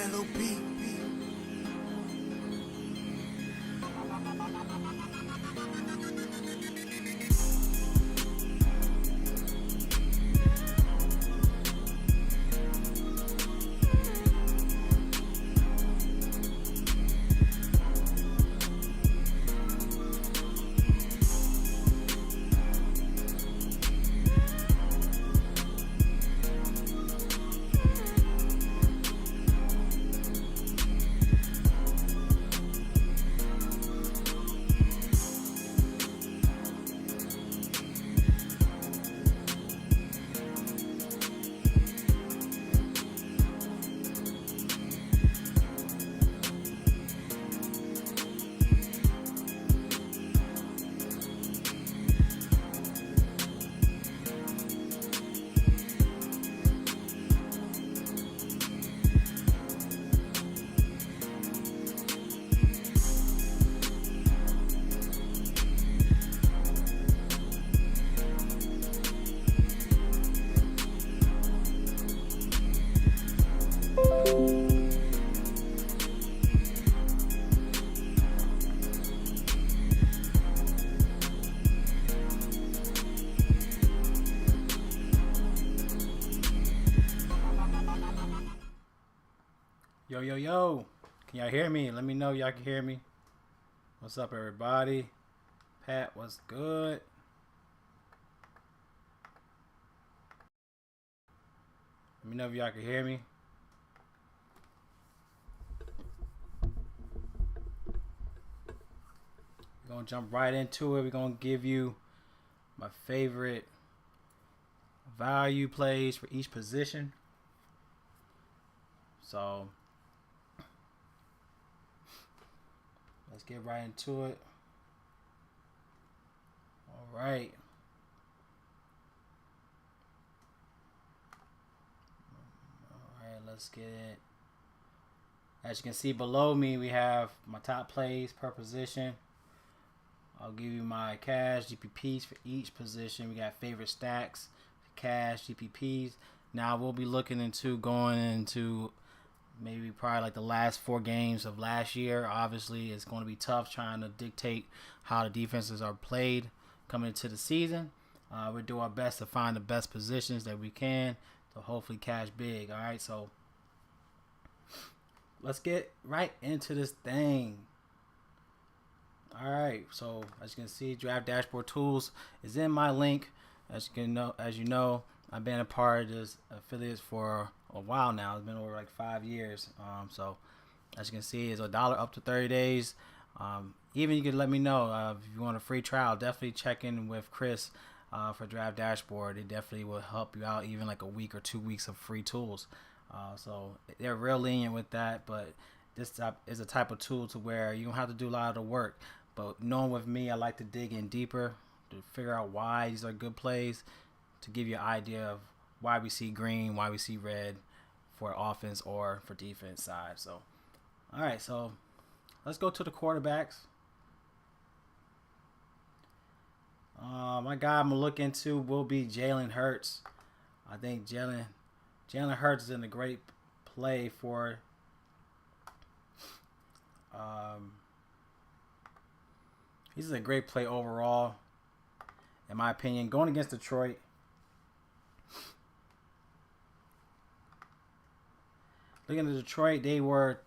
mellow beat. Yo, yo, yo. Can y'all hear me? Let me know y'all can hear me. What's up, everybody? Pat, what's good? Let me know if y'all can hear me. We're going to jump right into it. We're going to give you my favorite value plays for each position. So let's get right into it. All right. Let's get it. As you can see below me, we have my top plays per position. I'll give you my cash GPPs for each position. We got favorite stacks, cash GPPs. Now we'll be looking into going into maybe probably like the last 4 games of last year. Obviously, it's going to be tough trying to dictate how the defenses are played coming into the season. We'll do our best to find the best positions that we can to hopefully cash big. All right, so let's get right into this thing. All right, so as you can see, Draft Dashboard Tools is in my link. As you know, I've been a part of this affiliates for a while now. It's been over like 5 years. So as you can see, it's $1 up to 30 days. Even you can let me know if you want a free trial. Definitely check in with Chris for Draft Dashboard. It definitely will help you out, even like a week or 2 weeks of free tools. So they're real lenient with that, but this is a type of tool to where you don't have to do a lot of the work. But knowing with me, I like to dig in deeper to figure out why these are good plays, to give you an idea of why we see green, why we see red for offense or for defense side. So, all right, so let's go to the quarterbacks. My guy I'm going to look into will be Jalen Hurts. I think Jalen Hurts is in a great play for he's a great play overall, in my opinion. Going against Detroit, looking at Detroit, they were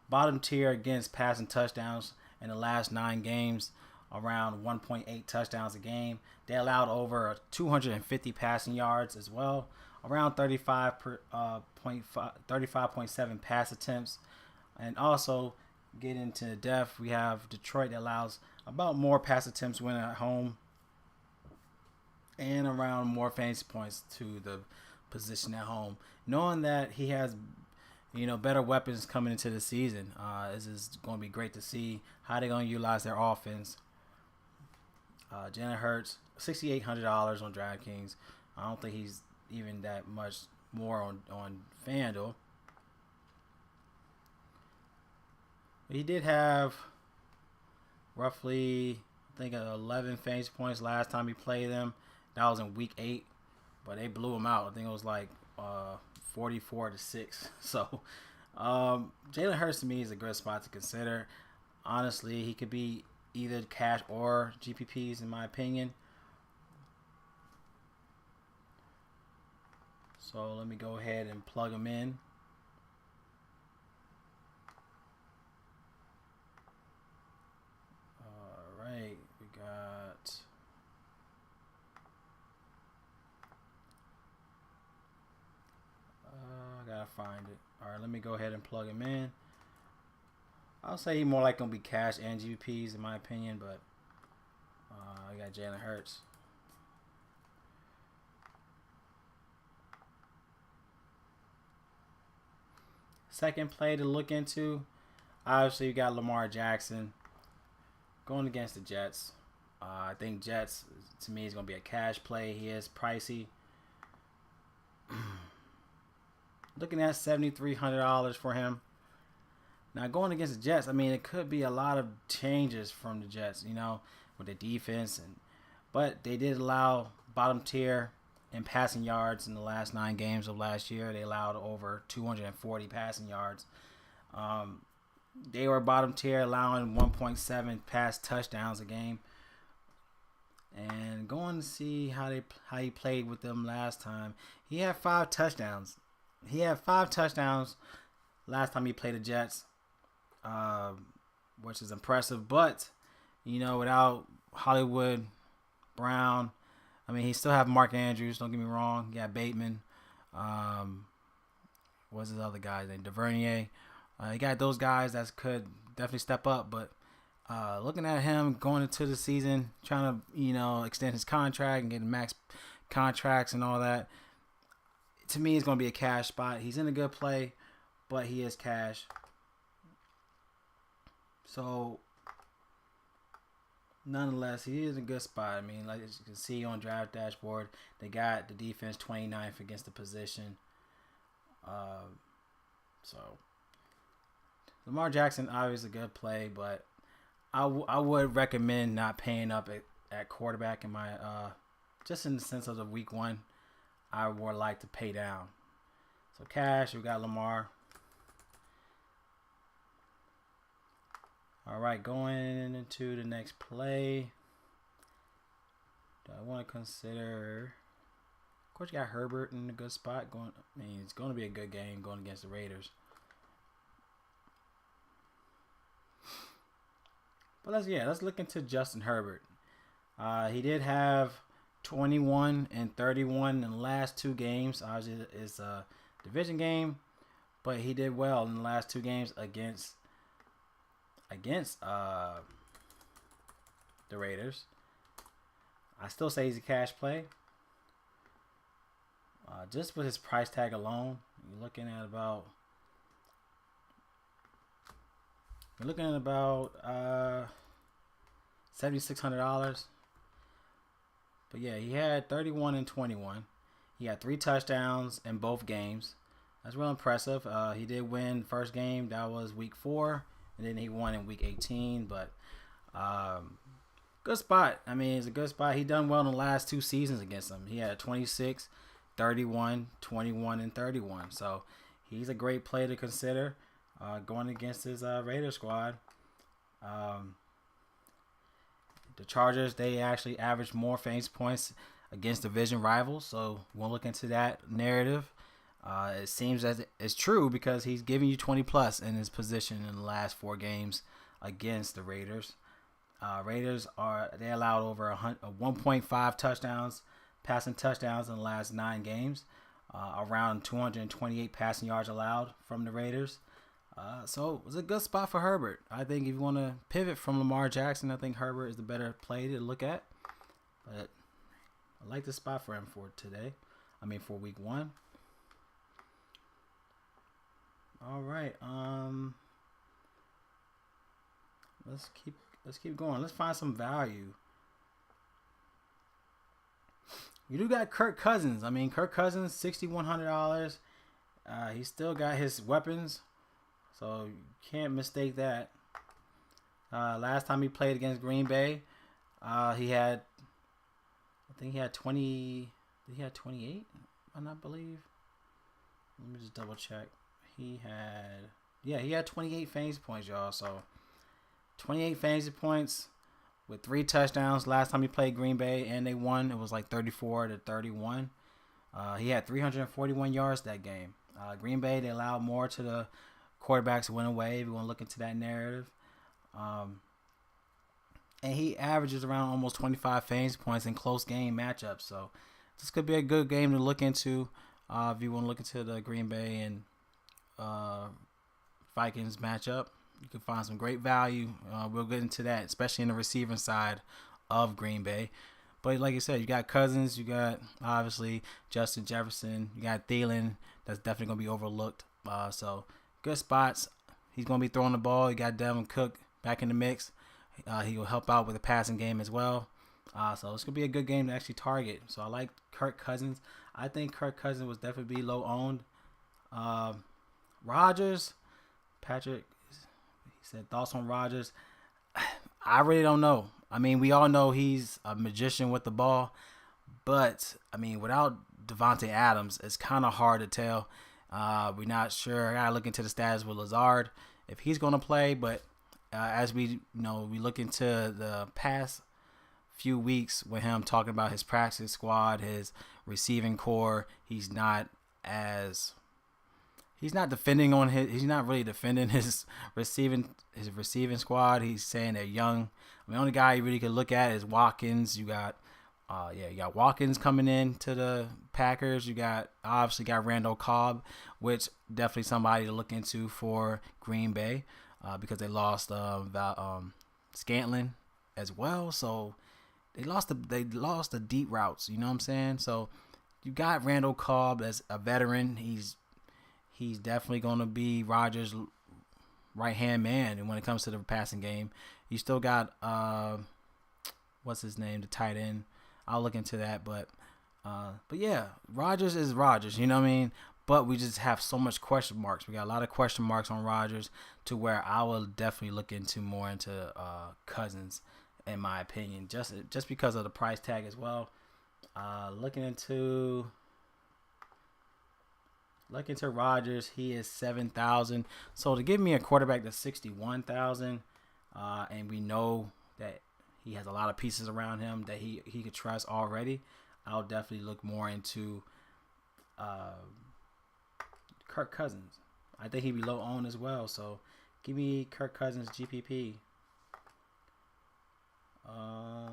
bottom tier against passing touchdowns in the last 9 games, around 1.8 touchdowns a game. They allowed over 250 passing yards as well, around 35.7 pass attempts. And also, get into depth, we have Detroit that allows about more pass attempts when at home and around more fantasy points to the position at home. Knowing that he has better weapons coming into the season, this is going to be great to see how they're going to utilize their offense. Jalen Hurts, $6,800 on Draftkings. I don't think he's even that much more on FanDuel. He did have roughly, I think, 11 fantasy points last time he played them. That was in week 8, but they blew him out. I think it was like 44-6. So Jalen Hurts to me is a good spot to consider. Honestly, he could be either cash or GPPs in my opinion. So let me go ahead and plug him in. All right, we got. I gotta find it. All right, let me go ahead and plug him in. I'll say he more like gonna be cash and GPPs in my opinion, but I got Jalen Hurts. Second play to look into. Obviously, you got Lamar Jackson going against the Jets. I think Jets to me is gonna be a cash play. He is pricey. Looking at $7,300 for him. Now going against the Jets, I mean it could be a lot of changes from the Jets, with the defense but they did allow bottom tier in passing yards in the last 9 games of last year. They allowed over 240 passing yards. They were bottom tier, allowing 1.7 pass touchdowns a game. And going to see how he played with them last time. He had 5 touchdowns. Last time he played the Jets, which is impressive. But without Hollywood Brown, I mean, he still have Mark Andrews. Don't get me wrong. He got Bateman. What's his other guy named Duvernier? He got those guys that could definitely step up. But looking at him going into the season, trying to extend his contract and get max contracts and all that. To me, it's going to be a cash spot. He's in a good play, but he is cash. So, nonetheless, he is in a good spot. I mean, like as you can see on Draft Dashboard, they got the defense 29th against the position. So, Lamar Jackson, obviously a good play, but I would recommend not paying up at quarterback in my just in the sense of the week 1. I would like to pay down. So cash, we got Lamar. All right, going into the next play. Do I want to consider? Of course, you got Herbert in a good spot. It's going to be a good game going against the Raiders. But let's look into Justin Herbert. He did have 21 and 31 in the last 2 games. Obviously, it's a division game, but he did well in the last 2 games against the Raiders. I still say he's a cash play. Just with his price tag alone, you're looking at about $7,600. But yeah, he had 31 and 21. He had 3 touchdowns in both games. That's real impressive. He did win the first game. That was week 4. And then he won in week 18. But good spot. I mean, it's a good spot. He done well in the last 2 seasons against them. He had 26, 31, 21, and 31. So he's a great play to consider going against his Raider squad. The Chargers, they actually average more fantasy points against division rivals. So we'll look into that narrative. It seems as it's true because he's giving you 20 plus in his position in the last 4 games against the Raiders. Raiders they allowed over 1.5 touchdowns, passing touchdowns in the last 9 games. Around 228 passing yards allowed from the Raiders. So it was a good spot for Herbert. I think if you want to pivot from Lamar Jackson, I think Herbert is the better play to look at. But I like the spot for him for today. For week 1. All right. Let's keep going. Let's find some value. You do got Kirk Cousins. Kirk Cousins, $6,100. He still got his weapons. So you can't mistake that. Last time he played against Green Bay, he had 20. Did he have 28? I not believe. Let me just double check. he had 28 fantasy points, y'all. So 28 fantasy points with 3 touchdowns last time he played Green Bay, and they won. It was like 34-31. He had 341 yards that game. Green Bay, they allowed more to the quarterbacks went away. If you want to look into that narrative. And he averages around almost 25 fantasy points in close game matchups. So this could be a good game to look into if you want to look into the Green Bay and Vikings matchup. You can find some great value. We'll get into that, especially in the receiving side of Green Bay. But like I said, you got Cousins, you got obviously Justin Jefferson, you got Thielen. That's definitely going to be overlooked. So good spots. He's going to be throwing the ball. You got Devin Cook back in the mix. He will help out with the passing game as well. So it's going to be a good game to actually target. So I like Kirk Cousins. I think Kirk Cousins was definitely be low owned. Rodgers, Patrick, he said thoughts on Rodgers. I really don't know. I mean, we all know he's a magician with the ball. But, I mean, without Devontae Adams, it's kind of hard to tell. We're not sure. I got to look into the stats with Lazard if he's going to play. But as we look into the past few weeks with him talking about his practice squad, his receiving core, he's not really defending his receiving squad. He's saying they're young. I mean, the only guy you really could look at is Watkins. You got Watkins coming in to the Packers. You obviously got Randall Cobb, which definitely somebody to look into for Green Bay because they lost Scantlin as well. So they lost the deep routes. You know what I'm saying? So you got Randall Cobb as a veteran. He's definitely going to be Rodgers' right-hand man. And when it comes to the passing game, you still got, what's his name, the tight end. I'll look into that. But yeah, Rodgers is Rodgers, you know what I mean? But we just have so much question marks. We got a lot of question marks on Rodgers to where I will definitely look more into Cousins, in my opinion, just because of the price tag as well. Looking into Rodgers, he is 7,000. So to give me a quarterback that's 61,000, and we know that he has a lot of pieces around him that he could trust already, I'll definitely look more into Kirk Cousins. I think he'd be low owned as well. So give me Kirk Cousins GPP. All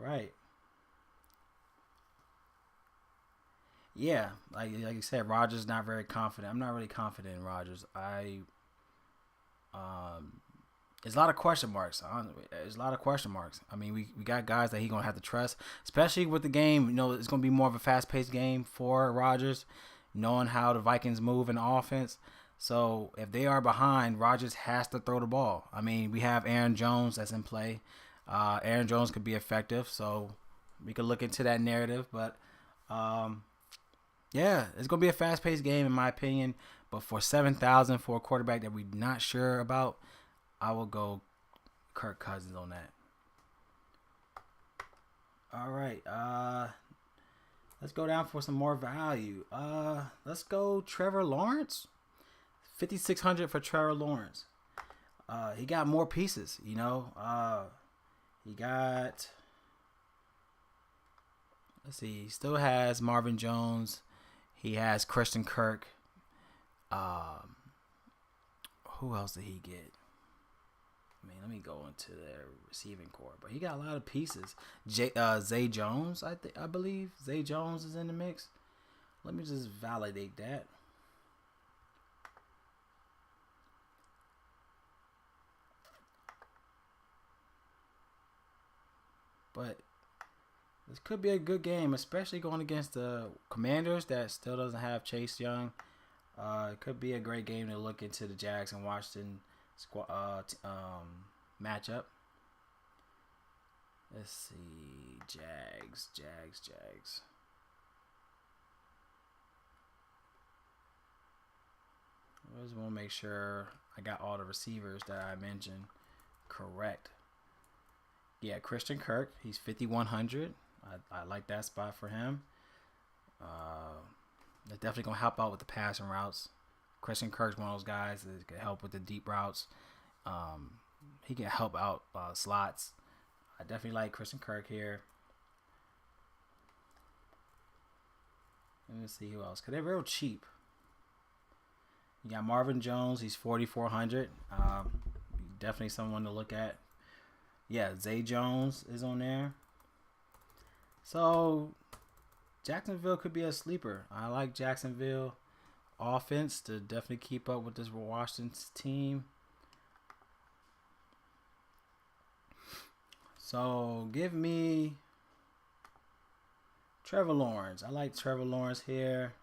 right. Yeah, like you said, Rodgers not very confident. I'm not really confident in Rodgers. There's a lot of question marks. There's a lot of question marks. I mean, we got guys that he's gonna have to trust, especially with the game. You know, it's gonna be more of a fast-paced game for Rodgers, knowing how the Vikings move in the offense. So if they are behind, Rodgers has to throw the ball. I mean, we have Aaron Jones that's in play. Aaron Jones could be effective, so we could look into that narrative. But yeah, it's gonna be a fast-paced game in my opinion. But for 7,000 for a quarterback that we're not sure about, I will go Kirk Cousins on that. All right, let's go down for some more value. Let's go Trevor Lawrence. 5,600 for Trevor Lawrence. He got more pieces, you know. He got. Let's see. He still has Marvin Jones. He has Christian Kirk. Who else did he get? I mean, let me go into their receiving core, but he got a lot of pieces. Zay Jones, I believe Zay Jones is in the mix. Let me just validate that. But this could be a good game, especially going against the Commanders that still doesn't have Chase Young. It could be a great game to look into the Jags and Washington matchup. Let's see. Jags. I just want to make sure I got all the receivers that I mentioned correct. Yeah, Christian Kirk, he's 5,100. I like that spot for him. They're definitely gonna help out with the passing routes. Christian Kirk's one of those guys that can help with the deep routes. He can help out slots. I definitely like Christian Kirk here. Let me see who else, because they're real cheap. You got Marvin Jones. He's 4,400. Definitely someone to look at. Yeah, Zay Jones is on there. So Jacksonville could be a sleeper. I like Jacksonville offense to definitely keep up with this Washington team. So give me Trevor Lawrence. I like Trevor Lawrence here.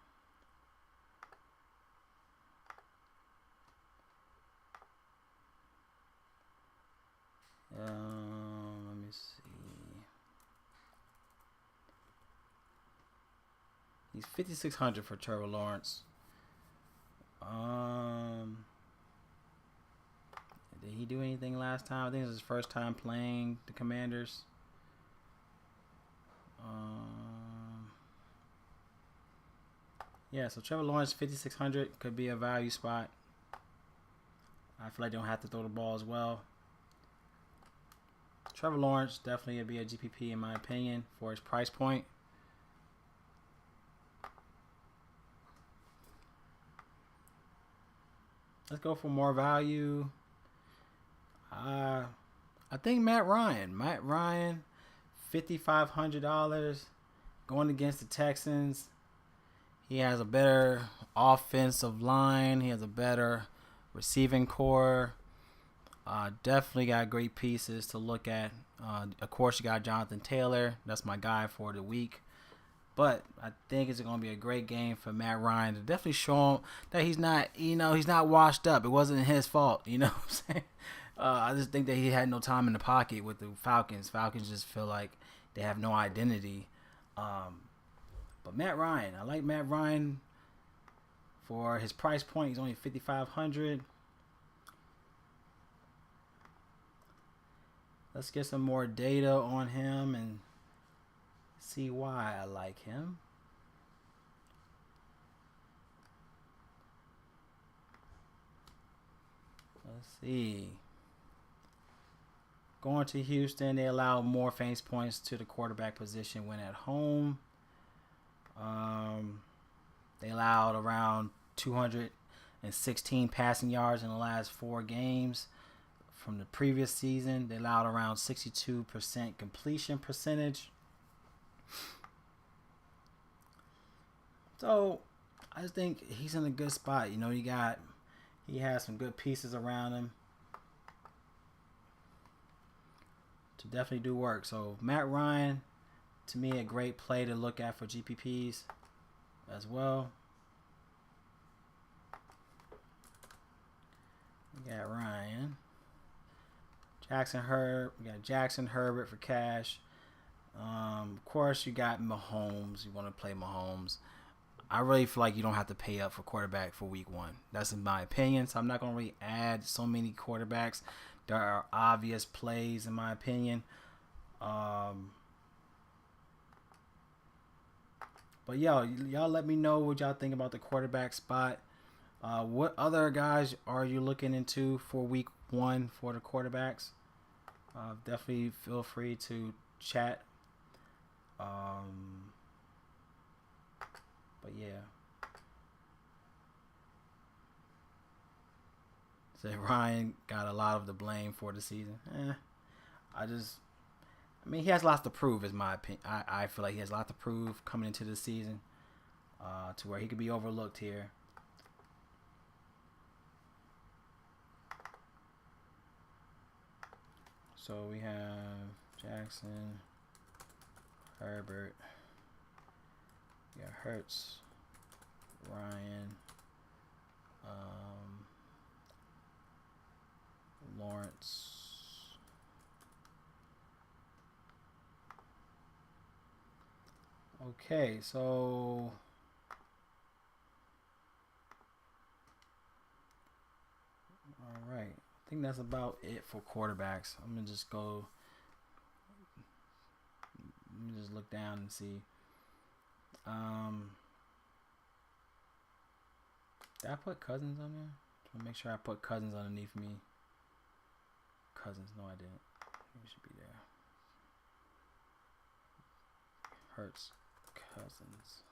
Let me see. He's 5,600 for Trevor Lawrence. Did he do anything last time? I think it was his first time playing the Commanders. Yeah, so Trevor Lawrence 5,600 could be a value spot. I feel like they don't have to throw the ball as well. Trevor Lawrence definitely would be a GPP in my opinion for his price point. Let's go for more value. I think Matt Ryan. Matt Ryan, $5,500 going against the Texans. He has a better offensive line. He has a better receiving core. Definitely got great pieces to look at. Of course, you got Jonathan Taylor. That's my guy for the week. But I think it's going to be a great game for Matt Ryan to definitely show him that he's not, he's not washed up. It wasn't his fault. You know what I'm saying? I just think that he had no time in the pocket with the Falcons. Falcons just feel like they have no identity. But Matt Ryan, I like Matt Ryan for his price point. He's only $5,500. Let's get some more data on him and see why I like him. Let's see. Going to Houston, they allow more fantasy points to the quarterback position when at home. They allowed around 216 passing yards in the last 4 games. From the previous season, they allowed around 62% completion percentage. So I just think he's in a good spot. He has some good pieces around him to definitely do work. So Matt Ryan, to me, a great play to look at for GPPs as well. We got Ryan. We got Jackson Herbert for cash. Of course, you got Mahomes. You want to play Mahomes. I really feel like you don't have to pay up for quarterback for week 1. That's in my opinion. So I'm not going to really add so many quarterbacks. There are obvious plays in my opinion. But y'all let me know what y'all think about the quarterback spot. What other guys are you looking into for week 1 for the quarterbacks? Definitely feel free to chat. But yeah. So Ryan got a lot of the blame for the season. He has lots to prove, is my opinion. I feel like he has a lot to prove coming into the season, to where he could be overlooked here. So we have Jackson, Herbert, we got Hurts, Ryan, Lawrence. Okay, so all right. I think that's about it for quarterbacks. I'm gonna just go me just look down and see. Did I put Cousins on there? I want to make sure I put Cousins underneath me. Cousins, no, I didn't. He should be there. Hurts, Cousins.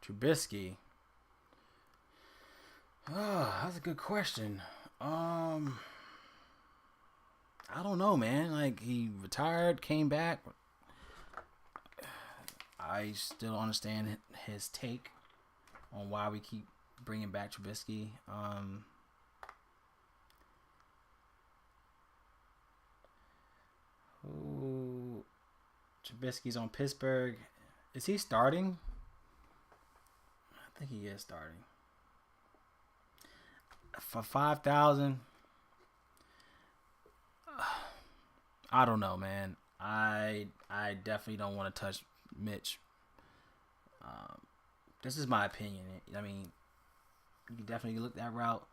Trubisky. Oh, that's a good question. I don't know, man. Like, he retired, came back. I still don't understand his take on why we keep bringing back Trubisky. Trubisky's on Pittsburgh. Is he starting? I think he is starting. For 5,000, I don't know, man. I definitely don't want to touch Mitch. This is my opinion. I mean, you can definitely look that route.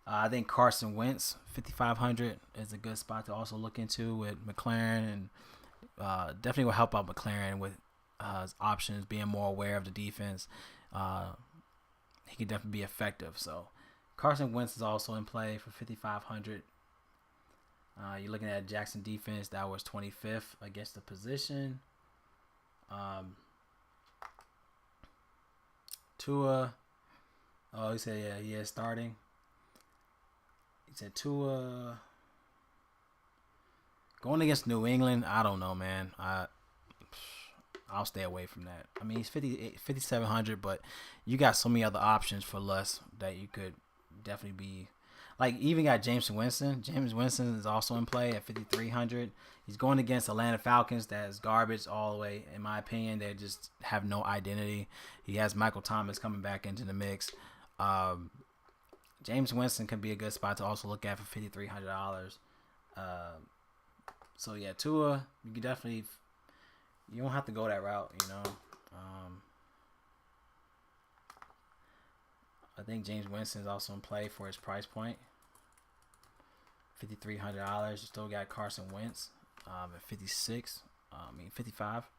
I think Carson Wentz, 5,500, is a good spot to also look into with McLaren, and definitely will help out McLaren with his options, being more aware of the defense. He can definitely be effective. So Carson Wentz is also in play for 5,500. You're looking at a Jackson defense that was 25th against the position. Tua. Oh, he said, yeah, he is starting. He said Tua. Going against New England, I don't know, man. I'll stay away from that. I mean, he's 5,700, but you got so many other options for less that you could definitely be. Like, even got James Winston. James Winston is also in play at 5,300. He's going against Atlanta Falcons. That is garbage all the way, in my opinion. They just have no identity. He has Michael Thomas coming back into the mix. James Winston could be a good spot to also look at for $5,300. So, yeah, Tua, you can definitely – you don't have to go that route, you know. I think James Winston is also in play for his price point. $5,300. You still got Carson Wentz at 55.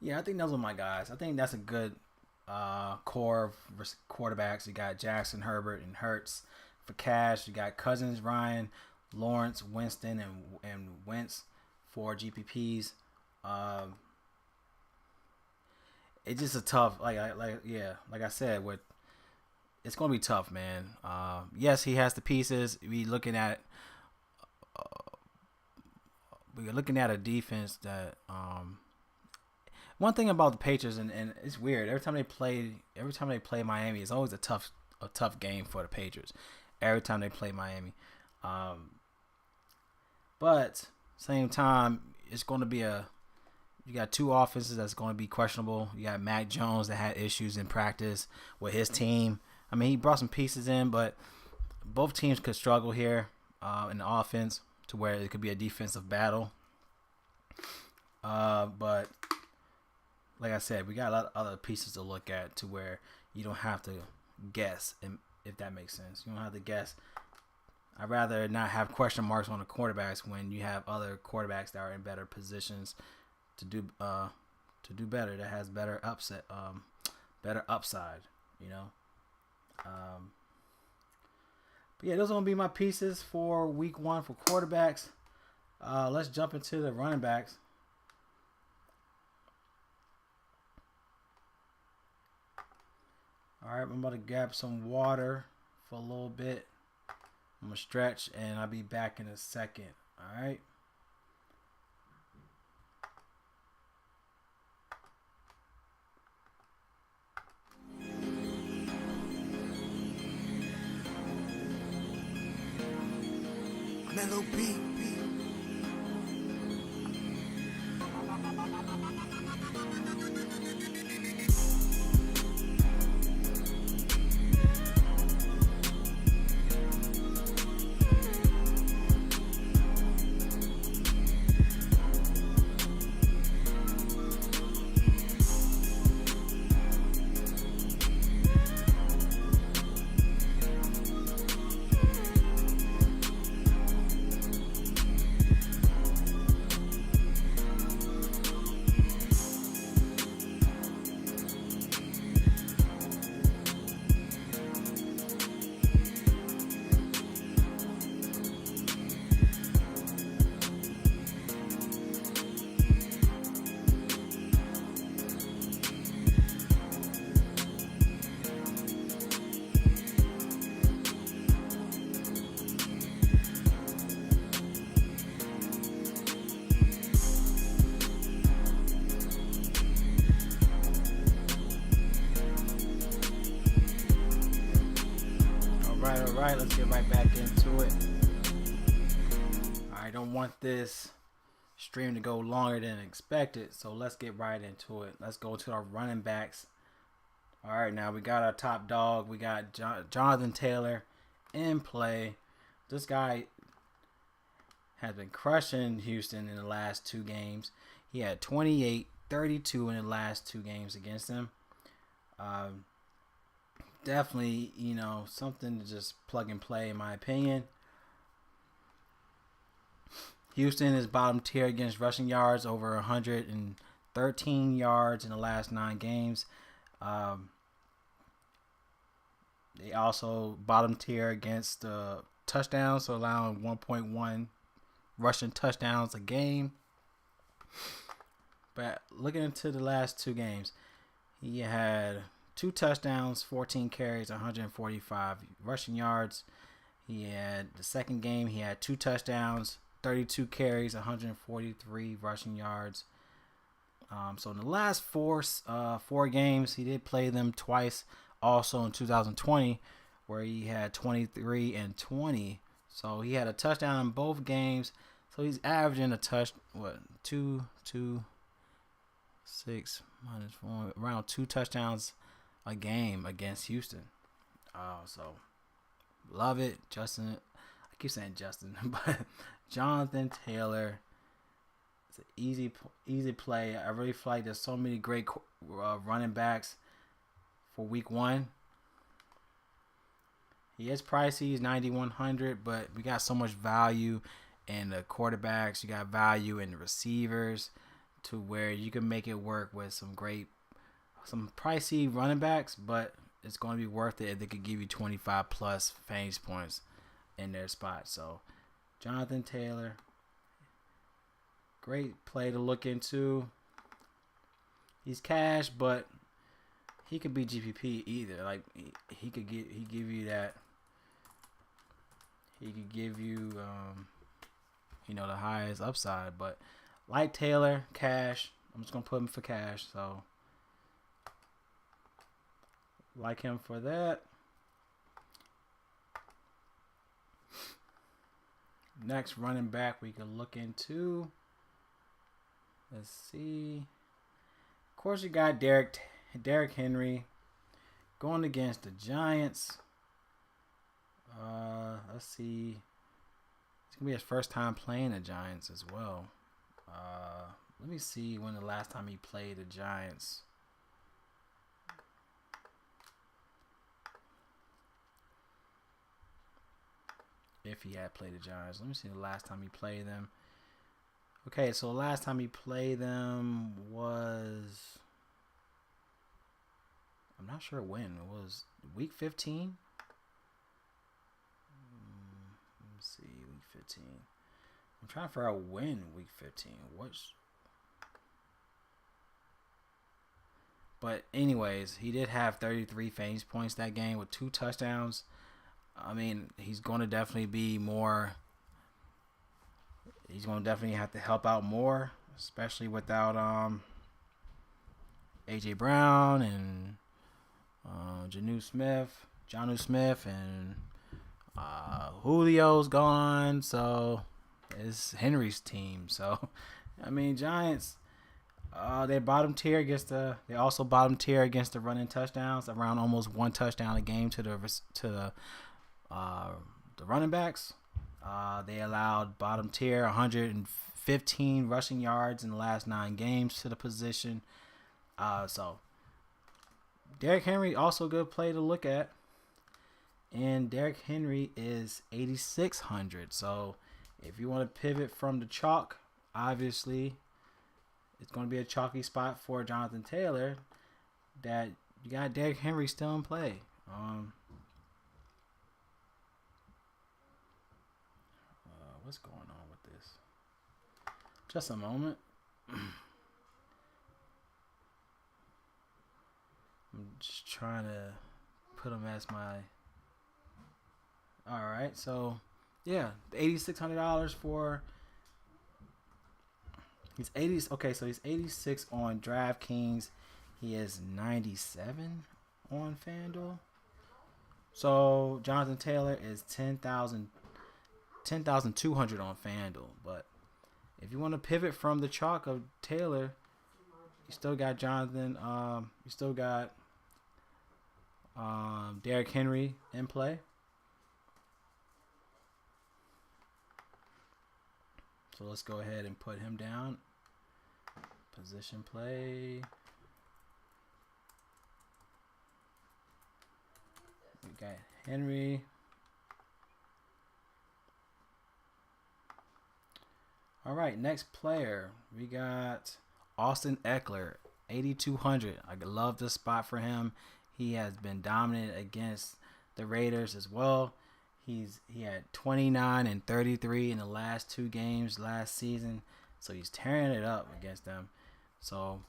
Yeah, I think those are my guys. I think that's a good core of quarterbacks. You got Jackson, Herbert, and Hurts. For cash, you got Cousins, Ryan, Lawrence, Winston, and Wentz for GPPs. It's just a tough, like I said, it's gonna be tough, man. Yes, he has the pieces. We're looking at a defense that. One thing about the Patriots, and it's weird. Every time they play Miami, it's always a tough game for the Patriots. Every time they play Miami, but same time, it's going to be you got two offenses that's going to be questionable. You got Mac Jones that had issues in practice with his team. I mean, he brought some pieces in, but both teams could struggle here in the offense to where it could be a defensive battle. But like I said, we got a lot of other pieces to look at to where you don't have to guess, if that makes sense. You don't have to guess. I'd rather not have question marks on the quarterbacks when you have other quarterbacks that are in better positions to do better, that has better upside, you know. But yeah, those are going to be my pieces for week 1 for quarterbacks. Let's jump into the running backs. All right, I'm about to grab some water for a little bit. I'm going to stretch, and I'll be back in a second. All right. Mellow beat. right, let's get right back into it. I don't want this stream to go longer than expected, so let's get right into it. Let's go to our running backs. All right, now we got our top dog. We got Jonathan Taylor in play. This guy has been crushing Houston in the last 2 games. He had 28, 32 in the last 2 games against them. Definitely, something to just plug and play, in my opinion. Houston is bottom tier against rushing yards, over 113 yards in the last 9 games. They also bottom tier against touchdowns, so allowing 1.1 rushing touchdowns a game. But looking into the last 2 games, he had 2 touchdowns, 14 carries, 145 rushing yards. He had the second game, he had 2 touchdowns, 32 carries, 143 rushing yards. So in the last 4 games, he did play them twice. Also in 2020, where he had 23 and 20. So he had a touchdown in both games. So he's averaging a 2, 6 minus 4, around 2 touchdowns a game against Houston. So love it, Justin. I keep saying Justin, but Jonathan Taylor. It's an easy play. I really feel like there's so many great running backs for week 1. He is pricey. He's 9,100, but we got so much value in the quarterbacks. You got value in the receivers, to where you can make it work with some pricey running backs, but it's going to be worth it if they could give you 25 plus fantasy points in their spot. So Jonathan Taylor, great play to look into. He's cash, but he could be GPP either. Like he could give you that. He could give you the highest upside, but like Taylor, cash. I'm just gonna put him for cash. So like him for that. Next running back we can look into. Let's see. Of course, you got Derrick Henry going against the Giants. Let's see. It's gonna be his first time playing the Giants as well. Let me see when the last time he played the Giants. If he had played the Giants. Let me see the last time he played them. Okay, so the last time he played them was... I'm not sure when. It was week 15? Let me see, week 15. I'm trying to figure out when week 15. But anyways, he did have 33 fantasy points that game with 2 touchdowns. I mean, he's going to definitely be more. He's going to definitely have to help out more, especially without AJ Brown and Jonnu Smith, and Julio's gone. So it's Henry's team. So I mean, Giants. They also bottom tier against the running touchdowns, around almost 1 touchdown a game to the running backs. They allowed bottom tier 115 rushing yards in the last 9 games to the position. So Derrick Henry also a good play to look at. And Derrick Henry is 8,600. So if you want to pivot from the chalk, obviously it's going to be a chalky spot for Jonathan Taylor. That you got Derrick Henry still in play. What's going on with this? Just a moment. I'm just trying to put him as my... Alright, so yeah, $8,600 for... He's 80. Okay, so he's 86 on Draftkings. He is 97 on FanDuel. So Jonathan Taylor is 10,200 on FanDuel. But if you want to pivot from the chalk of Taylor, you still got Jonathan. You still got Derrick Henry in play. So let's go ahead and put him down. Position play. We got Henry. All right, next player. We got Austin Eckler, 8,200. I love this spot for him. He has been dominant against the Raiders as well. He had 29 and 33 in the last 2 games last season. So he's tearing it up against them. So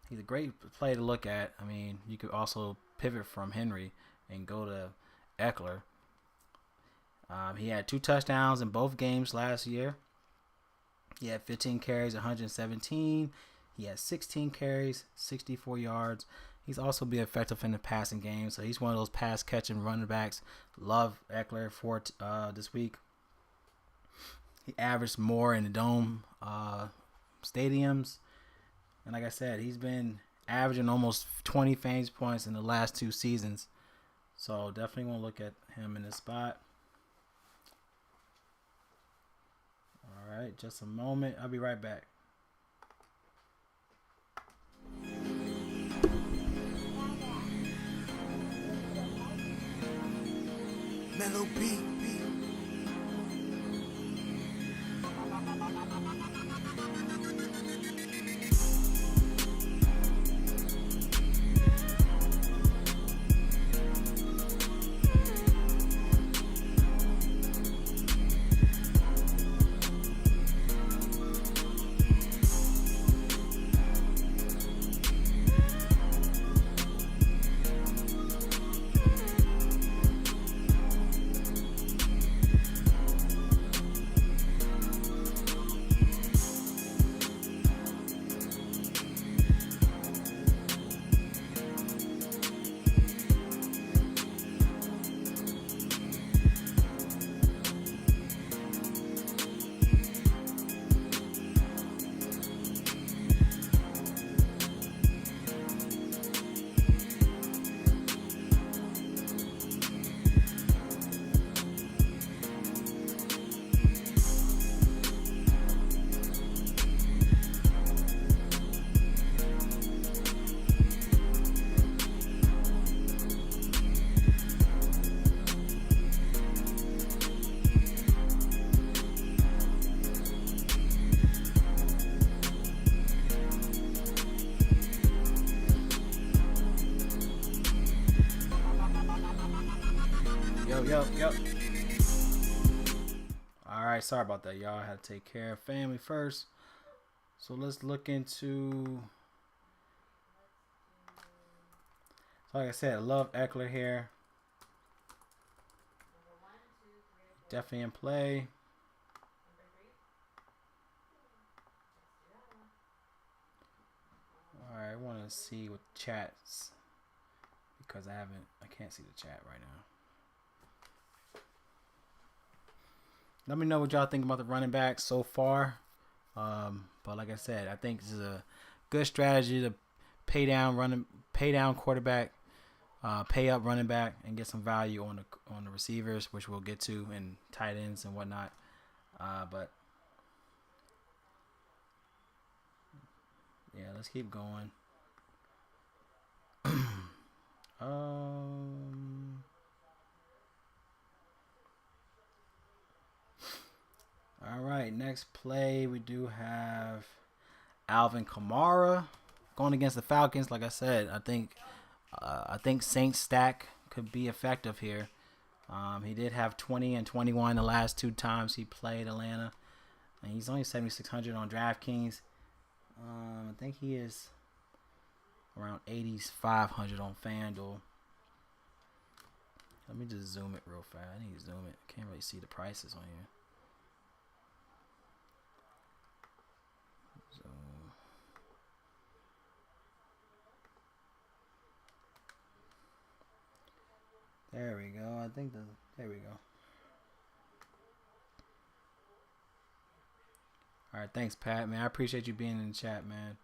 he's a great play to look at. I mean, you could also pivot from Henry and go to Eckler. He had 2 touchdowns in both games last year. He had 15 carries, 117. He had 16 carries, 64 yards. He's also been effective in the passing game, so he's one of those pass-catching running backs. Love Eckler for this week. He averaged more in the dome stadiums. And like I said, he's been averaging almost 20 fantasy points in the last 2 seasons. So definitely want to look at him in this spot. All right, just a moment. I'll be right back. Mellow beat. Yep. All right, sorry about that, y'all. I had to take care of family first. So let's look into. So like I said, I love Eckler here. Definitely in play. All right, I want to see what chats because I can't see the chat right now. Let me know what y'all think about the running backs so far. But like I said, I think this is a good strategy to pay down quarterback, pay up running back, and get some value on the receivers, which we'll get to, and tight ends and whatnot. But yeah, let's keep going. All right, next play we do have Alvin Kamara going against the Falcons. Like I said, I think Saints stack could be effective here. He did have 20 and 21 the last 2 times he played Atlanta, and he's only 7,600 on Draftkings. I think he is around 8,500 on FanDuel. Let me just zoom it real fast. I need to zoom it. Can't really see the prices on here. There we go. I think there we go. All right, thanks, Pat. Man, I appreciate you being in the chat, man.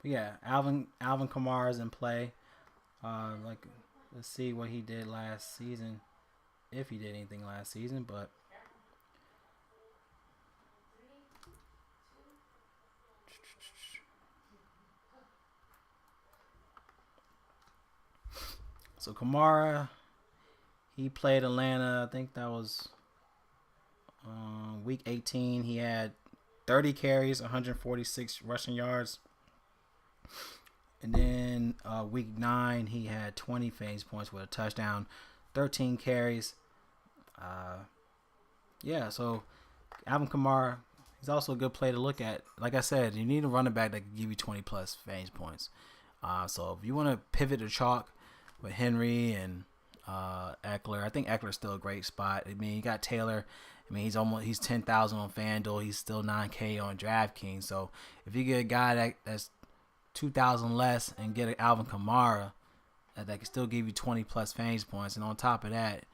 But yeah, Alvin Kamara's in play. Let's see what he did last season, if he did anything last season. But so Kamara, he played Atlanta. I think that was week 18. He had 30 carries, 146 rushing yards. And then week 9, he had 20 fantasy points with a touchdown, 13 carries. So Alvin Kamara, he's also a good play to look at. Like I said, you need a running back that can give you 20 plus fantasy points. So if you want to pivot to chalk with Henry and Eckler, I think Eckler's still a great spot. I mean, you got Taylor. I mean, he's 10,000 on FanDuel. He's still 9K on Draftkings. So if you get a guy that's 2,000 less and get an Alvin Kamara that can still give you 20 plus fantasy points, and on top of that,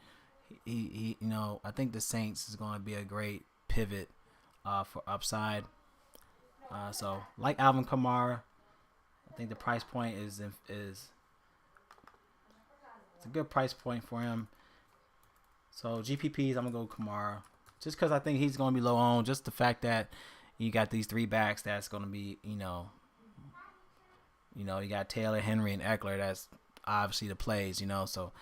he I think the Saints is going to be a great pivot for upside. So like Alvin Kamara, I think the price point is it's a good price point for him. So GPPs, I'm gonna go Kamara just because I think he's gonna be low on. Just the fact that you got these 3 backs that's gonna be you got Taylor, Henry, and Eckler. That's obviously the plays. So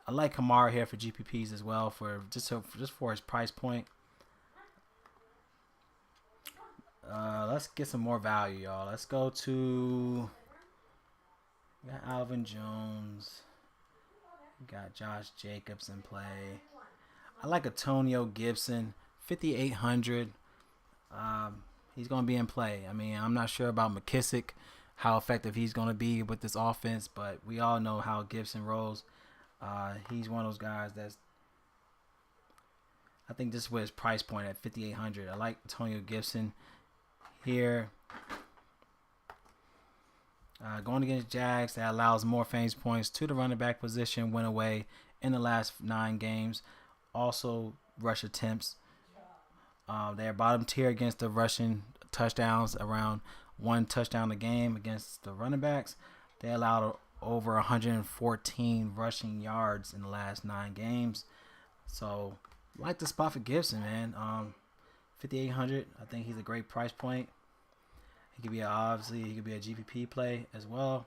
I like Kamara here for GPPs as well for his price point. Let's get some more value, y'all. Let's go to Alvin Jones. We got Josh Jacobs in play. I like Antonio Gibson, 5,800. He's going to be in play. I mean, I'm not sure about McKissick, how effective he's going to be with this offense, but we all know how Gibson rolls. He's one of those guys that's, I think this is with his price point at 5,800. I like Antonio Gibson here. Going against Jags, that allows more fantasy points to the running back position, went away in the last 9 games. Also, rush attempts. They're bottom tier against the rushing touchdowns, around 1 touchdown a game against the running backs. They allowed over 114 rushing yards in the last 9 games. So, like the spot for Gibson, man. 5,800. I think he's a great price point. He could be a GPP play as well.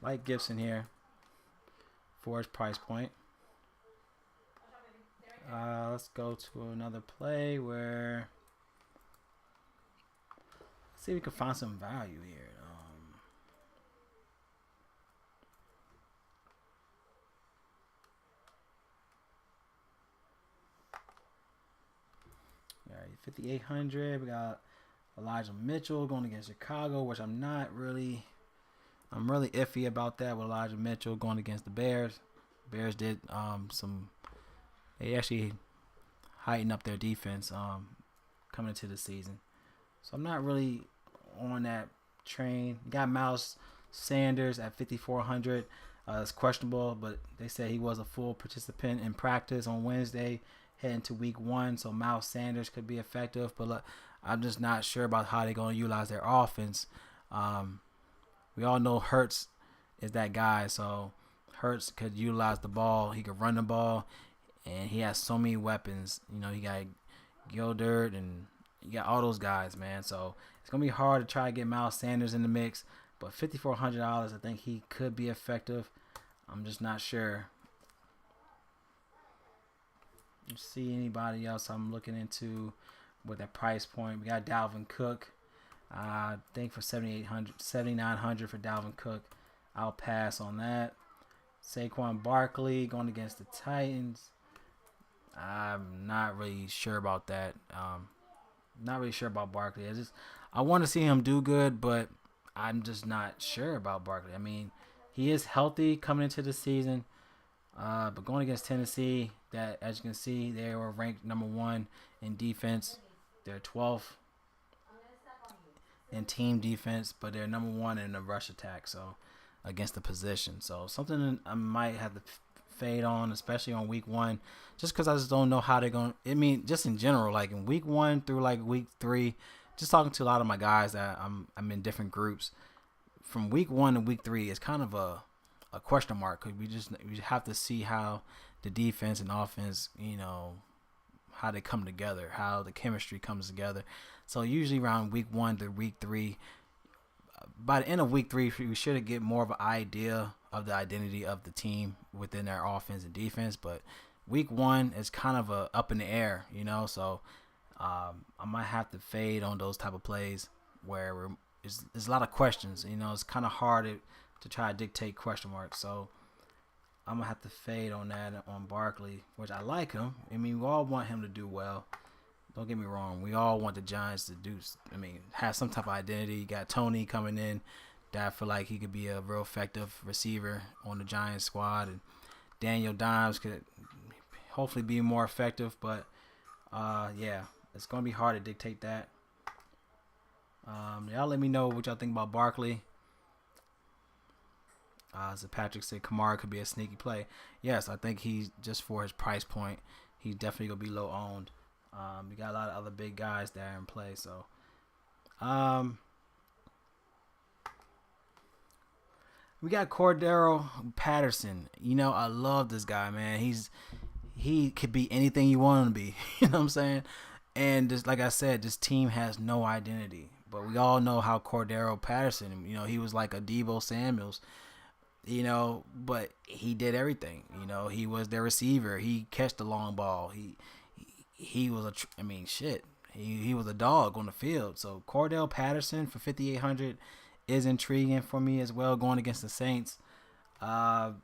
Like Gibson here for his price point. Let's go to another play where let's see if we can find some value here. All right, 5,800. We got Elijah Mitchell going against Chicago, which I'm really iffy about that with Elijah Mitchell going against the Bears. Bears did they actually heightened up their defense coming into the season. So I'm not really on that train. Got Miles Sanders at 5,400. It's questionable, but they said he was a full participant in practice on Wednesday heading to week 1. So Miles Sanders could be effective, but I'm just not sure about how they're going to utilize their offense. We all know Hurts is that guy, so Hurts could utilize the ball. He could run the ball, and he has so many weapons. You got Gildert, and you got all those guys, man. So it's going to be hard to try to get Miles Sanders in the mix, but $5,400, I think he could be effective. I'm just not sure. Let's see anybody else I'm looking into with that price point. We got Dalvin Cook. I think for $7,900 for Dalvin Cook. I'll pass on that. Saquon Barkley going against the Titans. I'm not really sure about that. Not really sure about Barkley. I want to see him do good, but I'm just not sure about Barkley. I mean, he is healthy coming into the season, but going against Tennessee, that as you can see, they were ranked number 1 in defense. They're 12th in team defense, but they're number 1 in the rush attack. So against the position, so something I might have to fade on, especially on week 1, just because I just don't know how they're going. I mean, just in general, like in week 1 through like week 3, just talking to a lot of my guys that I'm in different groups. From week 1 to week 3, it's kind of a question mark because we have to see how the defense and offense, how they come together, how the chemistry comes together. So usually around week 1 to week 3, by the end of week 3, we should get more of an idea of the identity of the team within their offense and defense. But week 1 is kind of up in the air, So I might have to fade on those type of plays where there's a lot of questions. It's kind of hard to try to dictate question marks. So I'm gonna have to fade on that on Barkley, which I like him. I mean, we all want him to do well. Don't get me wrong. We all want the Giants to have some type of identity. You got Tony coming in that I feel like he could be a real effective receiver on the Giants squad. And Daniel Dimes could hopefully be more effective. But, yeah, it's going to be hard to dictate that. Y'all let me know what y'all think about Barkley. So Patrick said Kamara could be a sneaky play. Yes, I think he's just for his price point, he's definitely going to be low owned. We got a lot of other big guys that are in play. So, we got Cordero Patterson. I love this guy, man. He could be anything you want him to be. You know what I'm saying? And just like I said, this team has no identity. But we all know how Cordero Patterson, he was like a Deebo Samuels, but he did everything. He was their receiver. He catched the long ball. He was he was a dog on the field. So Cordell Patterson for 5,800 is intriguing for me as well, going against the Saints. I'm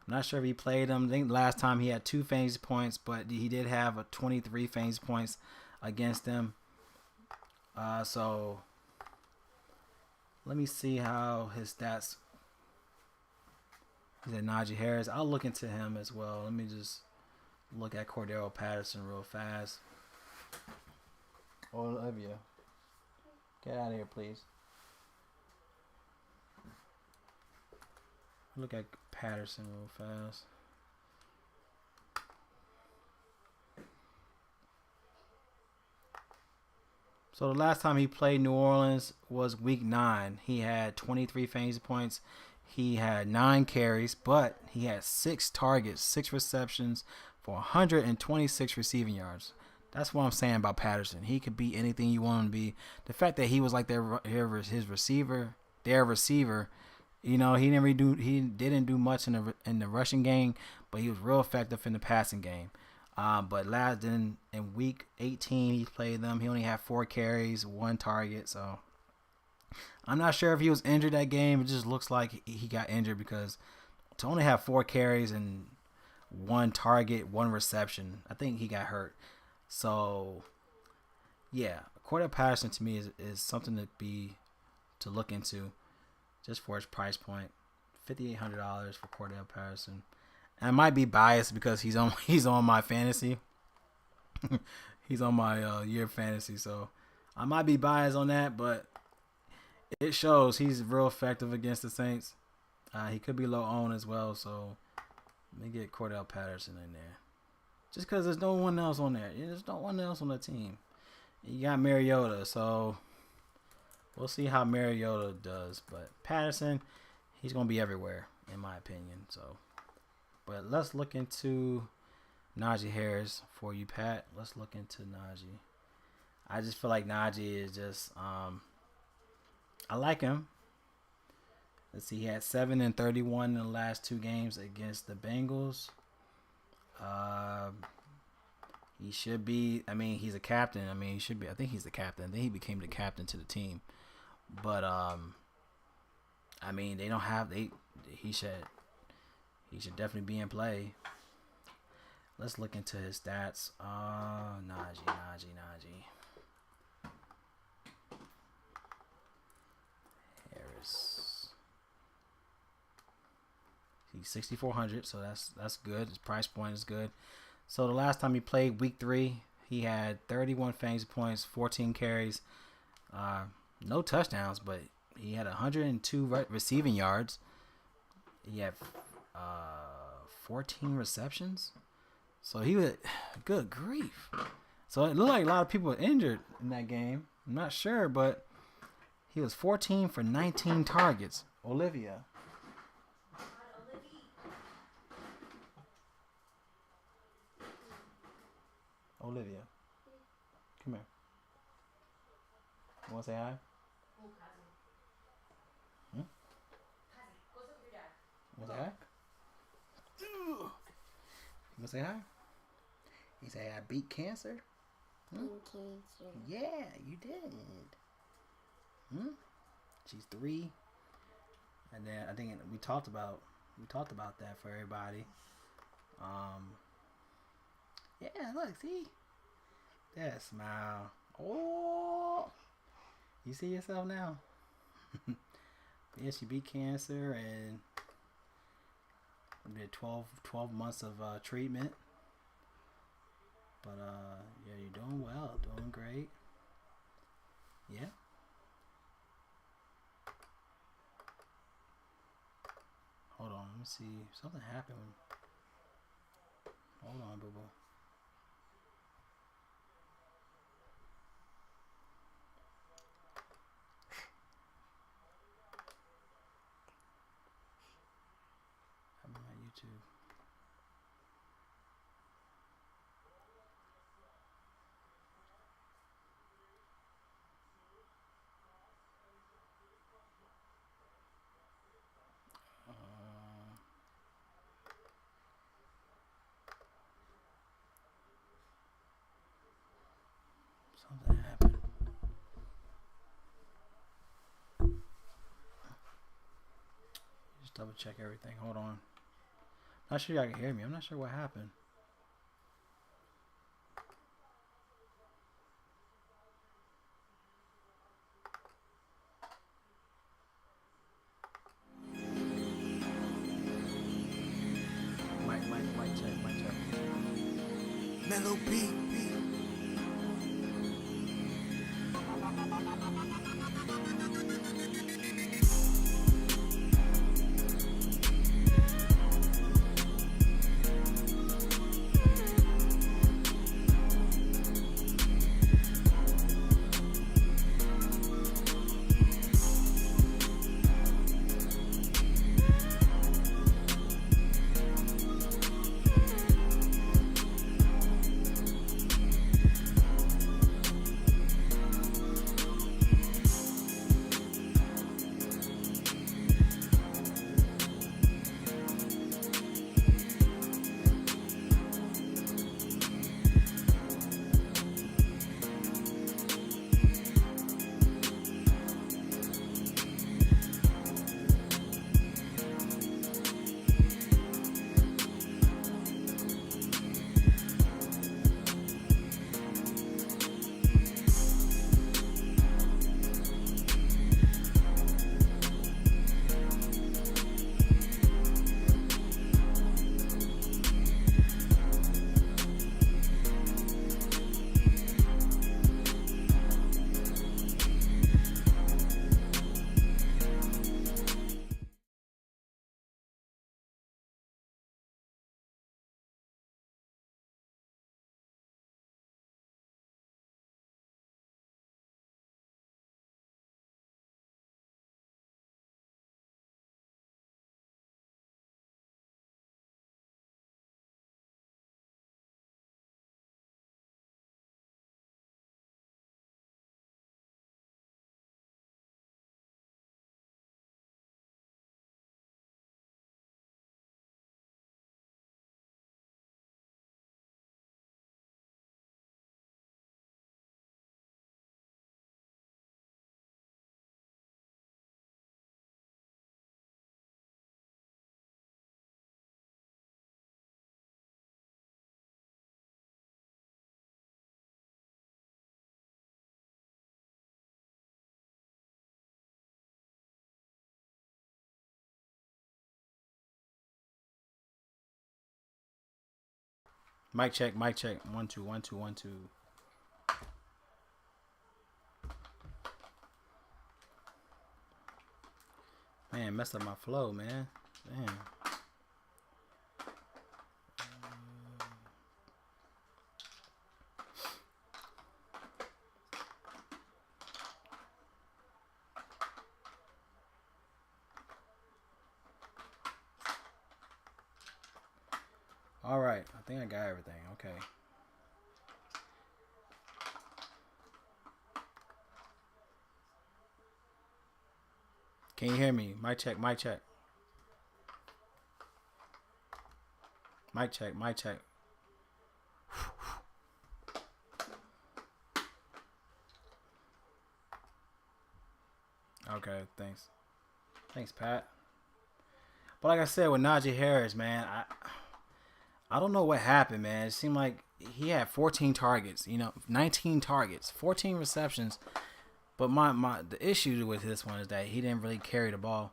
not sure if he played them. I think last time he had 2 fantasy points, but he did have a 23 fantasy points against them. So let me see how his stats. He's at Najee Harris. I'll look into him as well. Let me just look at Cordero Patterson real fast. Olivia, get out of here, please. Look at Patterson real fast. So the last time he played New Orleans was week 9. He had 23 fantasy points. He had 9 carries, but he had 6 targets, 6 receptions for 126 receiving yards. That's what I'm saying about Patterson. He could be anything you want him to be. The fact that he was like his receiver, their receiver, he didn't do much in the rushing game, but he was real effective in the passing game. But in week 18, he played them. He only had 4 carries, 1 target. So I'm not sure if he was injured that game. It just looks like he got injured because to only have 4 carries and 1 target, 1 reception, I think he got hurt. So yeah, Cordell Patterson to me is something to look into just for his price point. $5,800 for Cordell Patterson. And I might be biased because he's on my fantasy. He's on my year fantasy, so I might be biased on that, but it shows he's real effective against the Saints. He could be low owned as well, so let me get Cordell Patterson in there. Just because there's no one else on there. There's no one else on the team. You got Mariota, so we'll see how Mariota does. But Patterson, he's going to be everywhere, in my opinion. So, but let's look into Najee Harris for you, Pat. Let's look into Najee. I just feel like Najee is just, I like him. Let's see, he had 7 and 31 in the last 2 games against the Bengals. He should be. I mean, he's a captain. I mean, he should be. I think he's the captain. I think he became the captain to the team. But I mean, they don't have. He should definitely be in play. Let's look into his stats. Najee. Harris. He's 6,400, so that's good. His price point is good. So the last time he played, week 3, he had 31 fantasy points, 14 carries, No touchdowns, but he had 102 receiving yards. He had 14 receptions. So he was, good grief. So it looked like a lot of people were injured in that game. I'm not sure, but he was 14 for 19 targets. Olivia. Olivia. Come here. You want to say hi? Hmm? You want to say hi? You want to say hi? He said, I beat cancer? Hmm? Cancer. Yeah, you did. Hmm? She's 3. And then I think we talked about that for everybody. Yeah, look, see? That smile. Oh, you see yourself now? Yeah, she beat cancer and did 12 months of treatment. But yeah, you're doing well, doing great. Yeah. Hold on, let me see. Something happened. Hold on, boo boo. I'm on YouTube. Something happened. Just double check everything. Hold on. Not sure y'all can hear me. I'm not sure what happened. Mic check. Mellow beat. Mic check. 1 2 1 2 1 2. Man, messed up my flow, man. Damn. All right, I think I got everything. Okay. Can you hear me? Mic check, mic check. Mic check, mic check. Okay, thanks. Thanks, Pat. But like I said with Najee Harris, man, I don't know what happened, man. It seemed like he had 14 targets, 19 targets, 14 receptions. But the issue with this one is that he didn't really carry the ball.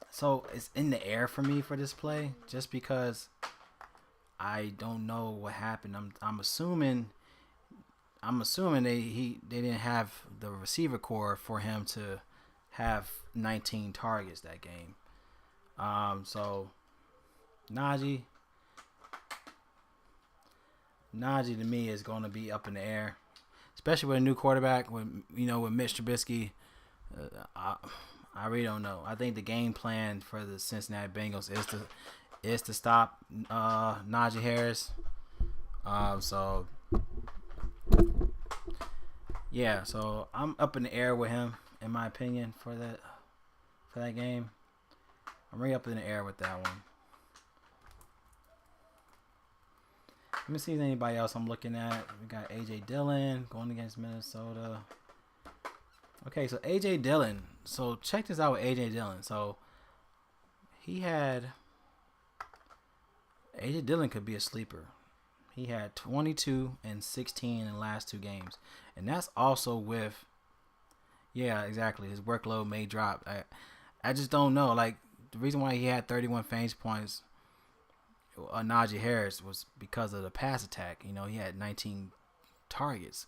So it's in the air for me for this play, just because I don't know what happened. I'm assuming they didn't have the receiver core for him to have 19 targets that game. So Najee to me is going to be up in the air, especially with a new quarterback. With Mitch Trubisky, I really don't know. I think the game plan for the Cincinnati Bengals is to stop Najee Harris. So yeah, so I'm up in the air with him, in my opinion, for that game. I'm really up in the air with that one. Let me see if there's anybody else I'm looking at. We got A.J. Dillon going against Minnesota. Okay, so A.J. Dillon. So check this out with A.J. Dillon. So A.J. Dillon could be a sleeper. He had 22 and 16 in the last two games. And that's also with, yeah, exactly, his workload may drop. I just don't know. Like, the reason why he had 31 fantasy points, Najee Harris, was because of the pass attack. He had 19 targets.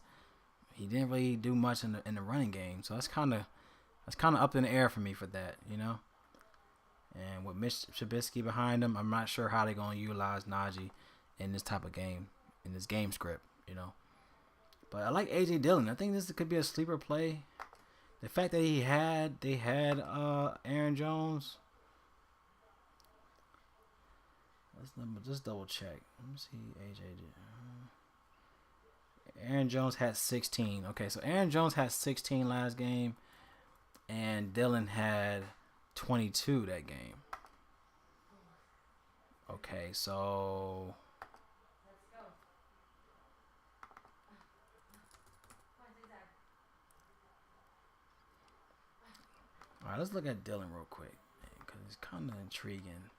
He didn't really do much in the running game. So that's kind of up in the air for me for that, And with Mitch Trubisky behind him, I'm not sure how they're going to utilize Najee in this type of game, in this game script, But I like A.J. Dillon. I think this could be a sleeper play. The fact that they had Aaron Jones. Let's just double check. Let me see A.J. Aaron Jones had 16. Okay, so Aaron Jones had 16 last game, and Dillon had 22 that game. Okay, so all right, let's look at Dillon real quick because it's kind of intriguing.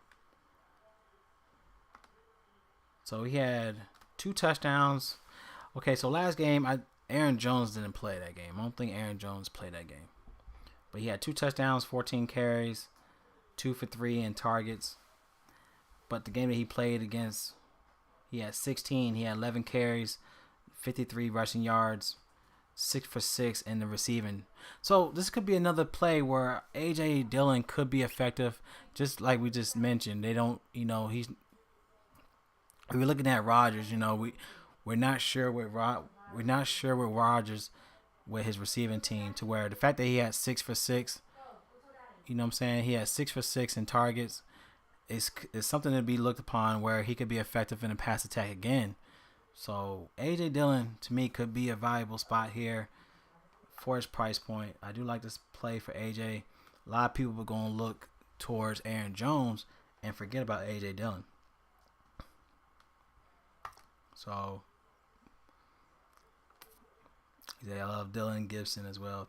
So he had 2 touchdowns. Okay, so last game, Aaron Jones didn't play that game. I don't think Aaron Jones played that game. But he had 2 touchdowns, 14 carries, 2 for 3 in targets. But the game that he played against, he had 16. He had 11 carries, 53 rushing yards, 6 for 6 in the receiving. So this could be another play where A.J. Dillon could be effective, just like we just mentioned. They don't, we're looking at Rodgers. We're not sure with Rodgers with his receiving team, to where the fact that he had 6 for 6, he had 6 for 6 in targets is something to be looked upon, where he could be effective in a pass attack again. So A.J. Dillon to me could be a valuable spot here for his price point. I do like this play for A.J. A lot of people are going to look towards Aaron Jones and forget about A.J. Dillon. So I love Dylan Gibson as well.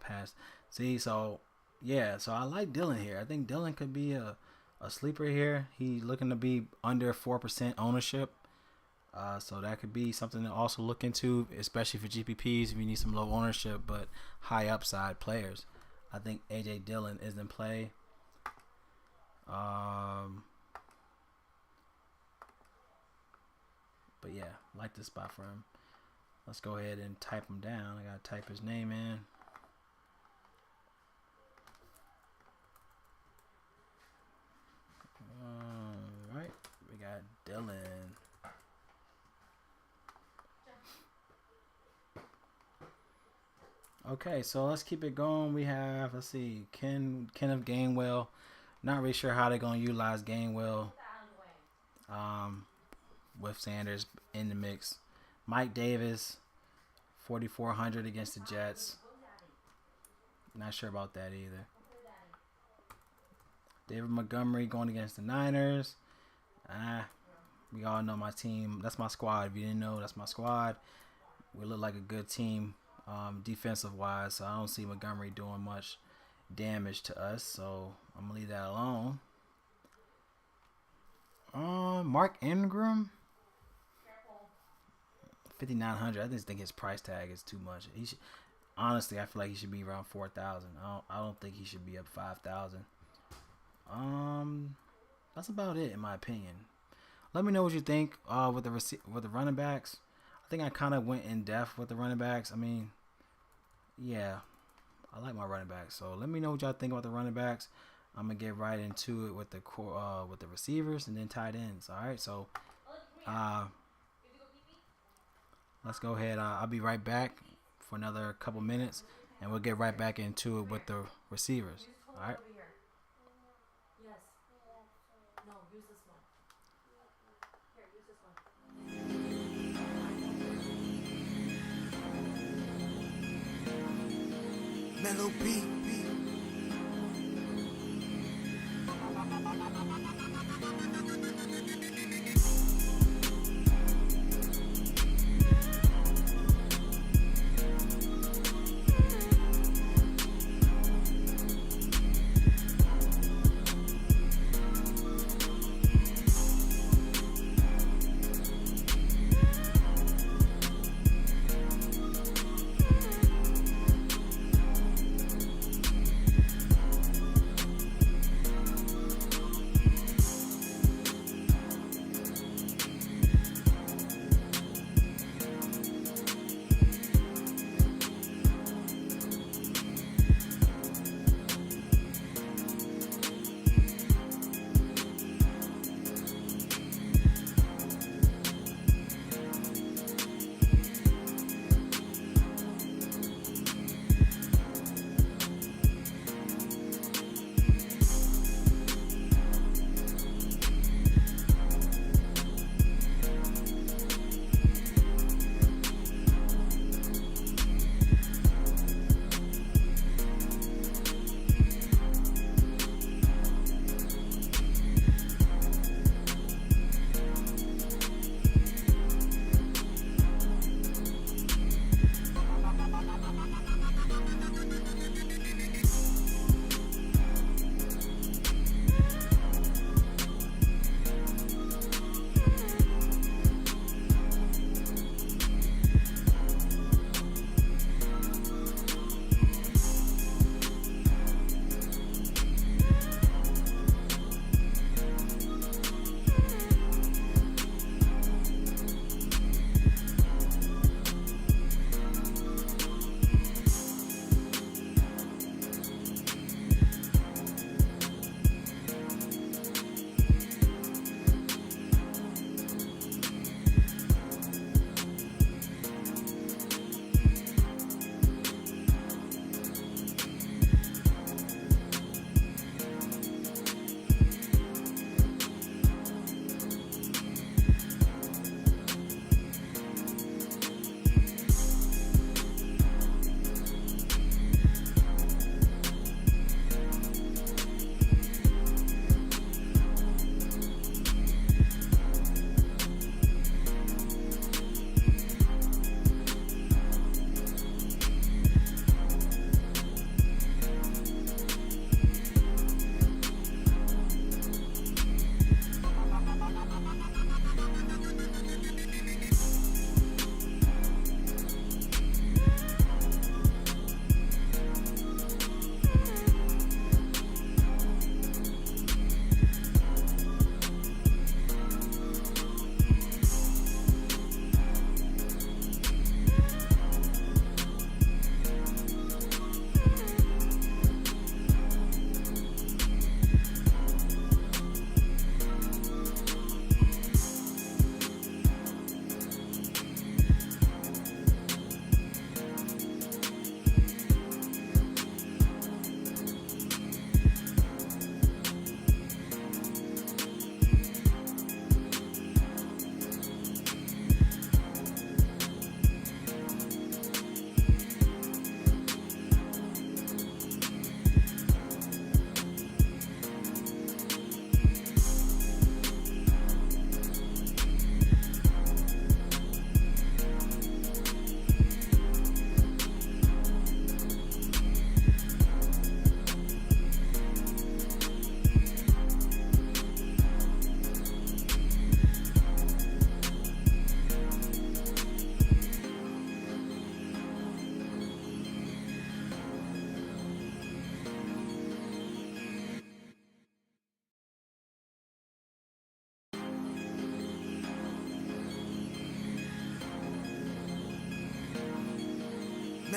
So I like Dylan here. I think Dylan could be a sleeper here. He's looking to be under 4% ownership. So that could be something to also look into, especially for GPPs if you need some low ownership but high upside players. I think A.J. Dillon is in play. But yeah, like this spot for him. Let's go ahead and type him down. I gotta type his name in. Dylan. Okay, so let's keep it going. We have, let's see, Kenneth Gainwell. Not really sure how they're going to utilize Gainwell with Sanders in the mix. Mike Davis, 4,400 against the Jets. Not sure about that either. David Montgomery going against the Niners. We all know my team. That's my squad. If you didn't know, that's my squad. We look like a good team defensive-wise, so I don't see Montgomery doing much damage to us, so I'm going to leave that alone. Mark Ingram, 5,900. I just think his price tag is too much. Honestly, I feel like he should be around 4,000. I don't think he should be up 5,000. That's about it in my opinion. Let me know what you think with the running backs. I think I kind of went in depth with the running backs. I mean, yeah, I like my running backs. So let me know what y'all think about the running backs. I'm gonna get right into it with the receivers and then tight ends. All right, so let's go ahead. I'll be right back for another couple minutes, and we'll get right back into it with the receivers. All right. Yes. No, use this one. Here, use this one. Mellow beat.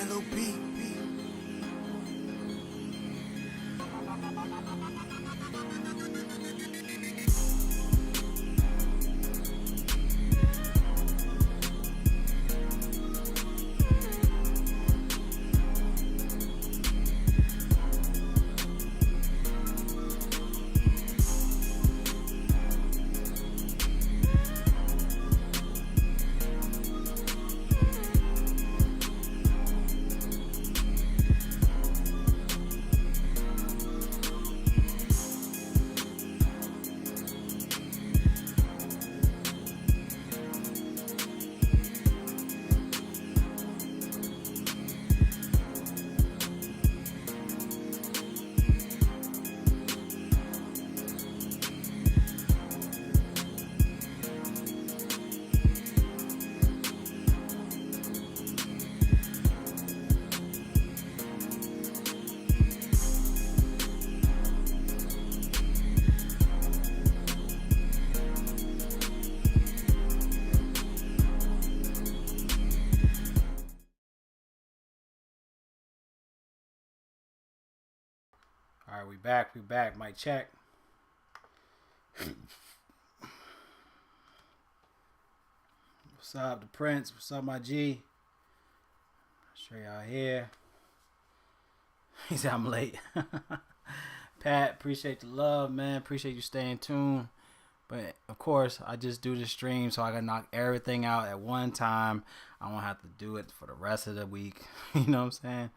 Mellow beat. All right, we back. We back. Mic check. What's up, the Prince? What's up, my G? Sure y'all here. He said I'm late. Pat, appreciate the love, man. Appreciate you staying tuned. But of course, I just do the stream so I can knock everything out at one time. I won't have to do it for the rest of the week. You know what I'm saying?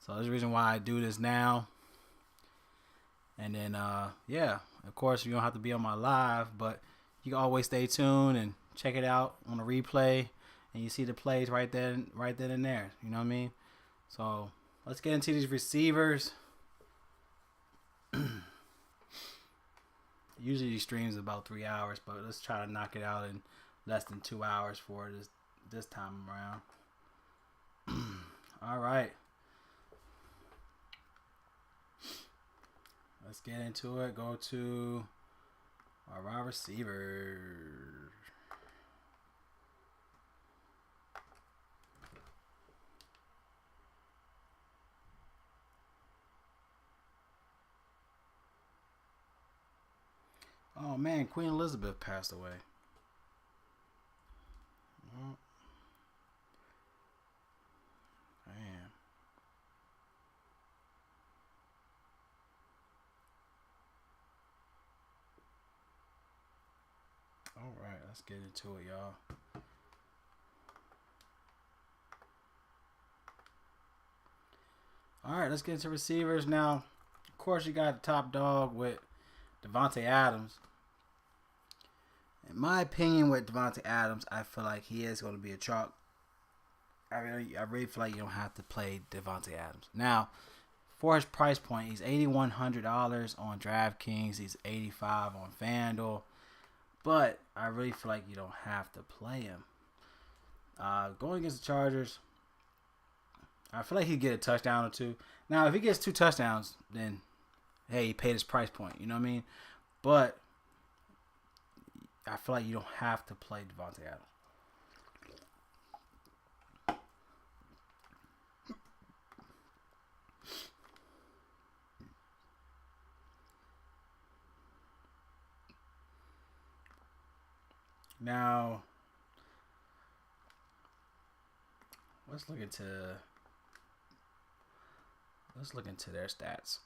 So there's a reason why I do this now. And then, yeah, of course, you don't have to be on my live, but you can always stay tuned and check it out on the replay. And you see the plays right then and there. You know what I mean? So let's get into these receivers. Usually these streams are about 3 hours, but let's try to knock it out in less than 2 hours for this time around. All right. Let's get into it. Go to our wide receiver. Oh man, Queen Elizabeth passed away. Oh. Damn. All right, let's get into it, y'all. All right, let's get into receivers now. Of course, you got the top dog with Davante Adams. In my opinion, with Davante Adams, I feel like he is going to be a chalk. I really feel like you don't have to play Davante Adams. Now, for his price point, he's $8,100 on Draftkings. He's $85 on FanDuel. But I really feel like you don't have to play him. Going against the Chargers, I feel like he'd get a touchdown or two. Now, if he gets 2 touchdowns, then, hey, he paid his price point. You know what I mean? But I feel like you don't have to play Davante Adams. Now, let's look into their stats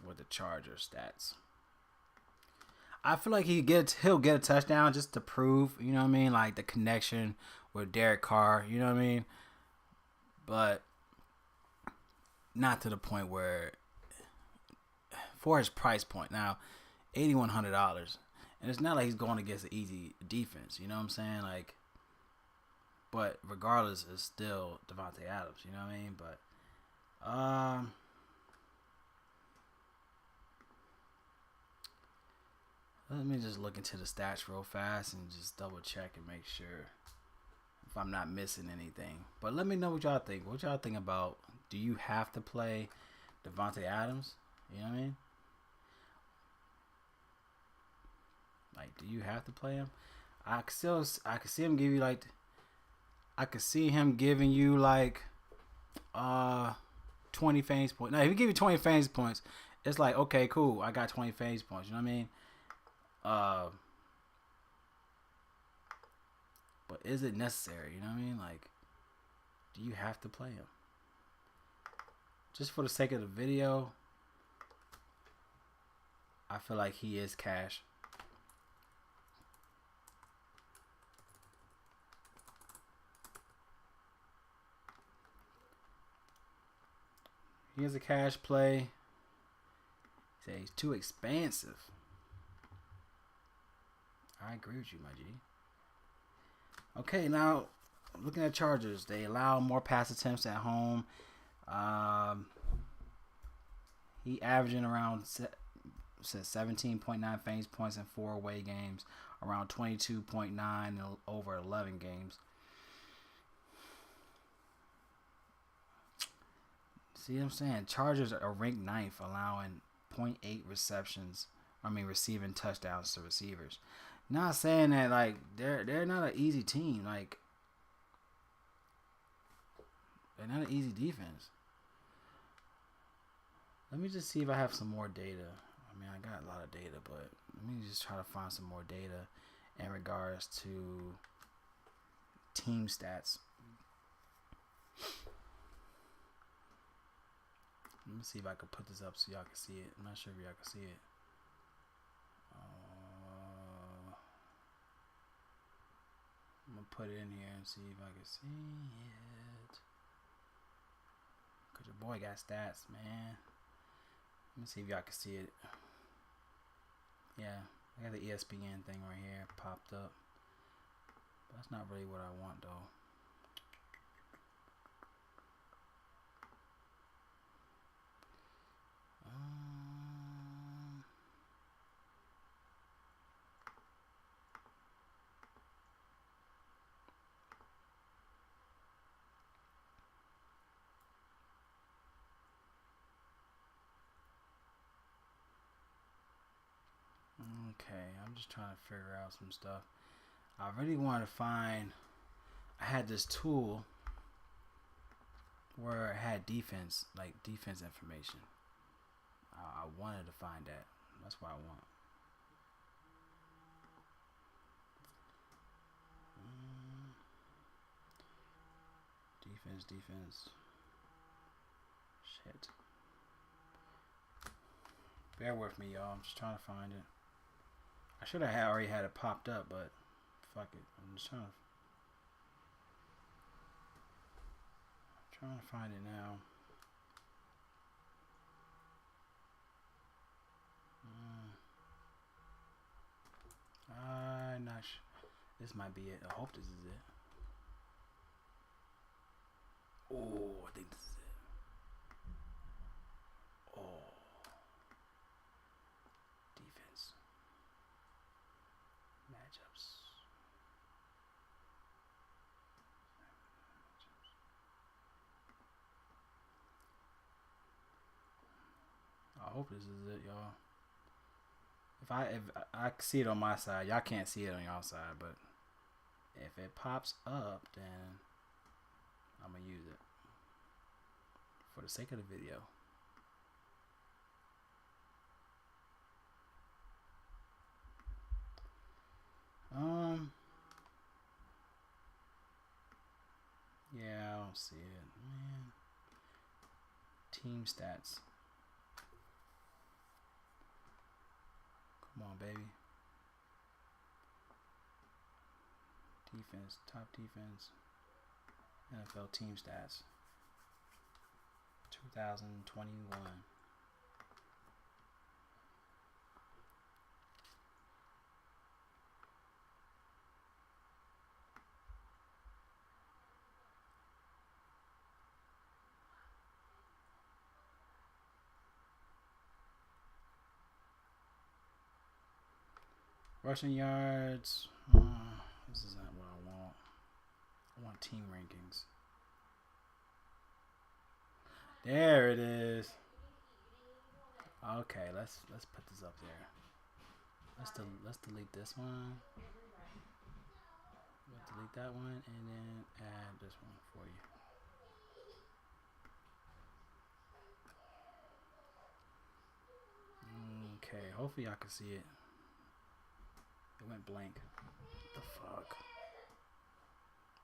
with the Chargers stats. I feel like he'll get a touchdown just to prove, you know what I mean, like the connection with Derek Carr, you know what I mean? But not to the point where, for his price point, now $8,100, and it's not like he's going against an easy defense, you know what I'm saying? Like, but regardless, it's still Davante Adams, you know what I mean? But let me just look into the stats real fast and just double check and make sure if I'm not missing anything. But let me know what y'all think. What y'all think about, do you have to play Davante Adams? You know what I mean? Like, do you have to play him? I could see him give you like, I could see him giving you like uh 20 fantasy points. Now, if you give you 20 fantasy points, it's like, okay, cool. I got 20 fantasy points. You know what I mean? But is it necessary? You know what I mean? Like, do you have to play him? Just for the sake of the video, I feel like he is cash. He is a cash play. He said he's too expansive. I agree with you, my G. Okay, now looking at Chargers, they allow more pass attempts at home. He averaging around 17.9 fantasy points in 4 away games, around 22.9 in over 11 games. See what I'm saying? Chargers are ranked 9th, allowing 0.8 receiving touchdowns to receivers. Not saying that like they're not an easy team. Like, they're not an easy defense. Let me just see if I have some more data. I mean, I got a lot of data, but let me just try to find some more data in regards to team stats. Let me see if I can put this up so y'all can see it. I'm not sure if y'all can see it. I'm going to put it in here and see if I can see it. Because your boy got stats, man. Let me see if y'all can see it. Yeah, I got the ESPN thing right here popped up. But that's not really what I want, though. Okay, I'm just trying to figure out some stuff. I really want to find. I had this tool where it had defense information. I wanted to find that. That's what I want. Defense. Shit. Bear with me, y'all. I'm just trying to find it. I should have already had it popped up, but fuck it. I'm just trying to find it now. I'm not sure. This might be it. I hope this is it. Oh, I think this is it. Oh. Defense. Matchups. I hope this is it, y'all. If I see it on my side, y'all can't see it on y'all side, but if it pops up, then I'm gonna use it for the sake of the video. Yeah, I don't see it, man. Team stats. Come on, baby. Defense, top defense. NFL team stats. 2021. Rushing yards. This is not what I want. I want team rankings. There it is. Okay, let's put this up there. Let's delete this one. Let's delete that one and then add this one for you. Okay, hopefully y'all can see it. It went blank. What the fuck?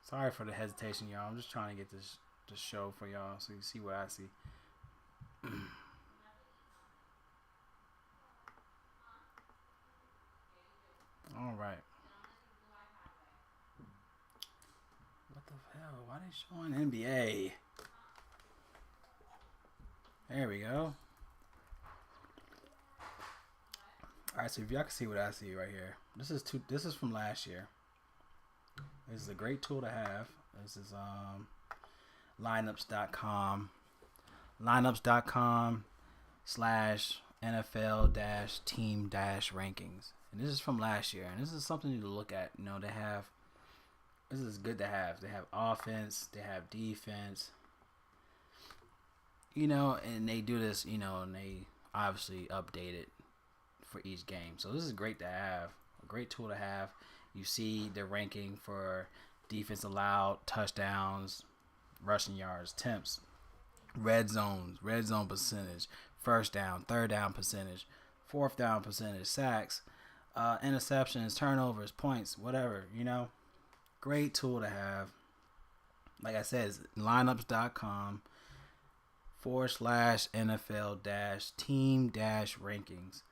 Sorry for the hesitation, y'all. I'm just trying to get this show for y'all so you see what I see. All right. What the hell? Why they showing NBA? There we go. All right, so if y'all can see what I see right here, this is from last year. This is a great tool to have. This is lineups.com. lineups.com/NFL-team-rankings. And this is from last year. And this is something to look at. You know, they have, this is good to have. They have offense, they have defense. You know, and they do this, you know, and they obviously update it for each game. So this is great to have. A great tool to have. You see the ranking for defense allowed, touchdowns, rushing yards, attempts, red zone percentage, first down, third down percentage, fourth down percentage, sacks, interceptions, turnovers, points, whatever, you know. Great tool to have. Like I said, it's lineups.com/NFL-team-rankings.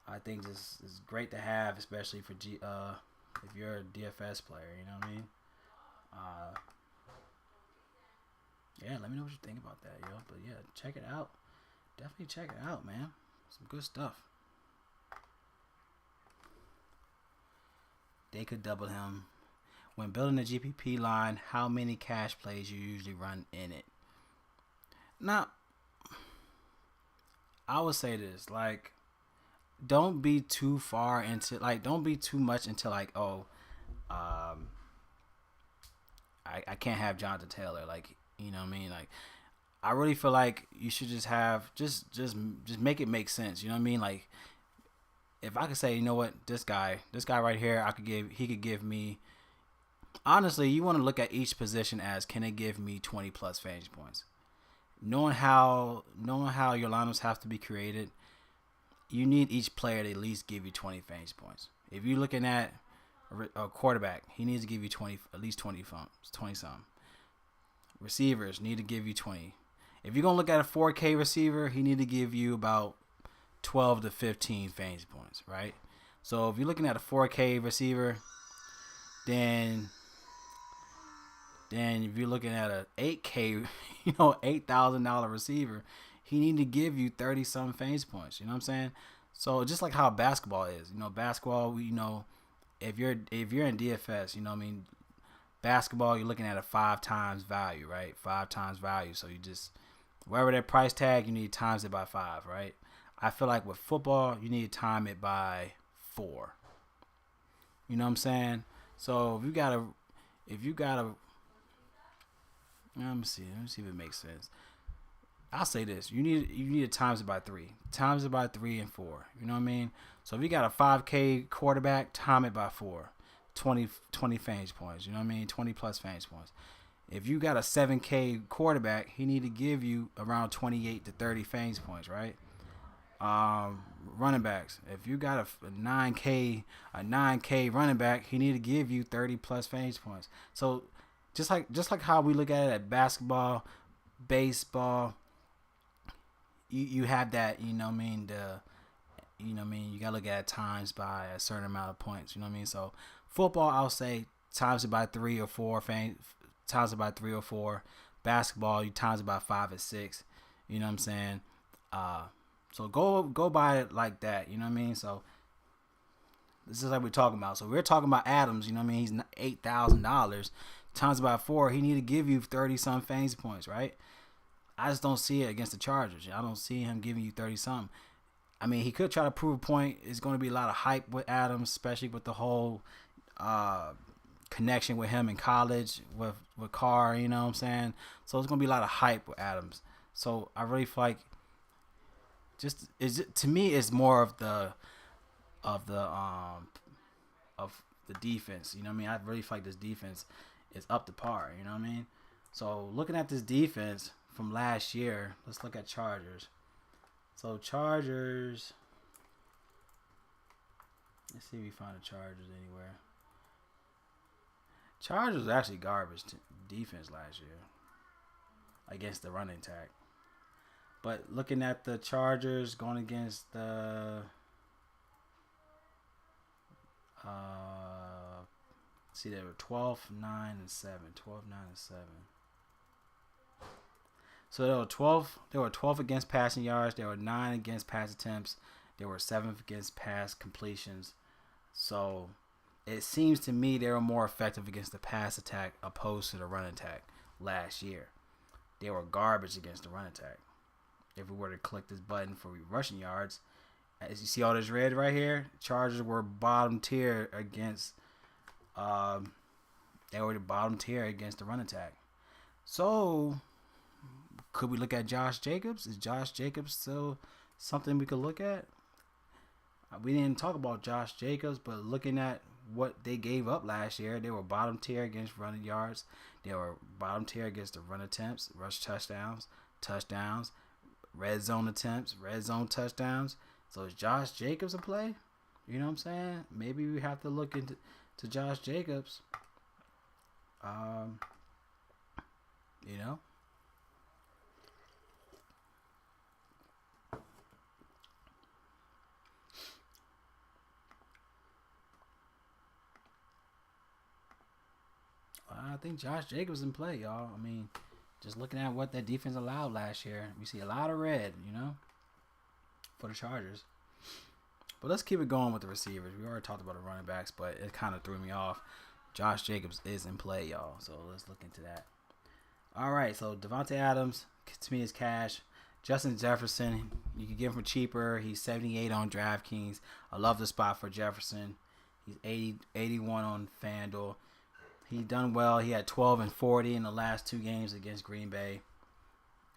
I think this is great to have, especially for if you're a DFS player, you know what I mean? Yeah, let me know what you think about that, yo. But yeah, check it out. Definitely check it out, man. Some good stuff. They could double him. When building a GPP line, how many cash plays you usually run in it? Now, I would say this, like, don't be too far into, like, don't be too much into, like, I can't have Jonathan Taylor, like, you know what I mean? Like, I really feel like you should just have, just make it make sense, you know what I mean? Like, if I could say, you know what, this guy right here, he could give me, honestly, you want to look at each position as, can it give me 20 plus fantasy points? Knowing how your lineups have to be created, you need each player to at least give you 20 fantasy points. If you're looking at a quarterback, he needs to give you 20, at least 20 some. Receivers need to give you 20. If you're gonna look at a 4K receiver, he need to give you about 12 to 15 fantasy points, right? So if you're looking at a 4K receiver, then if you're looking at a 8K, you know, $8,000 receiver, he need to give you 30 some fantasy points. You know what I'm saying? So just like how basketball is, you know, you know, if you're in DFS, you know what I mean, basketball, you're looking at a 5 times value, right? 5 times value. So you just, wherever that price tag, you need to times it by 5, right? I feel like with football, you need to time it by 4. You know what I'm saying? So if you gotta, let me see if it makes sense. I'll say this: you need to times it by 3, times it by 3 and 4. You know what I mean? So if you got a 5K quarterback, time it by 4, 20 fantasy points. You know what I mean? 20 plus fantasy points. If you got a 7K quarterback, he need to give you around 28 to 30 fantasy points, right? Running backs. If you got a 9K running back, he need to give you 30 plus fantasy points. So just like how we look at it at basketball, baseball, you have that, you know what I mean, you gotta look at it times by a certain amount of points, you know what I mean? So football, I'll say times it by 3 or 4, times it by 3 or 4. Basketball, you times it by 5 or 6, you know what I'm saying? So go by it like that, you know what I mean? So this is like we're talking about. So we're talking about Adams, you know what I mean? He's $8,000 times by 4. He need to give you 30 some fantasy points, right? I just don't see it against the Chargers. I don't see him giving you 30 something. I mean, he could try to prove a point. It's going to be a lot of hype with Adams, especially with the whole connection with him in college with Carr, you know what I'm saying? So it's going to be a lot of hype with Adams. So I really feel like to me it's more of the defense, you know what I mean? I really feel like this defense is up to par, you know what I mean? So looking at this defense from last year, let's look at Chargers. So Chargers, Let's see if we find the Chargers anywhere. Chargers was actually garbage defense last year against the running attack. But looking at the Chargers going against the see, they were 12, 9, and 7. 12, 9, and 7. So they were 12 against passing yards. They were 9 against pass attempts. They were 7th against pass completions. So it seems to me they were more effective against the pass attack opposed to the run attack last year. They were garbage against the run attack. If we were to click this button for rushing yards, as you see all this red right here, Chargers were bottom tier against they were the bottom tier against the run attack. So could we look at Josh Jacobs? Is Josh Jacobs still something we could look at? We didn't talk about Josh Jacobs, but looking at what they gave up last year, they were bottom tier against running yards. They were bottom tier against the run attempts, rush touchdowns, red zone attempts, red zone touchdowns. So is Josh Jacobs a play? You know what I'm saying? Maybe we have to look into Josh Jacobs. You know? I think Josh Jacobs in play, y'all. I mean, just looking at what that defense allowed last year, we see a lot of red, you know, for the Chargers. But let's keep it going with the receivers. We already talked about the running backs, but it kind of threw me off. Josh Jacobs is in play, y'all. So let's look into that. All right, so Devontae Adams, to me, is cash. Justin Jefferson, you can get him for cheaper. He's 78 on Draftkings. I love the spot for Jefferson. He's 81 on FanDuel. He done well. He had 12 and 40 in the last 2 games against Green Bay.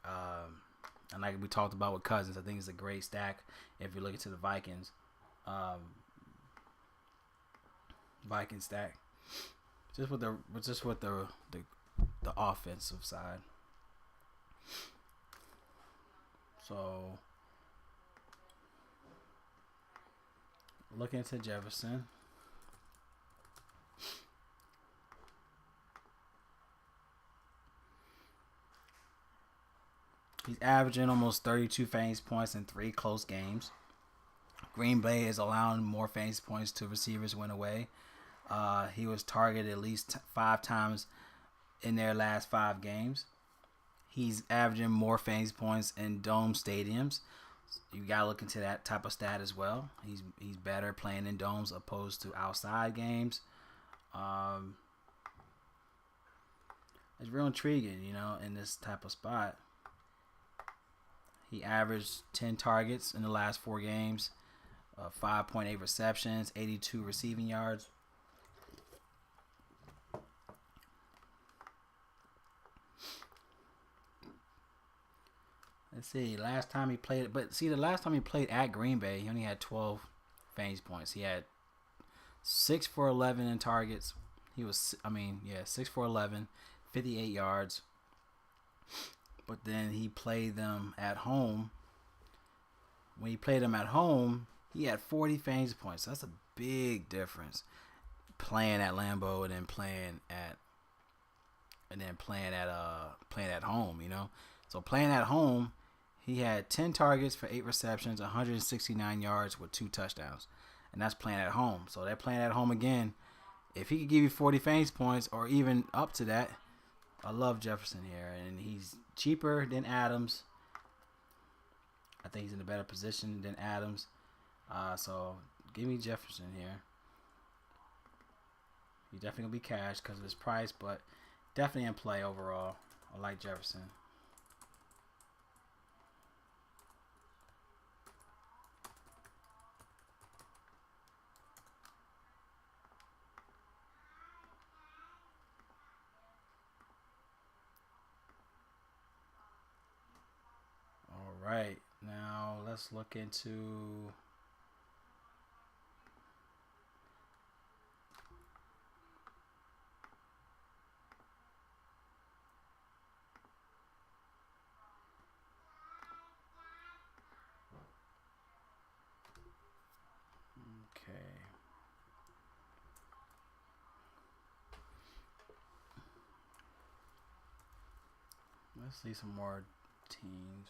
And like we talked about with Cousins, I think it's a great stack if you're looking to the Vikings. Viking stack. Just with the offensive side. So looking into Jefferson. He's averaging almost 32 fantasy points in 3 close games. Green Bay is allowing more fantasy points to receivers win away. He was targeted at least 5 times in their last 5 games. He's averaging more fantasy points in dome stadiums. You gotta look into that type of stat as well. He's better playing in domes opposed to outside games. It's real intriguing, you know, in this type of spot. He averaged 10 targets in the last 4 games, 5.8 receptions, 82 receiving yards. Let's see. Last time he played, the last time he played at Green Bay, he only had 12 fantasy points. He had 6 for 11 in targets. 6 for 11, 58 yards. But then he played them at home. When he played them at home, he had 40 fantasy points. So that's a big difference. Playing at Lambeau and then playing at home, you know. So playing at home, he had 10 targets for 8 receptions, 169 yards with 2 touchdowns. And that's playing at home. So they're playing at home again. If he could give you 40 fantasy points or even up to that, I love Jefferson here. And he's cheaper than Adams. I think he's in a better position than Adams. So give me Jefferson here. He's definitely going to be cash because of his price, but definitely in play overall. I like Jefferson. All right. Now let's look into okay. Let's see some more teams.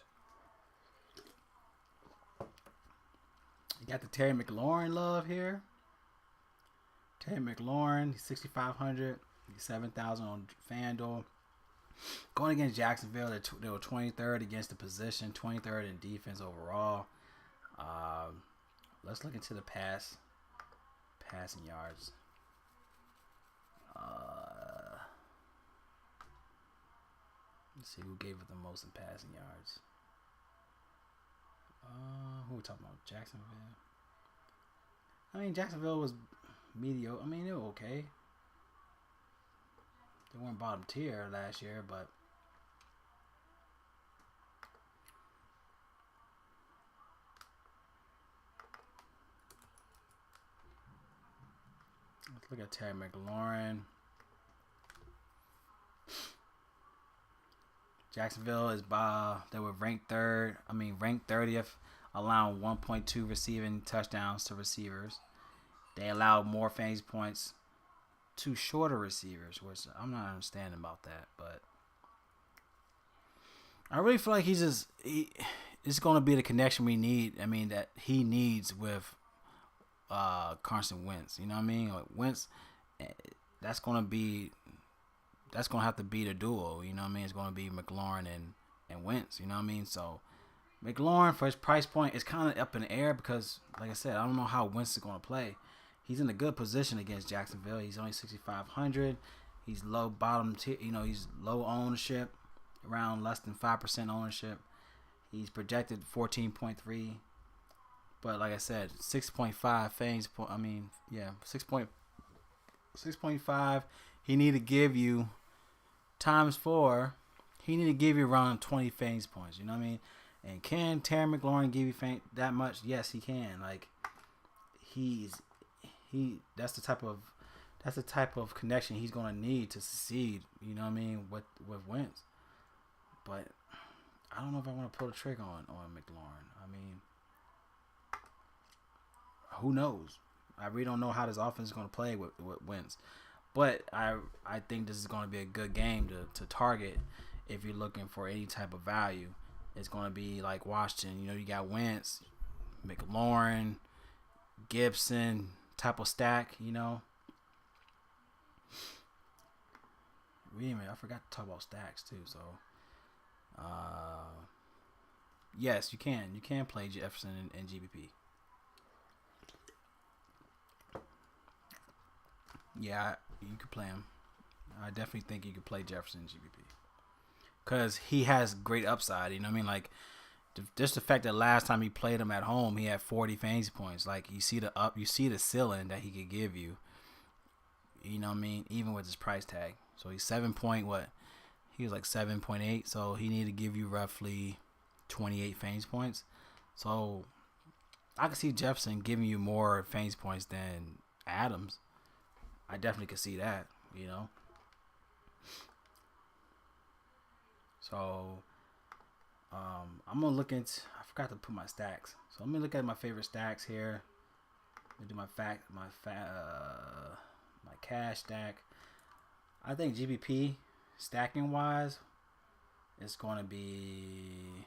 You got the Terry McLaurin love here. Terry McLaurin, 6,500, 7,000 on FanDuel. Going against Jacksonville, they were 23rd against the position, 23rd in defense overall. Let's look into the passing yards. Let's see who gave it the most in passing yards. Who are we talking about? Jacksonville. I mean, Jacksonville was mediocre. I mean, they were okay. They weren't bottom tier last year, but let's look at Terry McLaurin. Jacksonville is they were ranked 30th, allowing 1.2 receiving touchdowns to receivers. They allowed more fantasy points to shorter receivers, which I'm not understanding about that, but I really feel like it's going to be the connection we need. I mean, that he needs with Carson Wentz. You know what I mean? Like Wentz, that's going to have to be the duo. You know what I mean? It's going to be McLaurin and Wentz. You know what I mean? So McLaurin, for his price point, is kind of up in the air because, like I said, I don't know how Wentz is going to play. He's in a good position against Jacksonville. He's only 6,500. He's low bottom tier. You know, he's low ownership, around less than 5% ownership. He's projected 14.3. But like I said, 6.5 fangs. I mean, yeah, 6.5. He need to give you times 4. He need to give you around 20 fangs points. You know what I mean? And can Terry McLaurin give you that much? Yes, he can. Like that's the type of connection he's gonna need to succeed. You know what I mean? With Wentz. But I don't know if I want to pull the trigger on McLaurin. I mean, who knows? I really don't know how this offense is gonna play with Wentz. But I think this is going to be a good game to target if you're looking for any type of value. It's going to be like Washington. You know, you got Wentz, McLaurin, Gibson type of stack, you know. Wait a minute, I forgot to talk about stacks too. So, yes, you can. You can play Jefferson and GBP. Yeah, you could play him. I definitely think you could play Jefferson and GBP because he has great upside. You know what I mean? Like just the fact that last time he played him at home, he had 40 fantasy points. Like you see the ceiling that he could give you. You know what I mean? Even with his price tag. So he's 7 point what? He was like 7.8. So he needed to give you roughly 28 fantasy points. So I could see Jefferson giving you more fantasy points than Adams. I definitely could see that, you know. So, I'm gonna look into. I forgot to put my stacks, so let me look at my favorite stacks here. Let me do my cash stack. I think GBP stacking wise, it's gonna be.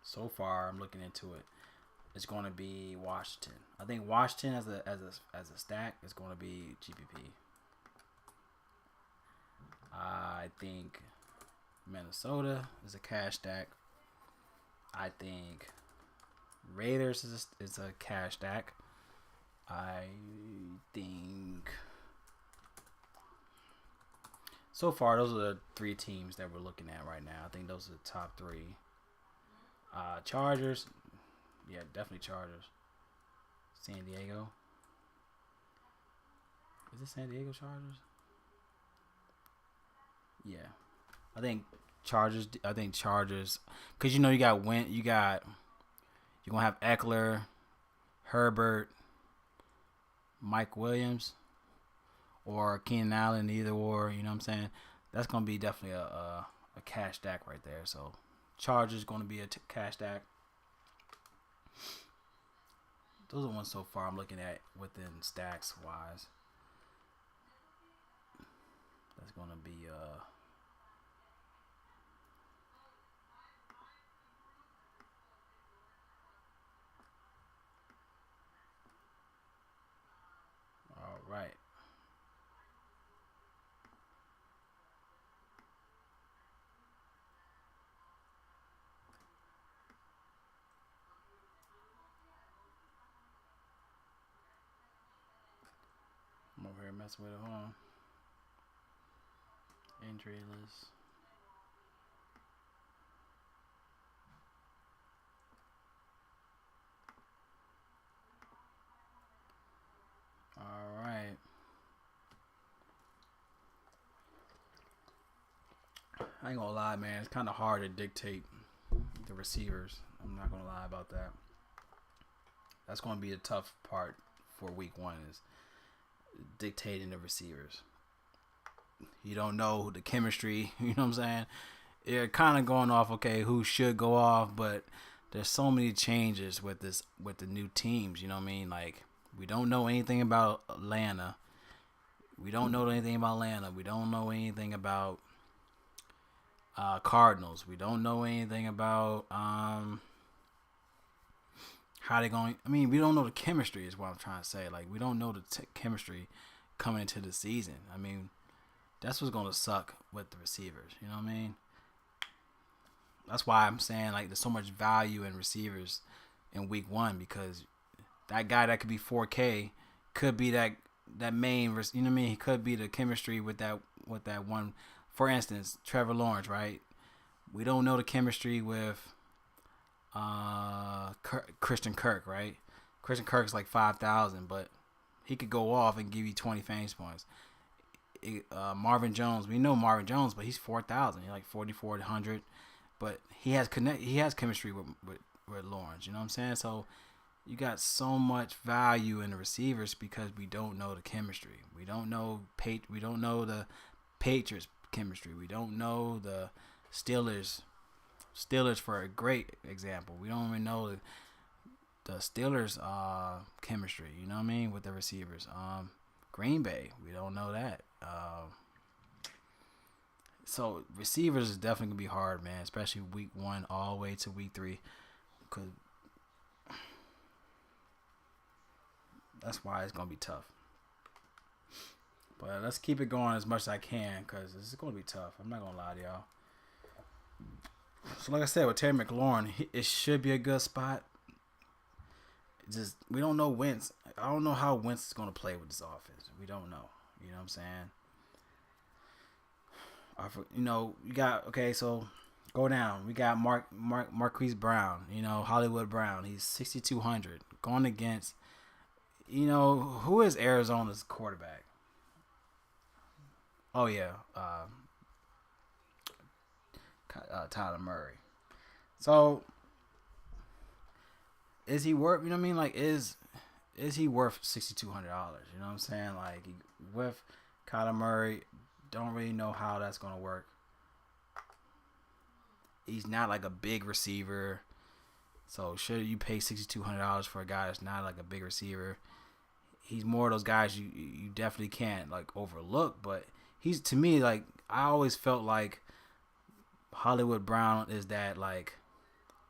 So far, I'm looking into it. It's going to be Washington. I think Washington as a stack is going to be GPP. I think Minnesota is a cash stack. I think Raiders is a cash stack. I think so far those are the 3 teams that we're looking at right now. I think those are the top 3. Chargers. Yeah, definitely Chargers. San Diego. Is it San Diego Chargers? Yeah. I think Chargers. Because, you know, you got Wentz. You're going to have Eckler, Herbert, Mike Williams, or Keenan Allen, either or. You know what I'm saying? That's going to be definitely a cash stack right there. So, Chargers going to be a cash stack. Those are ones so far I'm looking at within stacks wise. That's gonna be all right. I'm over here messing with it. Hold on. Injury list. All right. I ain't gonna lie, man. It's kind of hard to dictate the receivers. I'm not gonna lie about that. That's gonna be a tough part for week 1 is dictating the receivers. You don't know the chemistry. You know what I'm saying? You're kind of going off, okay, who should go off, but there's so many changes with the new teams. You know what I mean? Like, we don't know anything about Atlanta. We don't know anything about Atlanta. We don't know anything about Cardinals. We don't know anything about how they going. I mean, we don't know the chemistry is what I'm trying to say. Like, we don't know the chemistry coming into the season. I mean, that's what's going to suck with the receivers. You know what I mean? That's why I'm saying, like, there's so much value in receivers in week 1 because that guy that could be 4K could be that main, you know what I mean? He could be the chemistry with that one. For instance, Trevor Lawrence, right? We don't know the chemistry with Christian Kirk, right? Christian Kirk's like 5,000, but he could go off and give you 20 fantasy points. Marvin Jones, we know Marvin Jones, but he's 4,000. He's like 4,400, but he has chemistry with Lawrence. You know what I'm saying? So you got so much value in the receivers because we don't know the chemistry. We don't know the Patriots chemistry. We don't know the Steelers for a great example. We don't even know the Steelers chemistry, you know what I mean, with the receivers. Green Bay, we don't know that. So receivers is definitely gonna be hard, man, especially week 1 all the way to week 3, because that's why it's gonna be tough. But let's keep it going as much as I can because this is gonna be tough. I'm not gonna lie to y'all. So like I said, with Terry McLaurin, it should be a good spot. Just we don't know Wentz. I don't know how Wentz is gonna play with this offense. We don't know. You know what I'm saying? You got so go down. We got Marquise Brown. Hollywood Brown. He's 6,200 going against. Who is Arizona's quarterback? Oh yeah, Tyler Murray. So is he worth? You know what I mean? Like is he worth $6,200? You know what I'm saying? Like with Kyler Murray, don't really know how that's gonna work. He's not like a big receiver, so should you pay $6,200 for a guy that's not like a big receiver? He's more of those guys you definitely can't like overlook, but he's to me like I always felt like Hollywood Brown is that like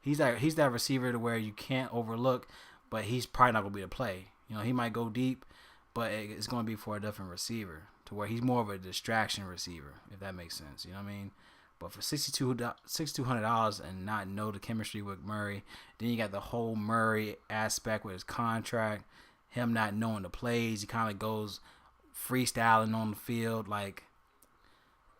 he's that receiver to where you can't overlook, but he's probably not gonna be the play. He might go deep, but it's gonna be for a different receiver to where he's more of a distraction receiver, if that makes sense. You know what I mean? But for $6,200 and not know the chemistry with Murray, then you got the whole Murray aspect with his contract, him not knowing the plays. He kind of goes freestyling on the field, like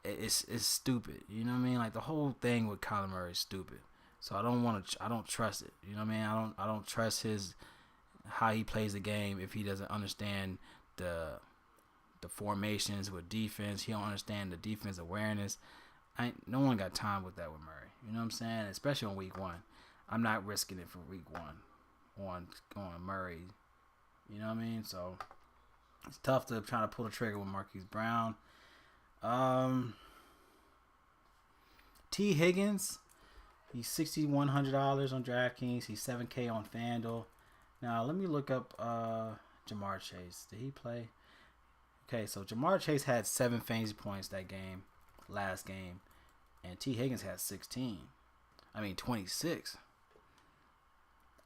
it's stupid. You know what I mean? Like the whole thing with Kyler Murray is stupid. So I don't trust it. You know what I mean? I don't trust how he plays the game if he doesn't understand the formations with defense. He don't understand the defense awareness. No one got time with that with Murray. You know what I'm saying? Especially on week 1. I'm not risking it for week 1 on Murray. You know what I mean? So it's tough to try to pull the trigger with Marquise Brown. T. Higgins, he's $6,100 on DraftKings. He's $7K on FanDuel. Now let me look up Jamar Chase. Did he play? Okay, so Jamar Chase had 7 fantasy points that game, last game, and T. Higgins had 16. 26.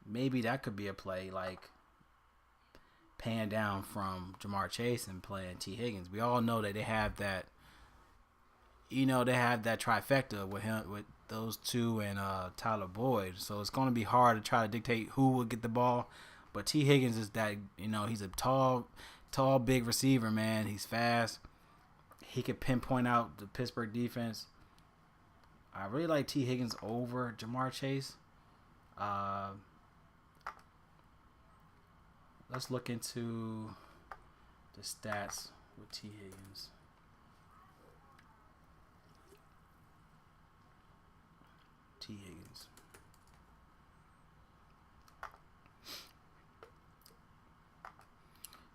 Maybe that could be a play, like paying down from Jamar Chase and playing T. Higgins. We all know that they have that. They have that trifecta with him, with those two and Tyler Boyd. So it's going to be hard to try to dictate who will get the ball. But T. Higgins is that, he's a tall, big receiver, man. He's fast. He could pinpoint out the Pittsburgh defense. I really like T. Higgins over Jamar Chase. Let's look into the stats with T. Higgins. T. Higgins.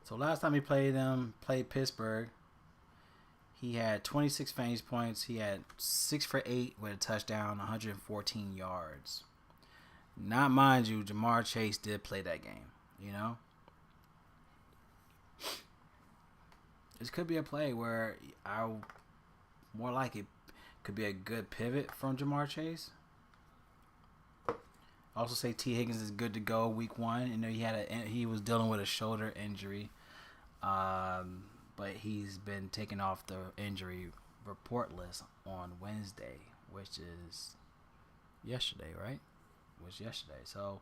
So last time he played Pittsburgh, he had 26 fantasy points. He had 6 for 8 with a touchdown, 114 yards. Not, mind you, Jamar Chase did play that game, This could be a play where more like it could be a good pivot from Jamar Chase. Also say T. Higgins is good to go week 1. He was dealing with a shoulder injury, but he's been taken off the injury report list on Wednesday, which is yesterday, right? So,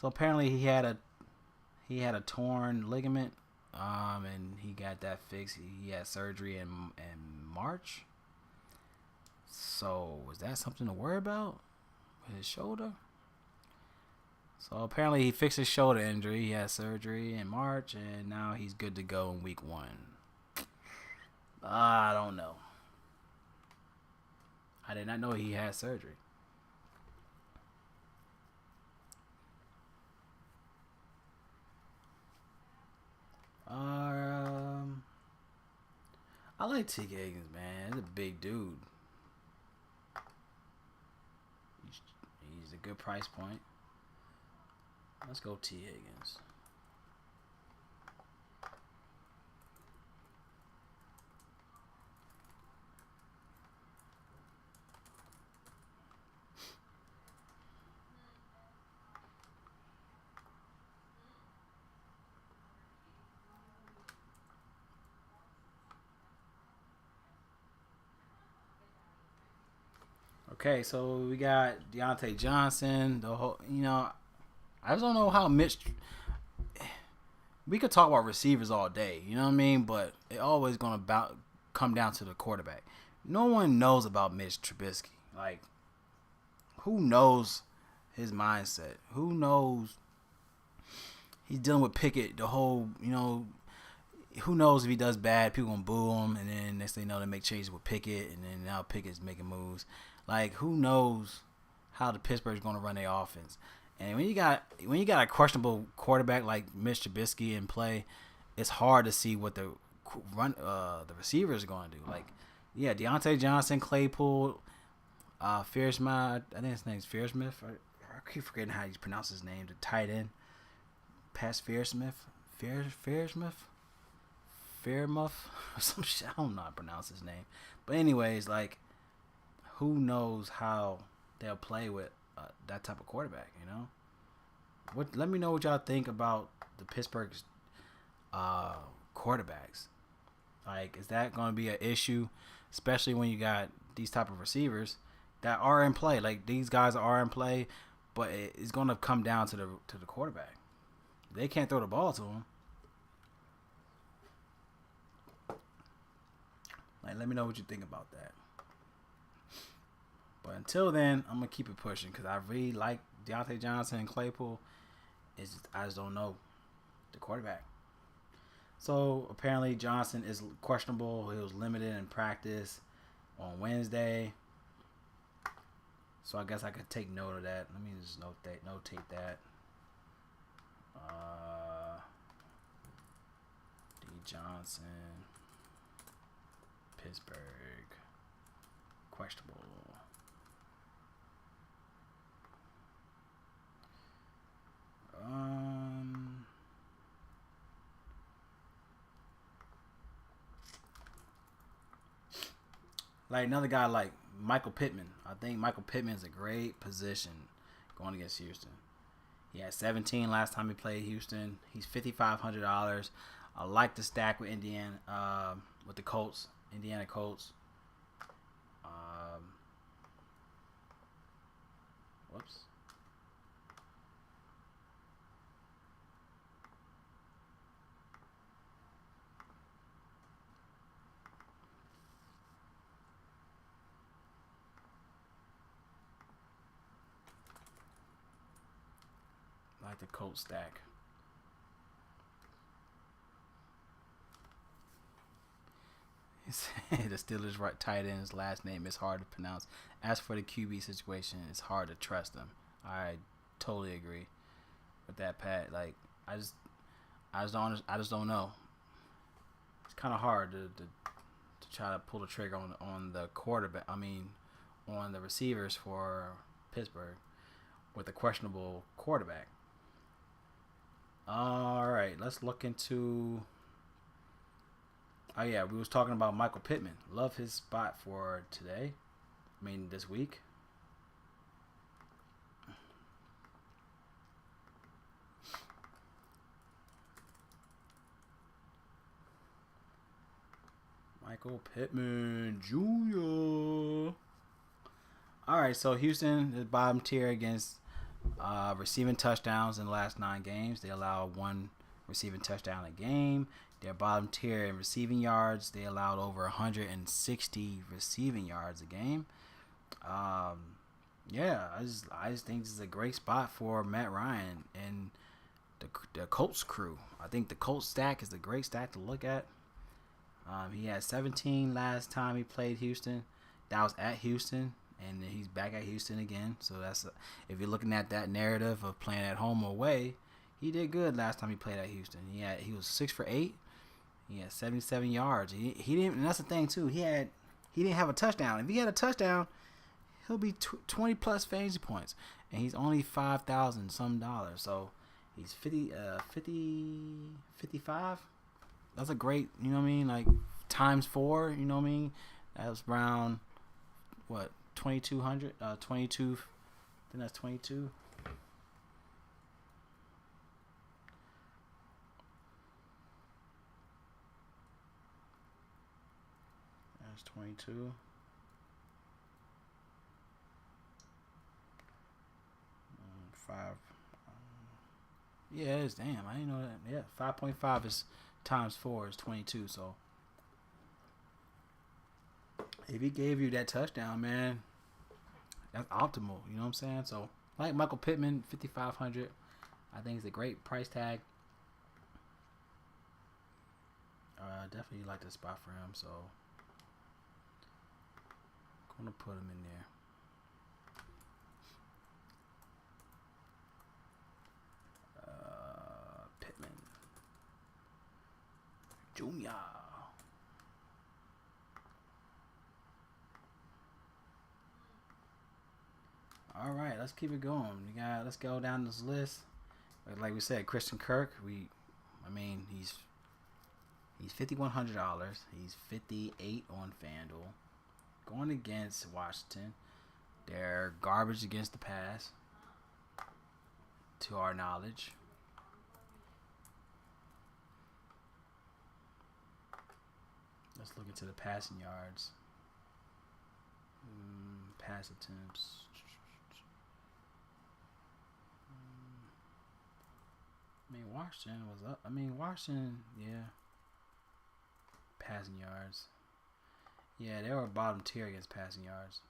apparently he had a torn ligament, and he got that fixed. He had surgery in March. So, is that something to worry about with his shoulder? So, apparently he fixed his shoulder injury. He had surgery in March, and now he's good to go in week 1. I don't know. I did not know he had surgery. I like T. Higgins, man. He's a big dude. He's a good price point. Let's go T. Higgins. Okay, so we got Deontay Johnson. The whole, I just don't know how Mitch. We could talk about receivers all day, you know what I mean? But it always gonna come down to the quarterback. No one knows about Mitch Trubisky. Like, who knows his mindset? Who knows? He's dealing with Pickett. The whole, who knows if he does bad, people gonna boo him, and then next thing you know, they make changes with Pickett, and then now Pickett's making moves. Like, who knows how the Pittsburgh's going to run their offense? And when you got a questionable quarterback like Mitch Trubisky in play, it's hard to see what the receivers are going to do. Like, yeah, Deontay Johnson, Claypool, Fearsmith. I think his name's Fearsmith. I keep forgetting how you pronounce his name. The tight end, Pat Fearsmith, Fairmuff, or some shit. I don't know how to pronounce his name. But anyways, like, who knows how they'll play with that type of quarterback, Let me know what y'all think about the Pittsburgh's quarterbacks. Like, is that going to be an issue, especially when you got these type of receivers that are in play? Like, these guys are in play, but it's going to come down to the quarterback. They can't throw the ball to him. Like, let me know what you think about that. But until then, I'm going to keep it pushing because I really like Deontay Johnson and Claypool. I just don't know the quarterback. So, apparently, Johnson is questionable. He was limited in practice on Wednesday. So, I guess I could take note of that. Let me just notate that. D. Johnson, Pittsburgh, questionable. like another guy like Michael Pittman. I think Michael Pittman is a great position going against Houston. He had 17 last time he played Houston. He's $5,500. I like the stack with Indiana, with the Colts, Indiana Colts. Whoops. I like the Colts stack. The Steelers' right tight end's last name is hard to pronounce. As for the QB situation, it's hard to trust them. I totally agree with that, Pat. Like I just don't know. It's kind of hard to try to pull the trigger on the quarterback. I mean, on the receivers for Pittsburgh with a questionable quarterback. All right, let's look into. Oh yeah, we was talking about Michael Pittman. Love his spot for today. I mean, this week. Michael Pittman Jr. All right, so Houston is bottom tier against receiving touchdowns in the last 9 games. They allow 1 receiving touchdown a game. They're bottom tier in receiving yards. They allowed over 160 receiving yards a game. Yeah, I just think this is a great spot for Matt Ryan and the Colts crew. I think the Colts stack is a great stack to look at. He had 17 last time he played Houston. That was at Houston, and he's back at Houston again. So that's if you're looking at that narrative of playing at home or away, he did good last time he played at Houston. He was 6 for 8. He had 77 yards. He didn't. And that's the thing too. He didn't have a touchdown. If he had a touchdown, he'll be 20 plus fantasy points, and he's only $5,000 some dollars. So he's 55. That's a great. You know what I mean? Like times 4. You know what I mean? That was around what 2,200. 22. Then that's 22. That's 22. Five. Yeah, it is. Damn, I didn't know that. Yeah, 5.5 is times 4 is 22. So if he gave you that touchdown, man, that's optimal. You know what I'm saying? So like Michael Pittman, 5,500. I think it's a great price tag. Definitely like the spot for him. So I'm gonna put him in there. Pittman Jr. All right, let's keep it going. Let's go down this list. Like we said, Christian Kirk. He's $5,100. He's 58 on FanDuel. Going against Washington. They're garbage against the pass, to our knowledge. Let's look into the passing yards. Pass attempts. Washington was up. Washington, yeah. Passing yards. Yeah, they were bottom tier against passing yards.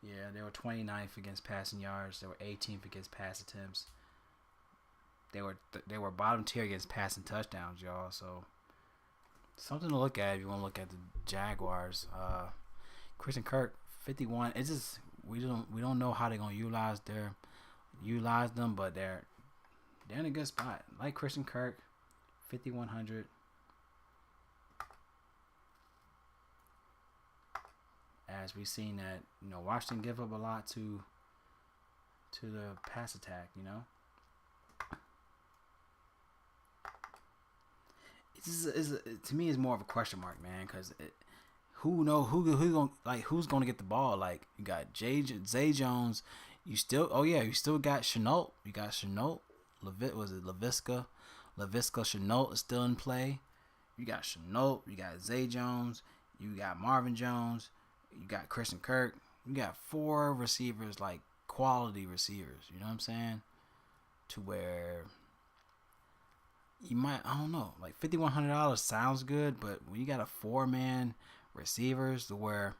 Yeah, they were 29th against passing yards. They were 18th against pass attempts. They were bottom tier against passing touchdowns, y'all. So something to look at if you want to look at the Jaguars. Christian Kirk, 51. It's just we don't know how they're gonna utilize them, but they're in a good spot. Like Christian Kirk, 5,100. As we've seen that, Washington give up a lot to the pass attack, to me, it's more of a question mark, man, because who's gonna get the ball? Like you got Zay Jones, you still got Chenault. You got Chenault. Laviska Chenault is still in play. You got Chenault. You got Zay Jones. You got Marvin Jones. You got Christian Kirk. You got 4 receivers, like quality receivers. You know what I'm saying? To where you might, I don't know, like $5,100 sounds good, but when you got a 4-man receivers, to where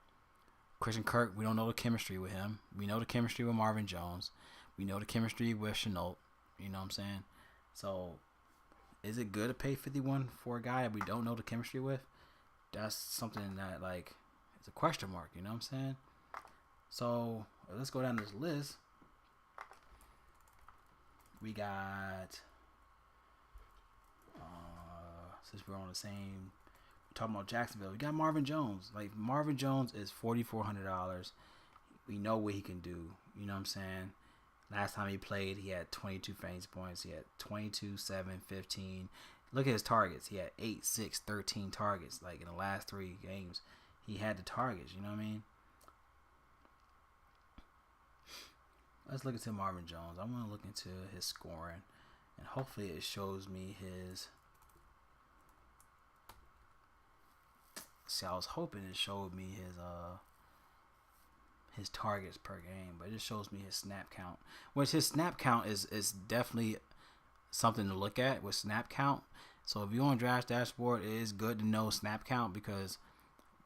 Christian Kirk, we don't know the chemistry with him. We know the chemistry with Marvin Jones. We know the chemistry with Chenault. You know what I'm saying? So, is it good to pay 51 for a guy that we don't know the chemistry with? That's something that, like, it's a question mark. You know what I'm saying? So, let's go down this list. We got, since we're on the same, we're talking about Jacksonville, we got Marvin Jones. Like, Marvin Jones is $4,400. We know what he can do. You know what I'm saying? Last time he played, he had 22 fantasy points. He had 22, 7, 15. Look at his targets. He had 8, 6, 13 targets. Like, in the last 3 games, he had the targets. You know what I mean? Let's look into Marvin Jones. I want to look into his scoring, and hopefully it shows me his. See, I was hoping it showed me his targets per game, but it just shows me his snap count. Which his snap count is definitely something to look at with snap count. So if you're on Draft Dashboard, it is good to know snap count, because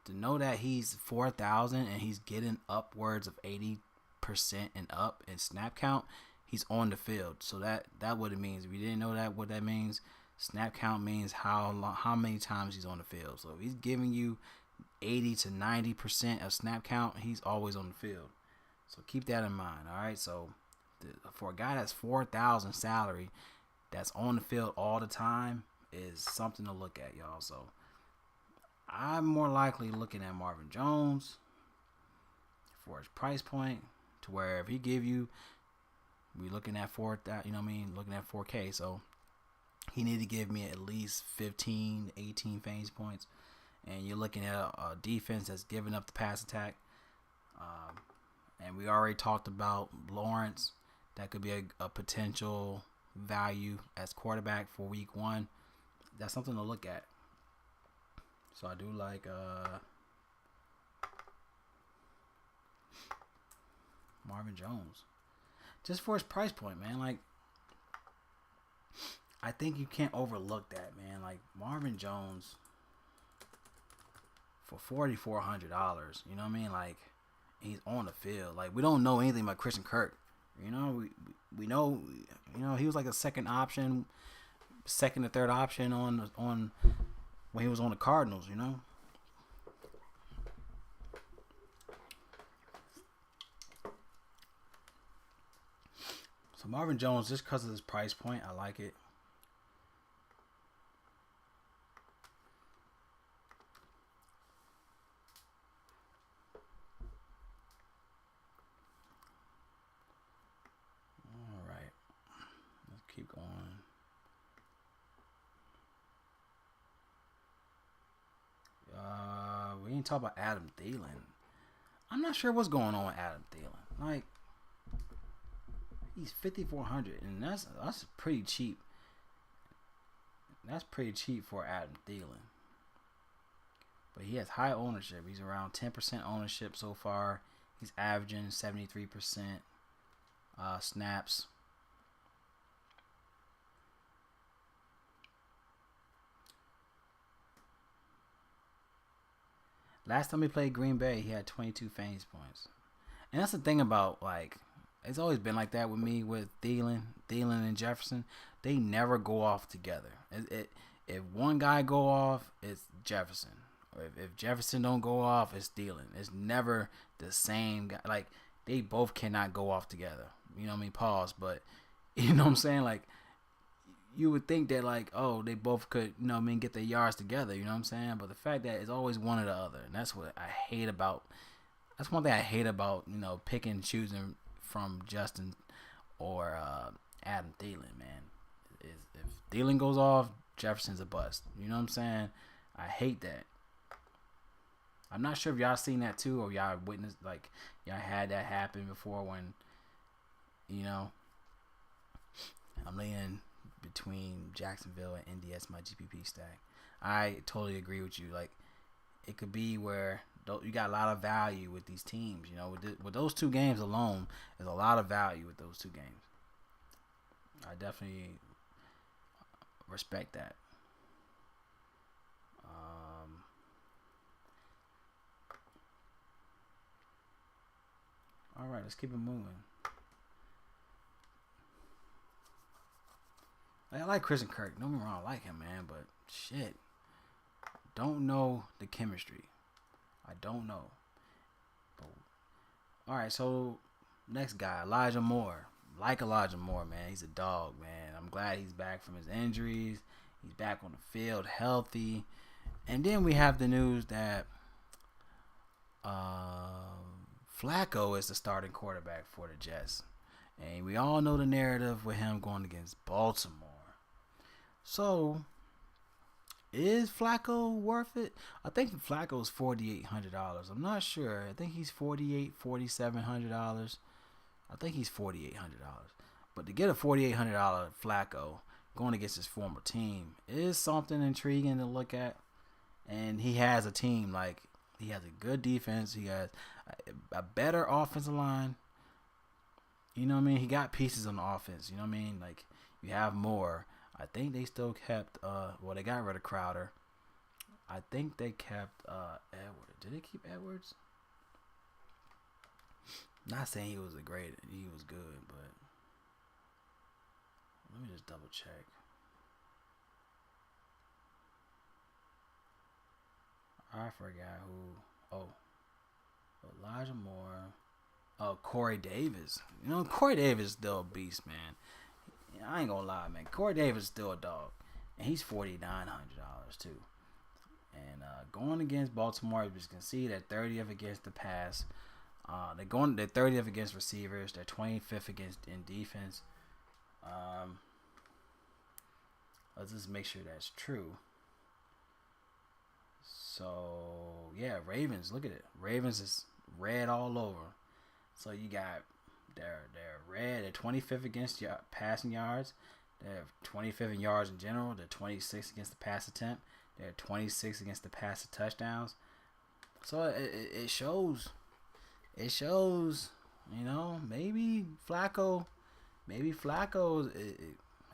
to know that he's 4,000 and he's getting upwards of 80% and up in snap count, he's on the field. So that what it means. If you didn't know that, what that means, snap count means how many times he's on the field. So if he's giving you 80 to 90% of snap count, he's always on the field. So keep that in mind. All right. So for a guy that's 4,000 salary, that's on the field all the time, is something to look at, y'all. So I'm more likely looking at Marvin Jones for his price point, to where if he give you, we looking at 4,000, you know what I mean, looking at 4K. So he need to give me at least 15, 18 fantasy points. And you're looking at a defense that's giving up the pass attack. And we already talked about Lawrence. That could be a potential value as quarterback for week 1. That's something to look at. So I do like Marvin Jones. Just for his price point, man. Like, I think you can't overlook that, man. Like, Marvin Jones for $4,400, you know what I mean? Like, he's on the field. Like, we don't know anything about Christian Kirk. You know, we know, you know, he was like a second or third option on when he was on the Cardinals, you know. So Marvin Jones, just because of his price point, I like it. All right, let's keep going. We didn't talk about Adam Thielen. I'm not sure what's going on with Adam Thielen. Like, he's $5,400, and that's pretty cheap. That's pretty cheap for Adam Thielen. But he has high ownership. He's around 10% ownership so far. He's averaging 73% snaps. Last time he played Green Bay, he had 22 fantasy points. And that's the thing about, like, it's always been like that with me with Thielen and Jefferson. They never go off together. If one guy go off, it's Jefferson. Or if Jefferson don't go off, it's Thielen. It's never the same guy. Like, they both cannot go off together. You know what I mean? Pause. But, you know what I'm saying? Like, you would think that, like, oh, they both could, you know what I mean, get their yards together. You know what I'm saying? But the fact that it's always one or the other. And that's what I hate about. That's one thing I hate about, you know, picking and choosing from Justin or Adam Thielen, man. Is if Thielen goes off, Jefferson's a bust. You know what I'm saying? I hate that. I'm not sure if y'all seen that too, or y'all witnessed, like, y'all had that happen before when, you know, I'm laying between Jacksonville and Indy as my GPP stack. I totally agree with you. Like, it could be where you got a lot of value with these teams. You know, with those 2 games alone, there's a lot of value with those 2 games. I definitely respect that. All right, let's keep it moving. I like Christian Kirk. Don't get me wrong, I like him, man. But shit, don't know the chemistry. I don't know. But, all right, so next guy, Elijah Moore. Like Elijah Moore, man. He's a dog, man. I'm glad he's back from his injuries. He's back on the field, healthy. And then we have the news that Flacco is the starting quarterback for the Jets. And we all know the narrative with him going against Baltimore. So, is Flacco worth it? I think Flacco's $4,800. I'm not sure. I think he's $4,700. I think he's $4,800. But to get a $4,800 Flacco going against his former team is something intriguing to look at. And he has a team, like, he has a good defense. He has a better offensive line. You know what I mean? He got pieces on the offense. You know what I mean? Like, you have more. I think they still kept, they got rid of Crowder. I think they kept Edwards. Did they keep Edwards? Not saying he was he was good, but let me just double check. I forgot who. Oh, Elijah Moore. Oh, Corey Davis. You know, Corey Davis is still a beast, man. I ain't gonna lie, man. Corey Davis is still a dog, and he's $4,900 too. And going against Baltimore, you can see they're 30th against the pass. They're 30th against receivers. They're 25th in defense. Let's just make sure that's true. So yeah, Ravens. Look at it. Ravens is red all over. So you got they're red. They're 25th against passing yards. They're 25th in yards in general. They're 26th against the pass attempt. They're 26th against the pass to touchdowns. So it shows. It shows. You know, maybe Flacco.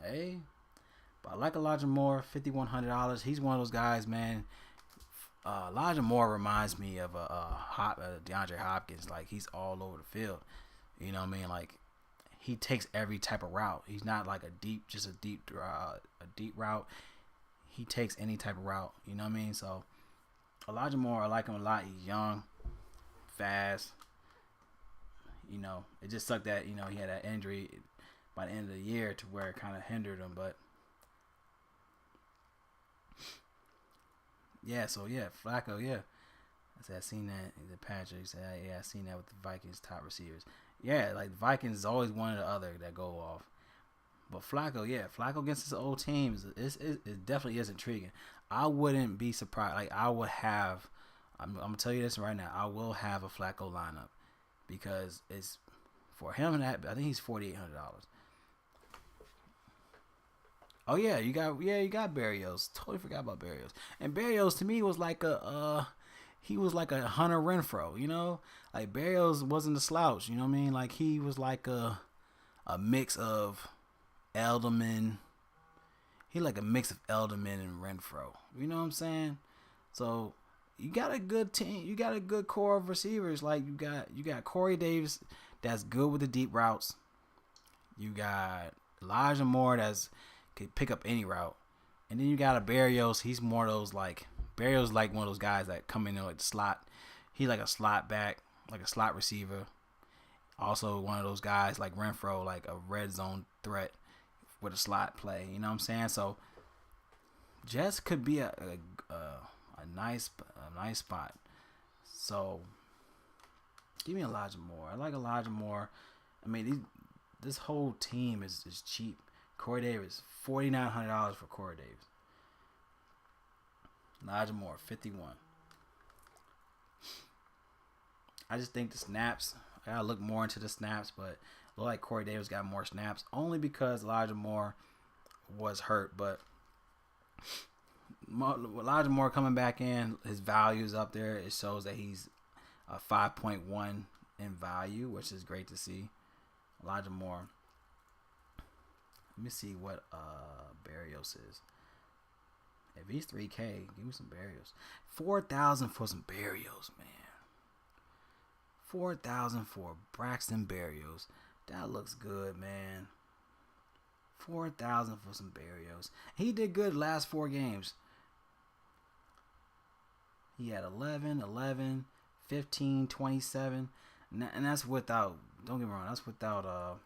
Hey, but I like Elijah Moore, $5,100. He's one of those guys, man. Elijah Moore reminds me of DeAndre Hopkins. Like, he's all over the field. You know what I mean? Like, he takes every type of route. He's not like a deep route. He takes any type of route. You know what I mean? So Elijah Moore, I like him a lot. He's young, fast. You know, it just sucked that, you know, he had that injury by the end of the year to where it kind of hindered him. But yeah, so yeah, Flacco, yeah. I seen that in the Patrick said, I seen that with the Vikings top receivers. Yeah, like the Vikings is always one or the other that go off. But Flacco against his old teams, it definitely is intriguing. I wouldn't be surprised. Like, I would have, I'm gonna tell you this right now. I will have a Flacco lineup because it's for him and that. I think he's $4,800. Oh yeah, you got Berrios. Totally forgot about Berrios. And Berrios to me was like he was like a Hunter Renfro, you know? Like, Berrios wasn't a slouch, you know what I mean? Like, he was like a mix of Edelman. He like a mix of Edelman and Renfro. You know what I'm saying? So you got a good team. You got a good core of receivers. Like, you got Corey Davis that's good with the deep routes. You got Elijah Moore that's can pick up any route. And then you got a Berrios. He's more of those like Berrios, like one of those guys that come in there like the slot. He's like a slot back, like a slot receiver. Also one of those guys like Renfro, like a red zone threat with a slot play. You know what I'm saying? So Jets could be a nice spot. So give me Elijah Moore. I like Elijah Moore. I mean, this whole team is cheap. Corey Davis, $4,900 for Corey Davis. Elijah Moore, 51. I just think the snaps. I gotta look more into the snaps, but it looked like Corey Davis got more snaps only because Elijah Moore was hurt. But Elijah Moore coming back in, his value is up there. It shows that he's a 5.1 in value, which is great to see. Elijah Moore. Let me see what Barrios is. If he's 3K, give me some Barrios. 4,000 for some Barrios, man. 4,000 for Braxton Berrios. That looks good, man. 4,000 for some Berrios. He did good last 4 games. He had 11, 15, 27. And that's without, don't get me wrong, that's without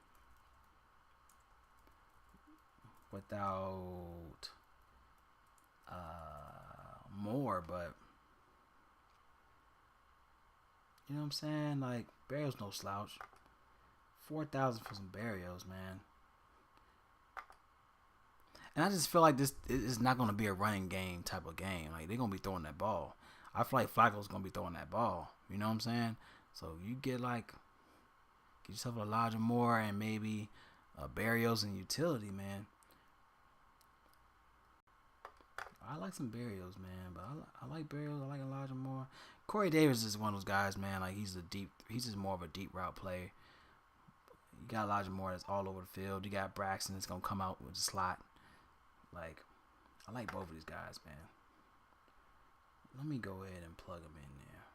Moore, but you know what I'm saying? Like, Barrios no slouch. 4,000 for some Barrios, man. And I just feel like this is not going to be a running game type of game. Like, they're going to be throwing that ball. I feel like Flacco's going to be throwing that ball. You know what I'm saying? So, you get yourself a Elijah Moore and maybe Barrios and utility, man. I like some Barrios, man, but I like Barrios. I like Elijah Moore. Corey Davis is one of those guys, man. Like, he's just more of a deep route player. You got Elijah Moore that's all over the field. You got Braxton that's gonna come out with the slot. Like, I like both of these guys, man. Let me go ahead and plug them in there.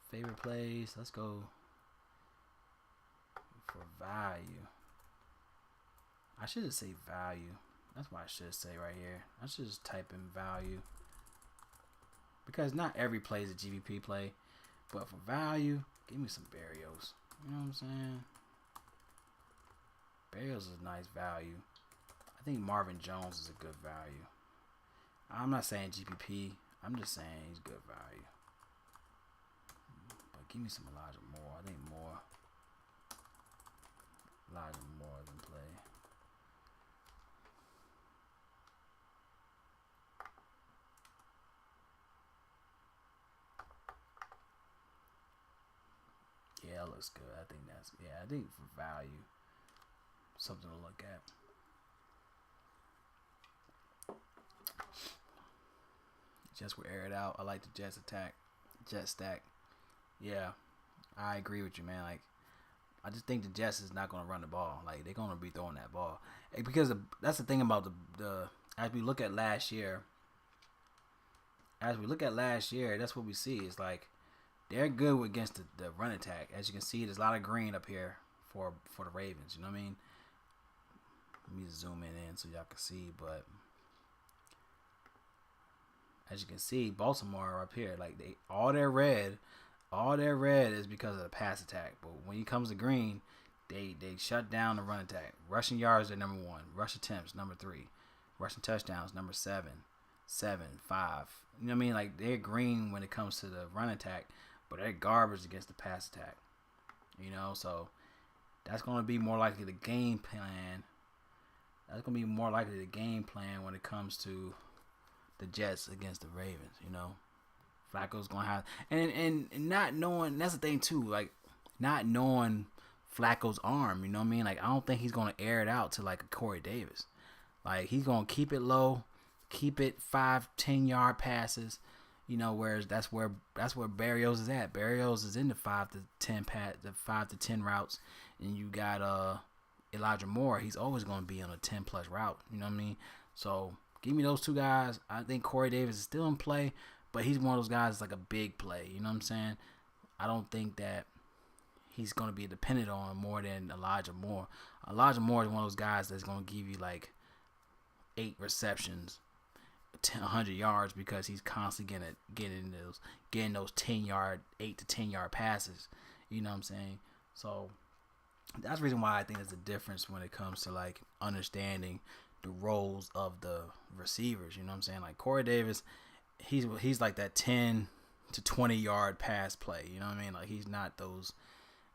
Favorite plays. Let's go for value. I should just say value. That's what I should say right here. I should just type in value. Because not every play is a GVP play. But for value, give me some Barrios. You know what I'm saying? Barrios is a nice value. I think Marvin Jones is a good value. I'm not saying GPP. I'm just saying he's good value. But give me some Elijah Moore. I think Elijah Moore than play. Yeah, that looks good. I think for value, something to look at. Jets will air it out. I like the Jets Jet stack. Yeah, I agree with you, man. Like, I just think the Jets is not going to run the ball. Like, they're going to be throwing that ball. Because that's the thing about the as we look at last year. That's what we see. It's like, they're good against the run attack. As you can see, there's a lot of green up here for the Ravens. You know what I mean? Let me zoom in so y'all can see. But as you can see, Baltimore are up here. Like, all their red is because of the pass attack. But when it comes to green, they shut down the run attack. Rushing yards, they're number 1. Rush attempts, number 3. Rushing touchdowns, number 7, 5. You know what I mean? Like, they're green when it comes to the run attack. But they're garbage against the pass attack. You know, so that's going to be more likely the game plan. That's going to be more likely the game plan when it comes to the Jets against the Ravens, you know. Flacco's going to have... And not knowing... That's the thing, too. Like, not knowing Flacco's arm, you know what I mean? Like, I don't think he's going to air it out to, like, a Corey Davis. Like, he's going to keep it low, keep it 5-10 yard passes. You know, whereas that's where Barrios is at. Barrios is in the 5 to 10 routes, and you got Elijah Moore. He's always going to be on a 10+ route. You know what I mean? So give me those two guys. I think Corey Davis is still in play, but he's one of those guys that's like a big play. You know what I'm saying? I don't think that he's going to be dependent on more than Elijah Moore. Elijah Moore is one of those guys that's going to give you like 8 receptions, 100 yards, because he's constantly getting those 8 to 10 yard passes. You know what I'm saying? So that's the reason why I think there's a difference when it comes to like understanding the roles of the receivers. You know what I'm saying? Like Corey Davis, he's like that 10 to 20 yard pass play. You know what I mean? Like, he's not those.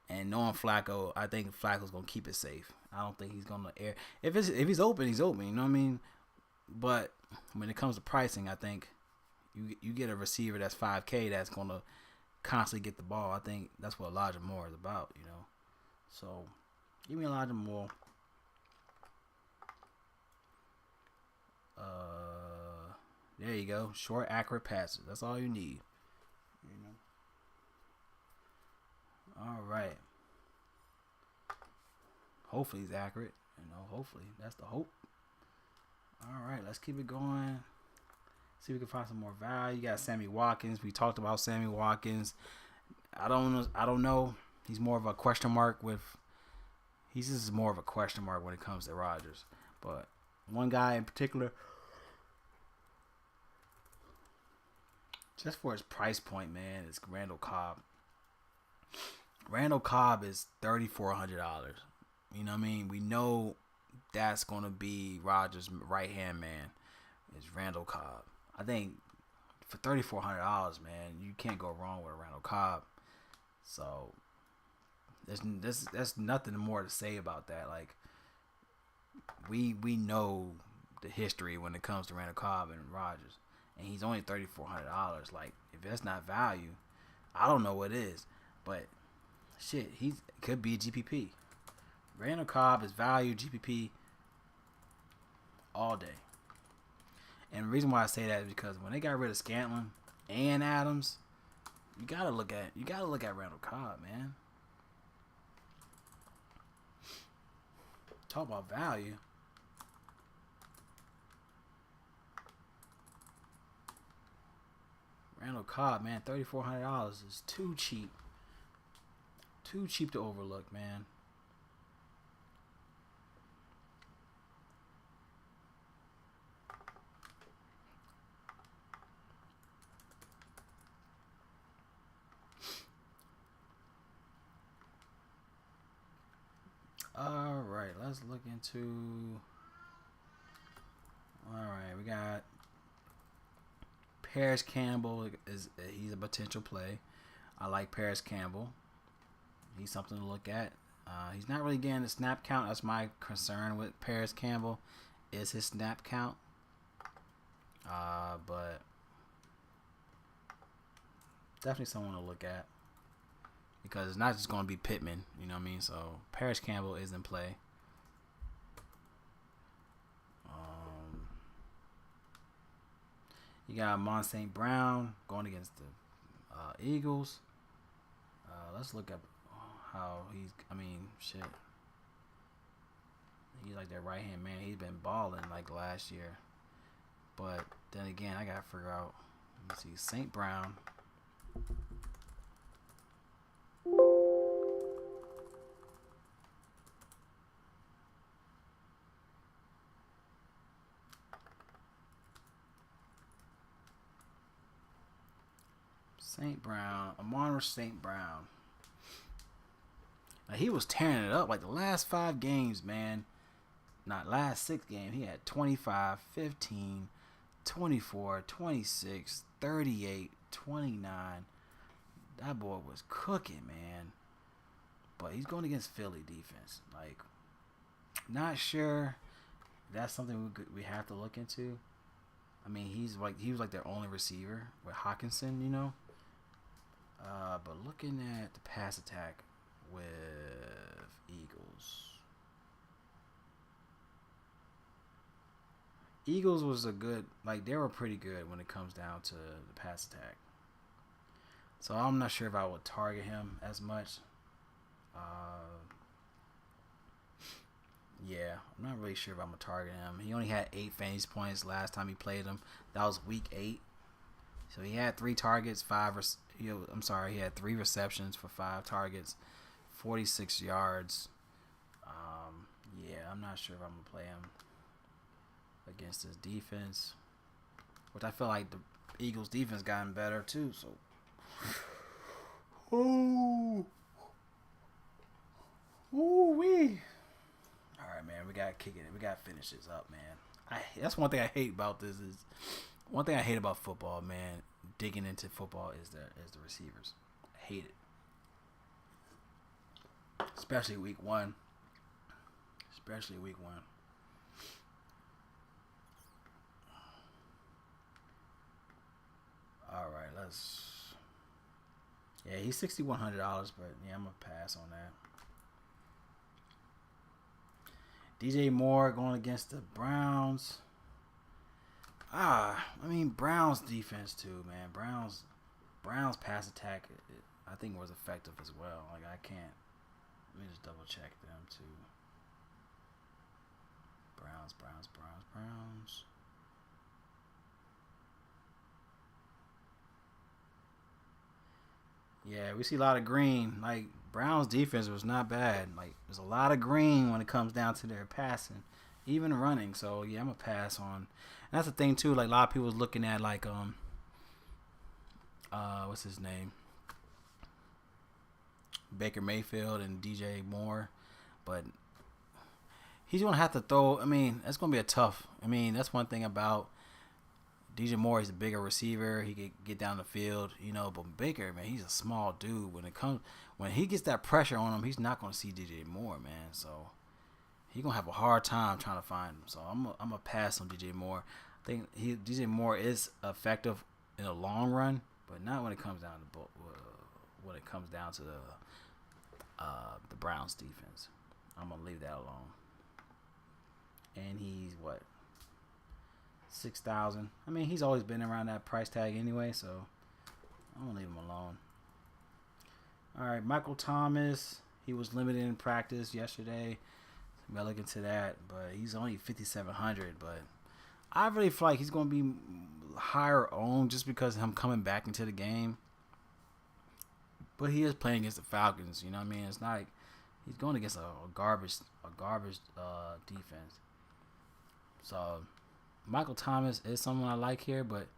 And knowing Flacco, I think Flacco's gonna keep it safe. I don't think he's gonna air. If he's open, he's open. You know what I mean? But when it comes to pricing, I think you get a receiver that's $5K that's gonna constantly get the ball. I think that's what Elijah Moore is about, you know. So, give me Elijah Moore. There you go. Short, accurate passes. That's all you need. You know. All right. Hopefully he's accurate. You know, hopefully. That's the hope. All right, let's keep it going. See if we can find some more value. You got Sammy Watkins. We talked about Sammy Watkins. I don't know. He's more of a question mark he's just more of a question mark when it comes to Rodgers. But one guy in particular, just for his price point, man, is Randall Cobb. Randall Cobb is $3,400. You know what I mean? We know that's going to be Rodgers' right-hand man is Randall Cobb. I think for $3,400, man, you can't go wrong with a Randall Cobb. So there's nothing more to say about that. Like we know the history when it comes to Randall Cobb and Rodgers, and he's only $3,400. Like if that's not value, I don't know what is. But shit, could be a GPP. Randall Cobb is value GPP all day. And the reason why I say that is because when they got rid of Scantling and Adams, you gotta look at Randall Cobb, man. Talk about value. Randall Cobb, man, $3,400 is too cheap. Too cheap to overlook, man. All right, let's look into. All right, we got Paris Campbell. He's a potential play. I like Paris Campbell. He's something to look at. He's not really getting the snap count. That's my concern with Paris Campbell, is his snap count. But definitely someone to look at. Because it's not just going to be Pittman, you know what I mean? So, Paris Campbell is in play. You got Amon St. Brown going against the Eagles. Let's look at how he's, shit. He's like their right-hand man. He's been balling like last year. But then again, I got to figure out. Let me see. St. Brown. Amon St. Brown. Now, he was tearing it up like the last 5 games, man. Not last 6 games. He had 25, 15, 24, 26, 38, 29. That boy was cooking, man. But he's going against Philly defense. Like, not sure if that's something we have to look into. I mean, he was like their only receiver with Hawkinson, you know. But looking at the pass attack with Eagles was a good, like they were pretty good when it comes down to the pass attack. So I'm not sure if I would target him as much. Yeah, I'm not really sure if I'm gonna target him. He only had 8 fantasy points last time he played him. That was week 8. So he had 3 targets, he had 3 receptions for 5 targets, 46 yards. Yeah, I'm not sure if I'm gonna play him against his defense, which I feel like the Eagles' defense gotten better too. So, wee. All right, man, we gotta kick it. We gotta finish this up, man. That's one thing I hate about this is. One thing I hate about football, man, digging into football is the receivers. I hate it. Especially week 1. All right, Yeah, he's $6,100, but yeah, I'm gonna pass on that. DJ Moore going against the Browns. I mean Browns defense too, man. Browns pass attack, I think was effective as well. Like I can't. Let me just double check them too. Browns. Yeah, we see a lot of green. Like Browns defense was not bad. Like there's a lot of green when it comes down to their passing, even running. So yeah, I'm gonna pass on. And that's the thing too. Like a lot of people was looking at like what's his name, Baker Mayfield and DJ Moore, but he's gonna have to throw. I mean, that's gonna be a tough. I mean, that's one thing about DJ Moore. He's a bigger receiver. He can get down the field, you know. But Baker, man, he's a small dude. When he gets that pressure on him, he's not gonna see DJ Moore, man. So he's gonna have a hard time trying to find him. So I'm gonna pass on DJ Moore. I think DJ Moore is effective in the long run, but not when it comes down to the Browns defense. I'm gonna leave that alone. And he's what, 6,000. I mean, he's always been around that price tag anyway, so I'm gonna leave him alone. All right, Michael Thomas. He was limited in practice yesterday. I'm gonna look into that, but he's only 5,700. But I really feel like he's gonna be higher owned just because of him coming back into the game. But he is playing against the Falcons. You know what I mean? It's not like he's going against a garbage defense. So Michael Thomas is someone I like here, but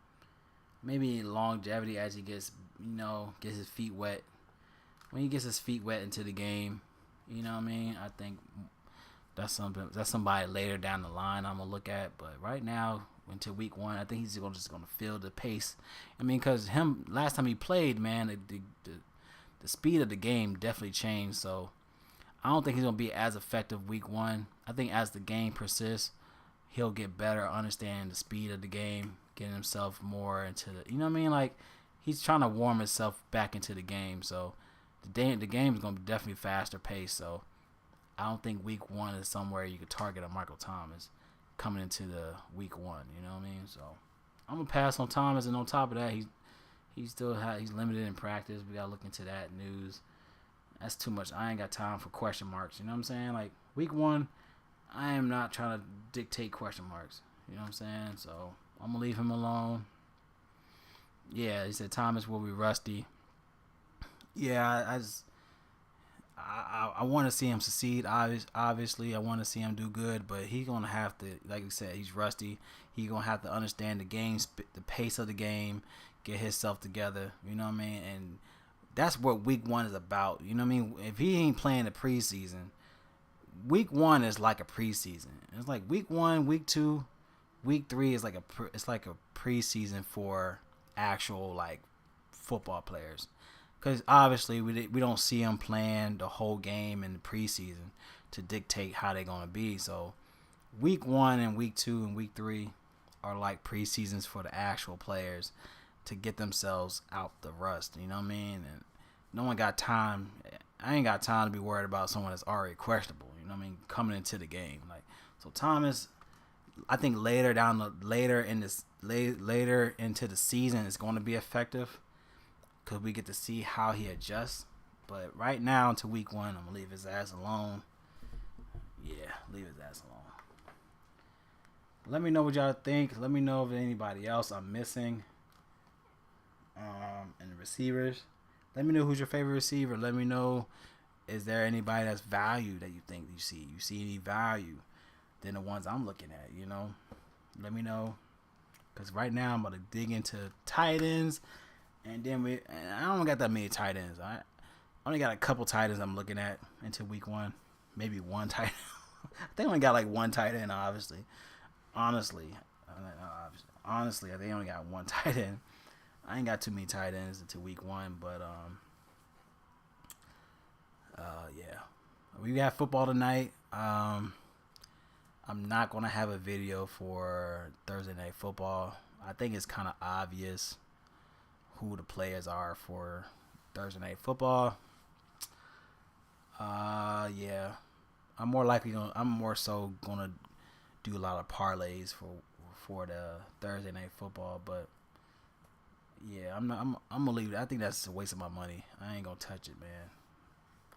maybe longevity as he gets his feet wet. When he gets his feet wet into the game, you know what I mean? I think that's somebody later down the line I'm gonna look at. But right now, into week 1, I think he's just gonna feel the pace. I mean, because last time he played, man, the speed of the game definitely changed. So I don't think he's gonna be as effective week 1. I think as the game persists, he'll get better, understand the speed of the game, getting himself more into the, you know what I mean? Like he's trying to warm himself back into the game. So the game is gonna be definitely faster paced. So I don't think week 1 is somewhere you could target a Michael Thomas coming into the week 1. You know what I mean? So I'm gonna pass on Thomas, and on top of that, he's limited in practice. We gotta look into that news. That's too much. I ain't got time for question marks. You know what I'm saying? Like week 1, I am not trying to dictate question marks. You know what I'm saying? So I'm gonna leave him alone. Yeah, he said Thomas will be rusty. Yeah, I want to see him succeed. Obviously, I want to see him do good, but he's gonna have to, like you said, he's rusty. He's gonna have to understand the game, the pace of the game, get himself together. You know what I mean? And that's what week 1 is about. You know what I mean? If he ain't playing the preseason, week 1 is like a preseason. It's like week 1, week 2, week 3 is like a preseason for actual like football players. Because obviously we don't see them playing the whole game in the preseason to dictate how they're going to be. So week 1 and week 2 and week 3 are like preseasons for the actual players to get themselves out the rust. You know what I mean? And no one got time. I ain't got time to be worried about someone that's already questionable. You know what I mean? Coming into the game. Like so Thomas, I think later into the season is going to be effective. Because we get to see how he adjusts. But right now, until week 1, I'm going to leave his ass alone. Yeah, leave his ass alone. Let me know what y'all think. Let me know if anybody else I'm missing. And the receivers. Let me know who's your favorite receiver. Let me know, is there anybody that's value that you think you see? You see any value than the ones I'm looking at, you know? Let me know. Because right now, I'm about to dig into tight ends. And then I don't got that many tight ends. I only got a couple tight ends I'm looking at into week 1. Maybe one tight end. I think I only got like one tight end, obviously. Honestly, I think I only got one tight end. I ain't got too many tight ends into week 1, but yeah. We got football tonight. I'm not going to have a video for Thursday Night Football. I think it's kind of obvious who the players are for Thursday Night Football. Yeah, I'm more so gonna do a lot of parlays for the Thursday Night Football, but yeah, I'm gonna leave it. I think that's a waste of my money. I ain't gonna touch it, man.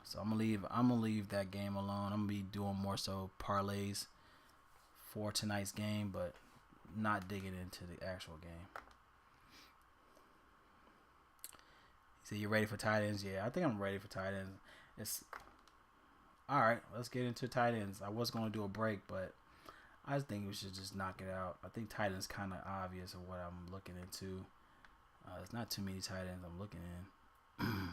So I'm gonna leave that game alone. I'm gonna be doing more so parlays for tonight's game, but not digging into the actual game. So you ready for tight ends? Yeah, I think I'm ready for tight ends. It's all right. Let's get into tight ends. I was gonna do a break, but I just think we should just knock it out. I think tight ends kind of obvious of what I'm looking into. There's not too many tight ends I'm looking in.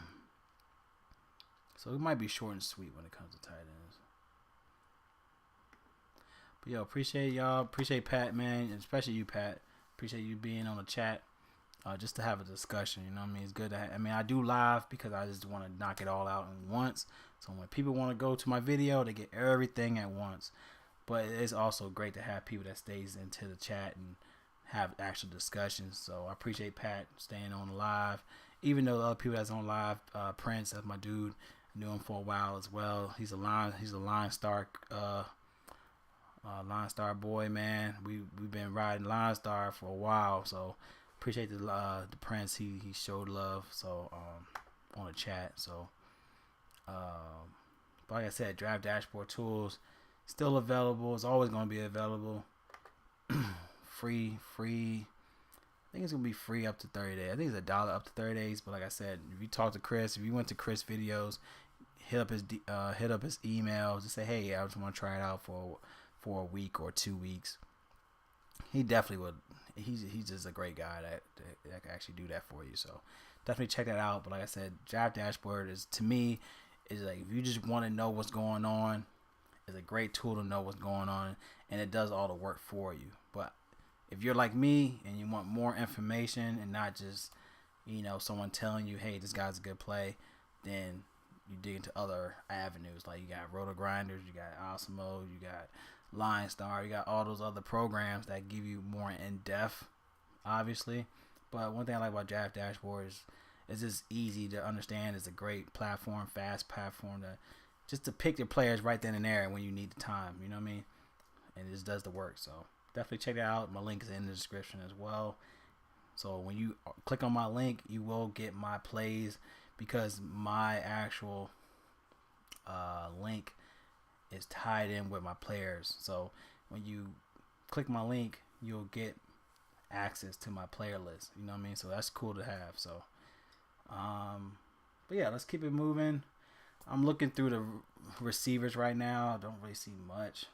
So it might be short and sweet when it comes to tight ends. But yo, appreciate y'all. Appreciate Pat, man. Especially you, Pat. Appreciate you being on the chat. Just to have a discussion. You know what I mean? It's good to have. I mean, I do live because I just want to knock it all out at once. So when people want to go to my video, they get everything at once. But it's also great to have people that stays into the chat and have actual discussions. So I appreciate Pat staying on live. Even though the other people that's on live, Prince, that's my dude. I knew him for a while as well. He's a Line Star boy, man. We've been riding Line Star for a while, so appreciate the Prince. He showed love so on the chat. So but like I said, Draft Dashboard tools still available. It's always going to be available. free. I think it's gonna be free up to 30 days. I think it's $1 up to 30 days. But like I said, if you talk to Chris, if you went to Chris videos, hit up his email, just say, hey, I just want to try it out for a week or 2 weeks. He definitely would. He's just a great guy that can actually do that for you. So definitely check that out. But like I said, Draft Dashboard is, to me, is like, if you just want to know what's going on, it's a great tool to know what's going on, and it does all the work for you. But if you're like me and you want more information and not just, someone telling you, hey, this guy's a good play, then you dig into other avenues. Like you got Roto Grinders, you got Osmo, you got Line Star, you got all those other programs that give you more in depth, obviously. But one thing I like about Draft Dashboard is it's just easy to understand. It's a great platform, fast platform to pick your players right then and there when you need the time. You know what I mean? And it just does the work. So definitely check it out. My link is in the description as well. So when you click on my link, you will get my plays because my actual link is tied in with my players. So when you click my link, you'll get access to my player list. You know what I mean? So that's cool to have. So, but yeah, let's keep it moving. I'm looking through the receivers right now. I don't really see much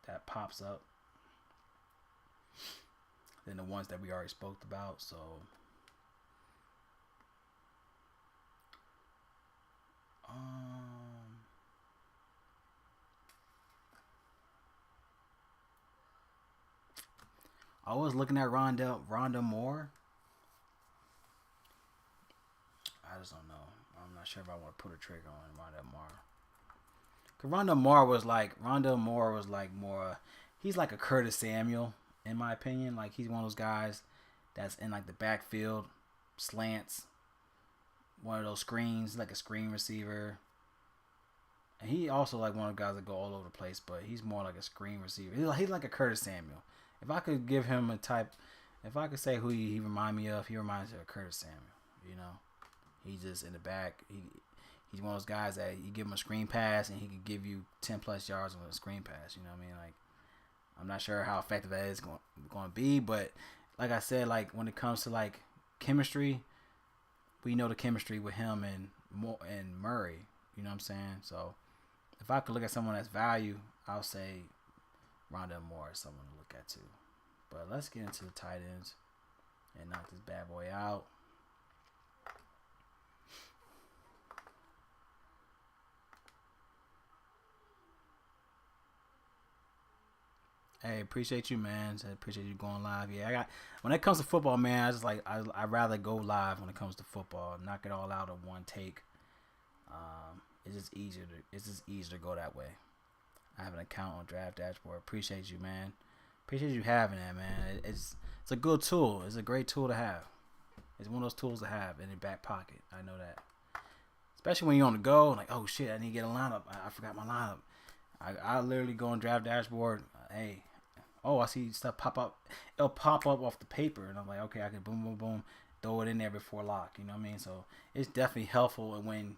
that pops up than the ones that we already spoke about. So I was looking at Rhonda Moore. I just don't know. I'm not sure if I want to put a trigger on Rhonda Moore. Cause Rhonda Moore was like more. He's like a Curtis Samuel in my opinion. Like he's one of those guys that's in like the backfield, slants, one of those screens, like a screen receiver. And he also like one of the guys that go all over the place, but he's more like a screen receiver. He's like a Curtis Samuel. If I could give him if I could say who he reminds me of, he reminds me of Curtis Samuel. He's just in the back. He's one of those guys that you give him a screen pass and he could give you 10 plus yards on a screen pass. You know what I mean? Like, I'm not sure how effective that is going to be, but like I said, like when it comes to like chemistry, we know the chemistry with him and Murray. You know what I'm saying? So if I could look at someone that's value, I'll say Rhonda Moore is someone to look at too. But let's get into the tight ends and knock this bad boy out. Hey, appreciate you, man. I appreciate you going live. Yeah, when it comes to football, man, I just like I'd rather go live when it comes to football. Knock it all out in one take. It's just easier to go that way. I have an account on Draft Dashboard. Appreciate you, man. Appreciate you having that, man. It's a good tool. It's a great tool to have. It's one of those tools to have in your back pocket. I know that. Especially when you're on the go, like, oh shit, I need to get a lineup. I forgot my lineup. I literally go on Draft Dashboard. Hey, oh, I see stuff pop up. It'll pop up off the paper, and I'm like, okay, I can boom, boom, boom, throw it in there before lock. You know what I mean? So it's definitely helpful when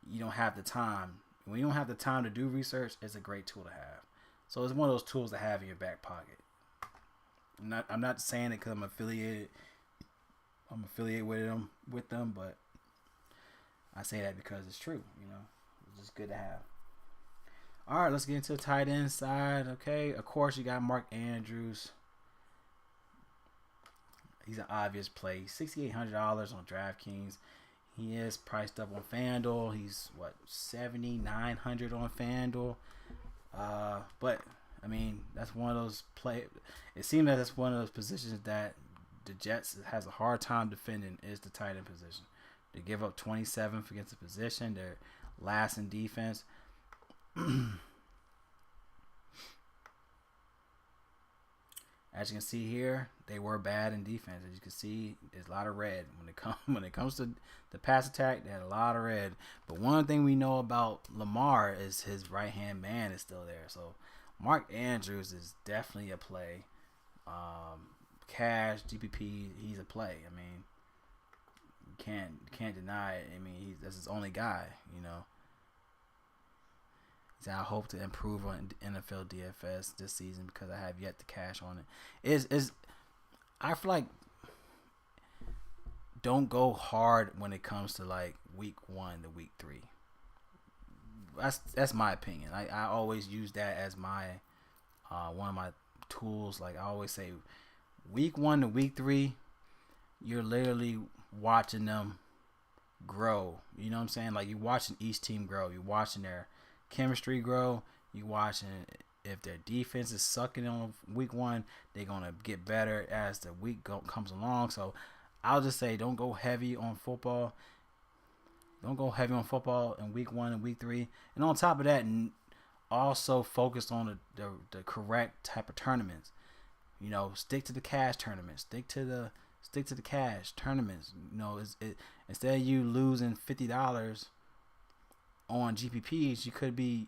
you don't have the time. When you don't have the time to do research, it's a great tool to have. So it's one of those tools to have in your back pocket. I'm not saying it because I'm affiliated. I'm affiliated with them, but I say that because it's true. You know, it's just good to have. All right, let's get into the tight end side. Okay, of course you got Mark Andrews. He's an obvious play. $6,800 on DraftKings. He is priced up on FanDuel. He's what, $7,900 on FanDuel. But I mean, that's one of those play. It seems that that's one of those positions that the Jets has a hard time defending, is the tight end position. They give up 27th against the position. They're last in defense. As you can see here, they were bad in defense. As you can see, there's a lot of red when it comes to the pass attack. They had a lot of red. But one thing we know about Lamar is his right hand man is still there. So Mark Andrews is definitely a play. Cash, GPP, he's a play. I mean, you can't deny it. I mean, that's his only guy. You know. I hope to improve on NFL DFS this season because I have yet to cash on it. I feel like don't go hard when it comes to like week 1 to week 3. That's my opinion. I always use that as my one of my tools. Like I always say, week 1 to week 3, you're literally watching them grow. You know what I'm saying? Like you're watching each team grow. You're watching their chemistry grow. You watching if their defense is sucking on week 1, they're gonna get better as the week comes along. So I'll just say don't go heavy on football. Don't go heavy on football in week 1 and week 3. And on top of that, also focus on the correct type of tournaments. You know, stick to the cash tournaments. Stick to the cash tournaments. You know, instead of you losing $50 on GPPs, you could be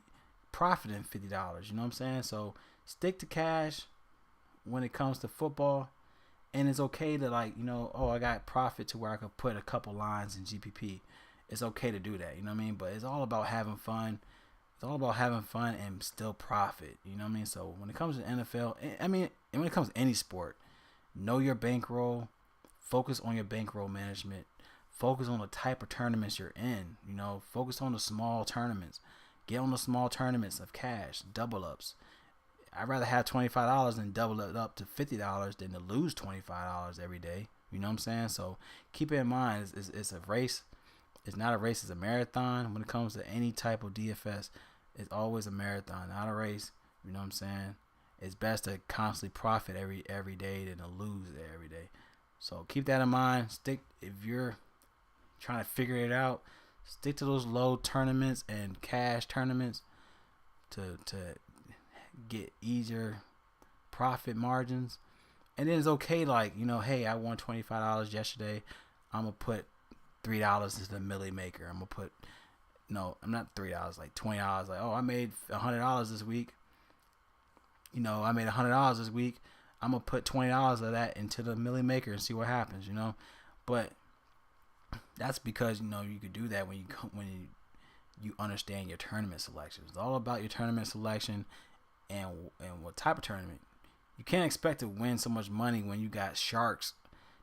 profiting $50. You know what I'm saying? So stick to cash when it comes to football, and it's okay to I got profit to where I could put a couple lines in GPP. It's okay to do that. You know what I mean? But it's all about having fun. It's all about having fun and still profit. You know what I mean? So when it comes to NFL, I mean, and when it comes to any sport, know your bankroll. Focus on your bankroll management. Focus on the type of tournaments you're in. You know, focus on the small tournaments. Get on the small tournaments of cash, double ups. I'd rather have $25 and double it up to $50 than to lose $25 every day. You know what I'm saying? So keep it in mind. It's a race. It's not a race. It's a marathon. When it comes to any type of DFS, it's always a marathon, not a race. You know what I'm saying? It's best to constantly profit every day than to lose every day. So keep that in mind. If you're trying to figure it out, stick to those low tournaments and cash tournaments to get easier profit margins. And then it's okay, hey, I won $25 yesterday. I'm gonna put $3 into the Millie Maker. I'm not $3, like $20. Like, oh, I made $100 this week. I made $100 this week. I'm gonna put $20 of that into the Millie Maker and see what happens. But that's because you could do that when you understand your tournament selection. It's all about your tournament selection and what type of tournament. You can't expect to win so much money when you got sharks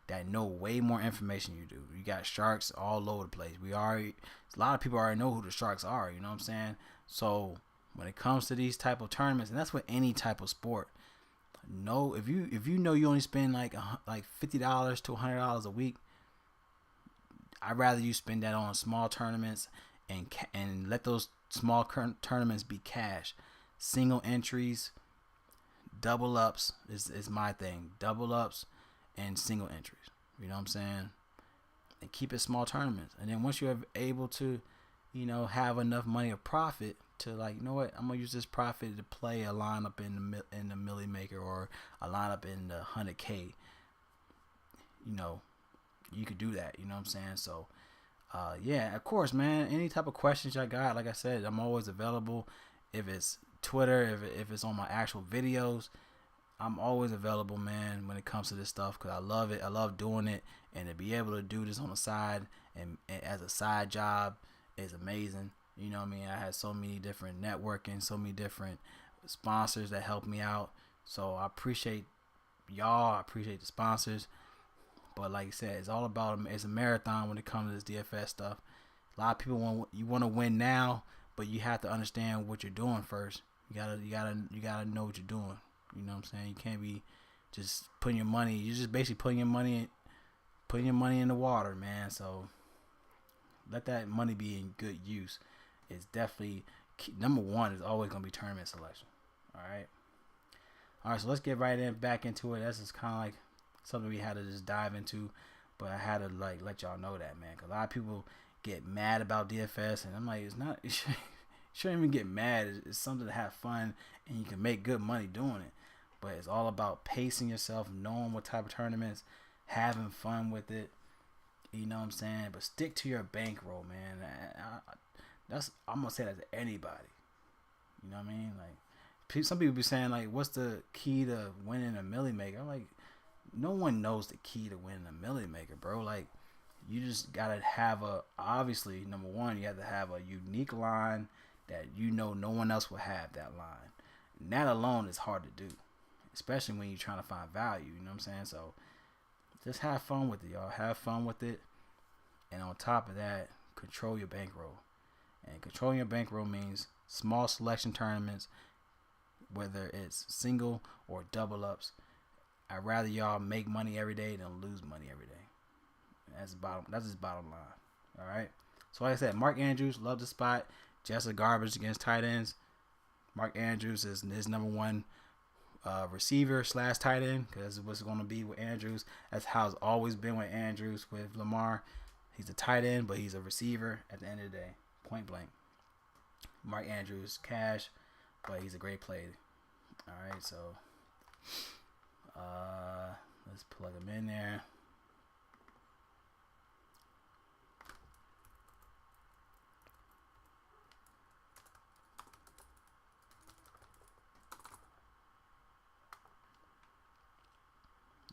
that know way more information you do. You got sharks all over the place. A lot of people already know who the sharks are. You know what I'm saying? So when it comes to these type of tournaments, and that's with any type of sport. No, if you know you only spend like $50 to $100 a week, I'd rather you spend that on small tournaments and let those small tournaments be cash. Single entries, double ups is my thing. Double ups and single entries. You know what I'm saying? And keep it small tournaments. And then once you're able to, have enough money of profit to I'm gonna use this profit to play a lineup in the Millie Maker or a lineup in the 100K. you could do that. You know what I'm saying? So, yeah, of course, man. Any type of questions y'all got, like I said, I'm always available. If it's Twitter, if it's on my actual videos, I'm always available, man, when it comes to this stuff, because I love it. I love doing it, and to be able to do this on the side and as a side job is amazing. You know what I mean? I had so many different networking, so many different sponsors that help me out. So I appreciate y'all. I appreciate the sponsors. But like I said, it's all about, it's a marathon when it comes to this DFS stuff. A lot of people want to win now, but you have to understand what you're doing first. You gotta know what you're doing. You know what I'm saying? You can't be just putting your money. You're just basically putting your money in the water, man. So let that money be in good use. It's definitely number one is always gonna be tournament selection. All right. So let's get back into it. That's just kind of like something we had to just dive into, but I had to like let y'all know that, man, because a lot of people get mad about DFS, and I'm like, it's not. You shouldn't even get mad. It's something to have fun, and you can make good money doing it. But it's all about pacing yourself, knowing what type of tournaments, having fun with it. You know what I'm saying? But stick to your bankroll, man. I'm gonna say that to anybody. You know what I mean? Like, some people be saying like, "What's the key to winning a Millie Maker?" I'm like, no one knows the key to winning a Millie Maker, bro. Like, you just gotta have obviously, number one, you have to have a unique line that no one else will have that line. And that alone is hard to do, especially when you're trying to find value. You know what I'm saying? So just have fun with it, y'all. Have fun with it. And on top of that, control your bankroll. And controlling your bankroll means small selection tournaments, whether it's single or double ups. I'd rather y'all make money every day than lose money every day. That's his bottom line. All right. So like I said, Mark Andrews, love the spot. Just a garbage against tight ends. Mark Andrews is his number one receiver / tight end, because what's going to be with Andrews. That's how it's always been with Andrews. With Lamar, he's a tight end, but he's a receiver at the end of the day, point blank. Mark Andrews, cash, but he's a great player. All right, so let's plug him in there.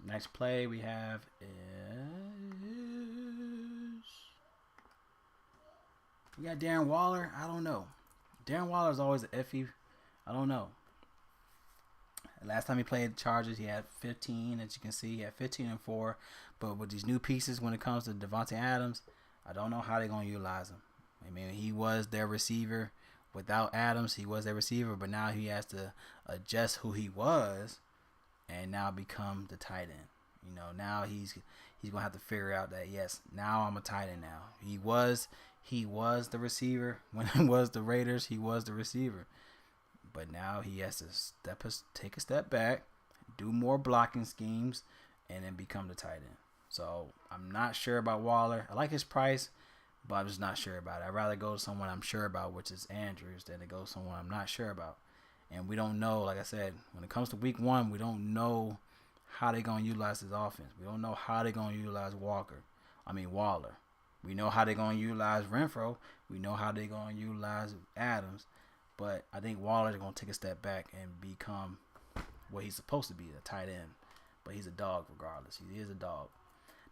Next play we have is, we got Darren Waller. I don't know. Darren Waller is always iffy. I don't know. Last time he played the Chargers, he had 15. As you can see, he had 15-4. But with these new pieces, when it comes to Devontae Adams, I don't know how they're going to utilize him. I mean, he was their receiver. Without Adams, he was their receiver. But now he has to adjust who he was and now become the tight end. You know, now he's going to have to figure out that, yes, now I'm a tight end now. He was the receiver. When it was the Raiders, he was the receiver. But now he has to take a step back, do more blocking schemes, and then become the tight end. So I'm not sure about Waller. I like his price, but I'm just not sure about it. I'd rather go to someone I'm sure about, which is Andrews, than to go to someone I'm not sure about. And we don't know, like I said, when it comes to week one, we don't know how they're going to utilize his offense. We don't know how they're going to utilize Waller. We know how they're going to utilize Renfro. We know how they're going to utilize Adams. But I think Waller's going to take a step back and become what he's supposed to be, a tight end. But he's a dog regardless. He is a dog.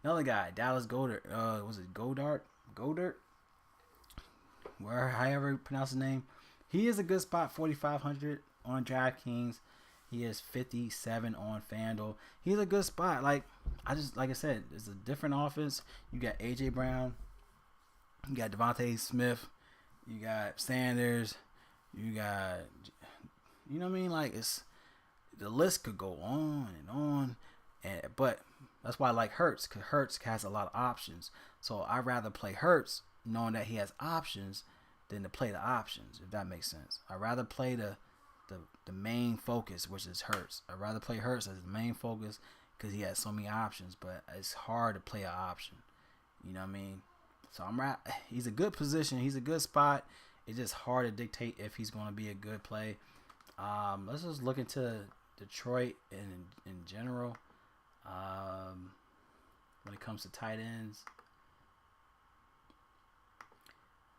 Another guy, Dallas Goedert. Was it Goedert? However you pronounce his name. He is a good spot, 4,500 on Draftkings. He is 57 on FanDuel. He's a good spot. Like I said, it's a different offense. You got AJ Brown, you got Devontae Smith, you got Sanders, you got, you know what I mean? Like, it's, the list could go on and on, but that's why I like Hurts, because Hurts has a lot of options. So I'd rather play Hurts knowing that he has options than to play the options, if that makes sense. I'd rather play the main focus, which is Hurts. I'd rather play Hurts as the main focus because he has so many options, but it's hard to play an option. You know what I mean? So he's a good position. He's a good spot. It's just hard to dictate if he's going to be a good play. Let's just look into Detroit in general. when it comes to tight ends.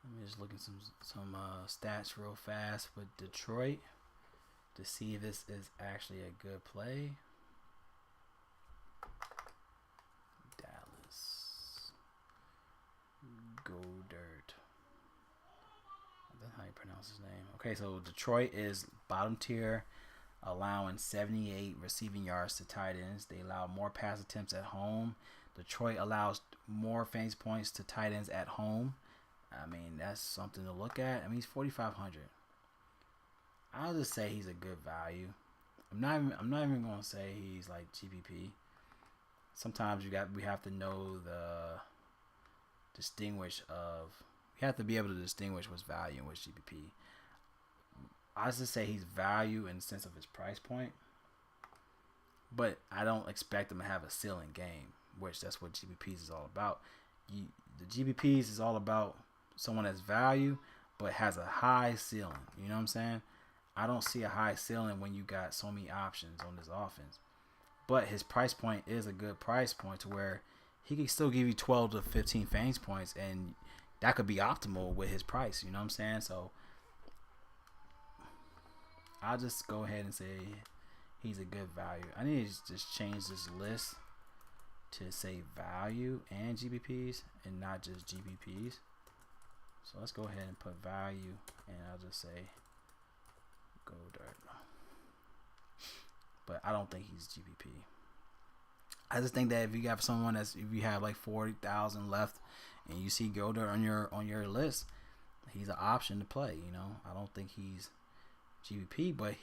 Let me just look at some stats real fast with Detroit to see if this is actually a good play. Dallas. Goddard. That's how you pronounce his name. Okay, so Detroit is bottom tier, allowing 78 receiving yards to tight ends. They allow more pass attempts at home. Detroit allows more fantasy points to tight ends at home. I mean, that's something to look at. I mean, he's 4,500. I'll just say he's a good value. I'm not even gonna say he's like GPP. Sometimes we have to know the distinguish of. You have to be able to distinguish what's value and what's GPP. I just say he's value in the sense of his price point, but I don't expect him to have a ceiling game, which that's what GPPs is all about. The GPPs is all about someone that's value but has a high ceiling. You know what I'm saying? I don't see a high ceiling when you got so many options on this offense. But his price point is a good price point to where he can still give you 12 to 15 fantasy points, and that could be optimal with his price. You know what I'm saying? So I'll just go ahead and say he's a good value. I need to just change this list to say value and GPPs and not just GPPs. So let's go ahead and put value, and I'll just say Goddard. But I don't think he's GPP. I just think that if you got someone if you have like 40,000 left and you see Goddard on your list, he's an option to play. You know, I don't think he's GPP, but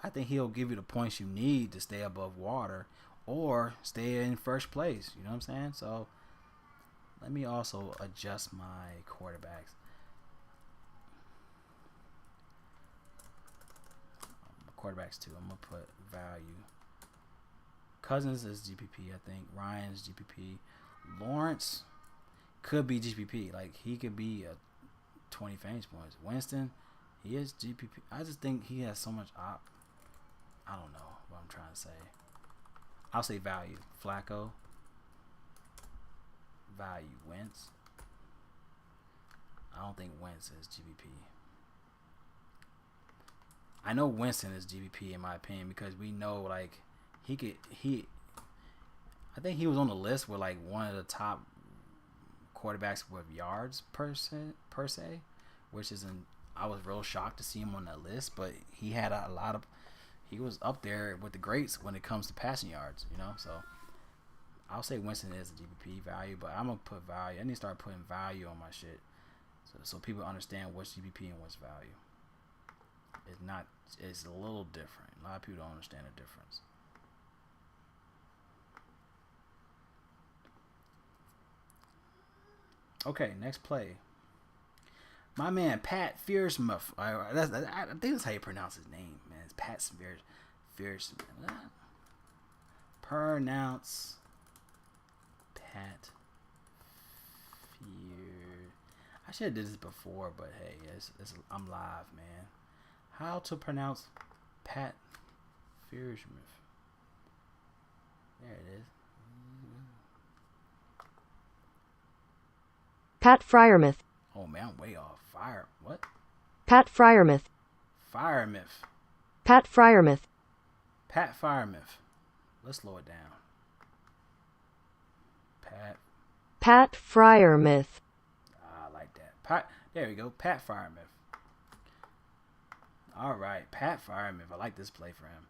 I think he'll give you the points you need to stay above water or stay in first place. You know what I'm saying? So let me also adjust my quarterbacks. Quarterbacks too. I'm gonna put value. Cousins is GPP, I think. Ryan's GPP. Lawrence could be GPP. Like, he could be a 20 fantasy points. Winston, he is GPP. I just think he has so much I don't know what I'm trying to say. I'll say value. Flacco. Value. Wentz. I don't think Wentz is GPP. I know Winston is GPP in my opinion because we know like I think he was on the list with like one of the top quarterbacks with yards per se, which isn't. I was real shocked to see him on that list, but he had he was up there with the greats when it comes to passing yards, you know. So I'll say Winston is a GPP value, but I'm gonna put value. I need to start putting value on my shit, so people understand what's GPP and what's value. It's a little different. A lot of people don't understand the difference. Okay, next play. My man Pat Fearsmith. I think that's how you pronounce his name, man. It's Pat Fearsmith. Pronounce Pat Fear. I should have did this before, but hey, I'm live, man. How to pronounce Pat Fearsmith? There it is. Pat Fryermuth. Oh man, I'm way off. What? Pat Fryermuth. Firemouth. Pat Fryermuth. Pat Firemouth. Let's slow it down. Pat Fryermuth. I like that. There we go. Pat Firemouth. All right, Pat Firemouth. I like this play for him.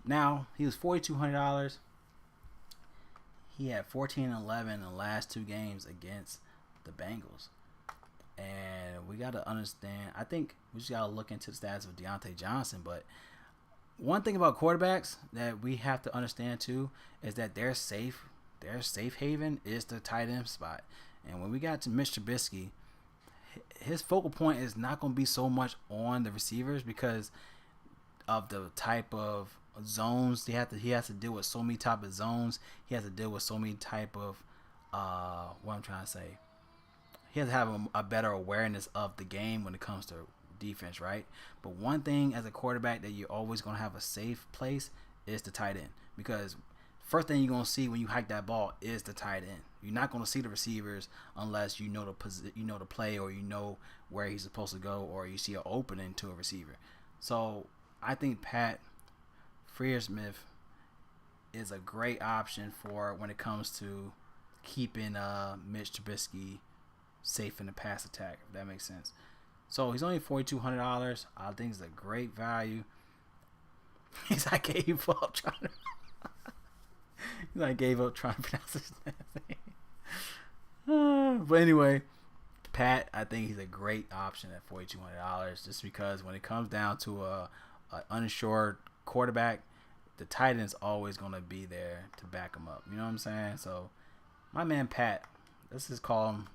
Now he was $4,200. He had 14 and 11 in the last two games against the Bengals. And we got to understand, I think we just got to look into the stats of Deontay Johnson. But one thing about quarterbacks that we have to understand too is that their safe haven is the tight end spot. And when we got to Mitch Trubisky, his focal point is not going to be so much on the receivers because of the type of zones he has to deal with. So many type of zones. He has to deal with so many type of what I'm trying to say. He has to have a better awareness of the game when it comes to defense, right? But one thing as a quarterback that you're always going to have a safe place is the tight end, because first thing you're gonna see when you hike that ball is the tight end. You're not gonna see the receivers unless you know the play, or you know where he's supposed to go, or you see an opening to a receiver. So I think Pat Freiersmith is a great option for when it comes to keeping Mitch Trubisky safe in the pass attack, if that makes sense. So he's only $4,200. I think it's a great value. He's like gave up trying to. He's like gave up trying to pronounce his name. But anyway, Pat, I think he's a great option at $4,200, just because when it comes down to a uninsured quarterback, the tight end's always going to be there to back him up. You know what I'm saying? So my man Pat, let's just call him.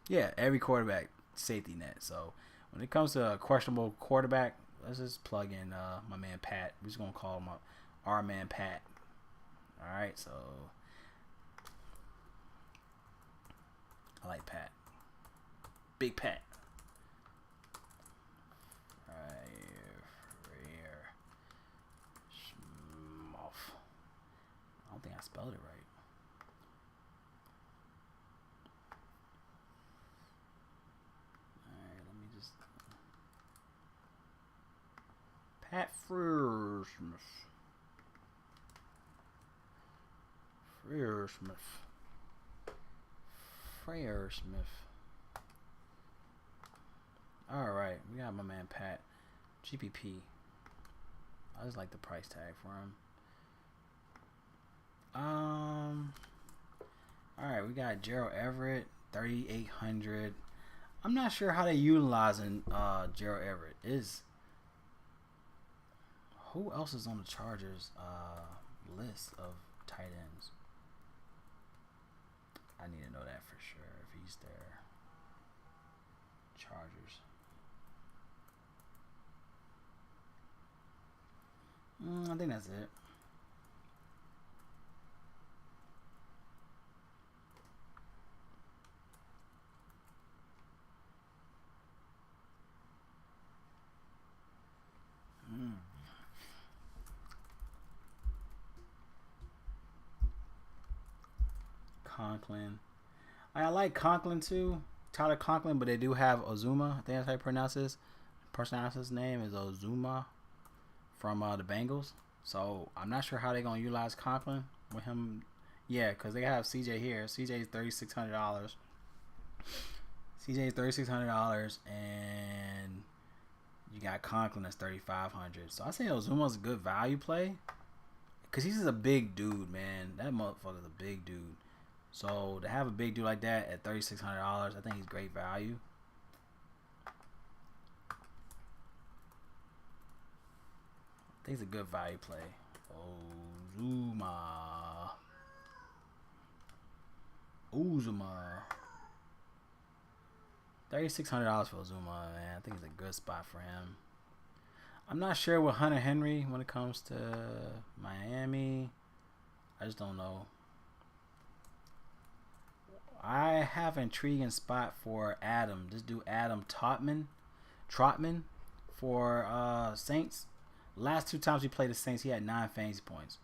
Yeah, every quarterback safety net. So when it comes to a questionable quarterback, let's just plug in my man Pat. We're just gonna call him our man Pat. All right, so I like Pat, Big Pat. I don't think I spelled it right. Pat Freiersmith. Alright, we got my man Pat. GPP. I just like the price tag for him. Alright, we got Gerald Everett, 3,800. I'm not sure how they utilizing Gerald Everett. Who else is on the Chargers list of tight ends? I need to know that for sure if he's there. Chargers. I think that's it. Conklin. I like Conklin too. Tyler Conklin, but they do have Ozuma. I think that's how you pronounce his name is Ozuma from the Bengals. So I'm not sure how they're gonna utilize Conklin with him. Yeah, because they have CJ here. CJ is $3,600. CJ is $3,600, and you got Conklin that's $3,500. So I say Ozuma's a good value play because he's just a big dude, man. That motherfucker's a big dude. So to have a big dude like that at $3,600, I think he's great value. I think it's a good value play. Uzuma. $3,600 for Uzuma, man. I think it's a good spot for him. I'm not sure with Hunter Henry when it comes to Miami. I just don't know. I have an intriguing spot for Adam. This dude Adam Trotman for Saints. Last two times he played the Saints, he had 9 fantasy points,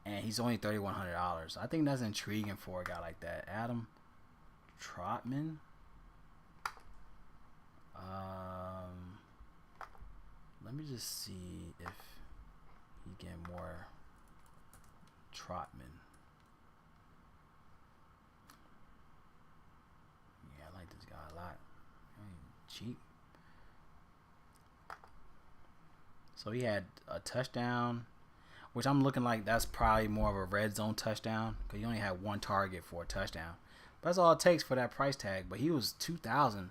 and he's only $3,100. I think that's intriguing for a guy like that, Adam Trotman. Let me just see if he get more Trotman. Yeah, I like this guy a lot. Cheap. So he had a touchdown, which I'm looking like that's probably more of a red zone touchdown because he only had 1 target for a touchdown. But that's all it takes for that price tag. But he was 2,000.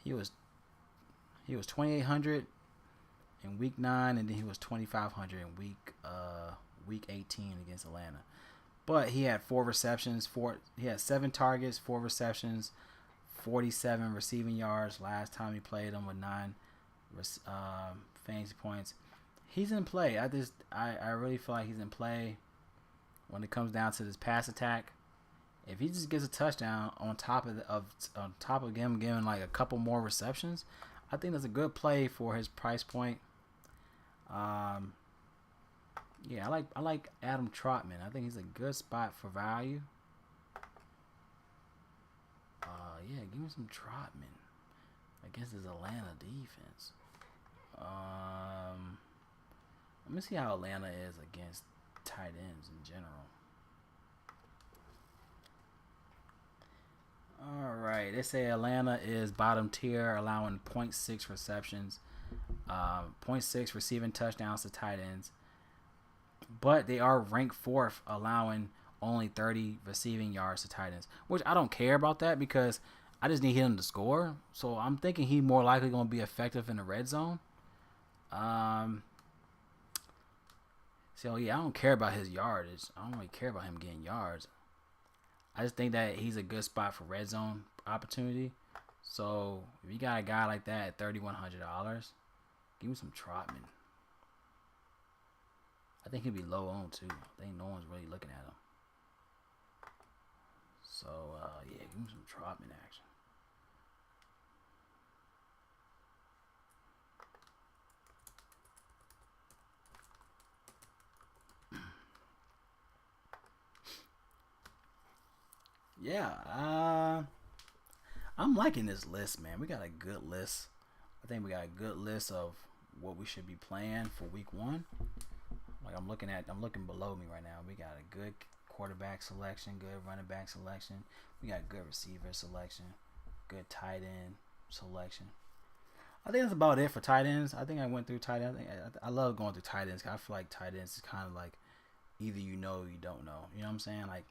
He was 2,800 in week 9, and then he was 2,500 in week 18 against Atlanta. But he had 4 receptions. He had 7 targets, 4 receptions, 47 receiving yards. Last time he played him with 9 fantasy points. He's in play. I really feel like he's in play when it comes down to this pass attack. If he just gets a touchdown on top of him giving like a couple more receptions, I think that's a good play for his price point. Yeah, I like Adam Trotman. I think he's a good spot for value. Yeah, give me some Trotman against this Atlanta defense. Let me see how Atlanta is against tight ends in general. All right, they say Atlanta is bottom tier, allowing 0.6 receptions, 0.6 receiving touchdowns to tight ends, but they are ranked fourth, allowing only 30 receiving yards to tight ends, which I don't care about that because I just need him to score. So I'm thinking he's more likely going to be effective in the red zone. So yeah, I don't care about his yardage. I don't really care about him getting yards. I just think that he's a good spot for red zone opportunity. So if you got a guy like that at $3,100, give me some Trotman. I think he'll be low on too. I think no one's really looking at him. So yeah, give me some Trotman action. Yeah, I'm liking this list, man. We got a good list. I think we got a good list of what we should be playing for week 1. Like I'm looking below me right now. We got a good quarterback selection, good running back selection. We got good receiver selection, good tight end selection. I think that's about it for tight ends. I think I went through tight ends. I love going through tight ends. I feel like tight ends is kind of like either you know or you don't know. You know what I'm saying? Like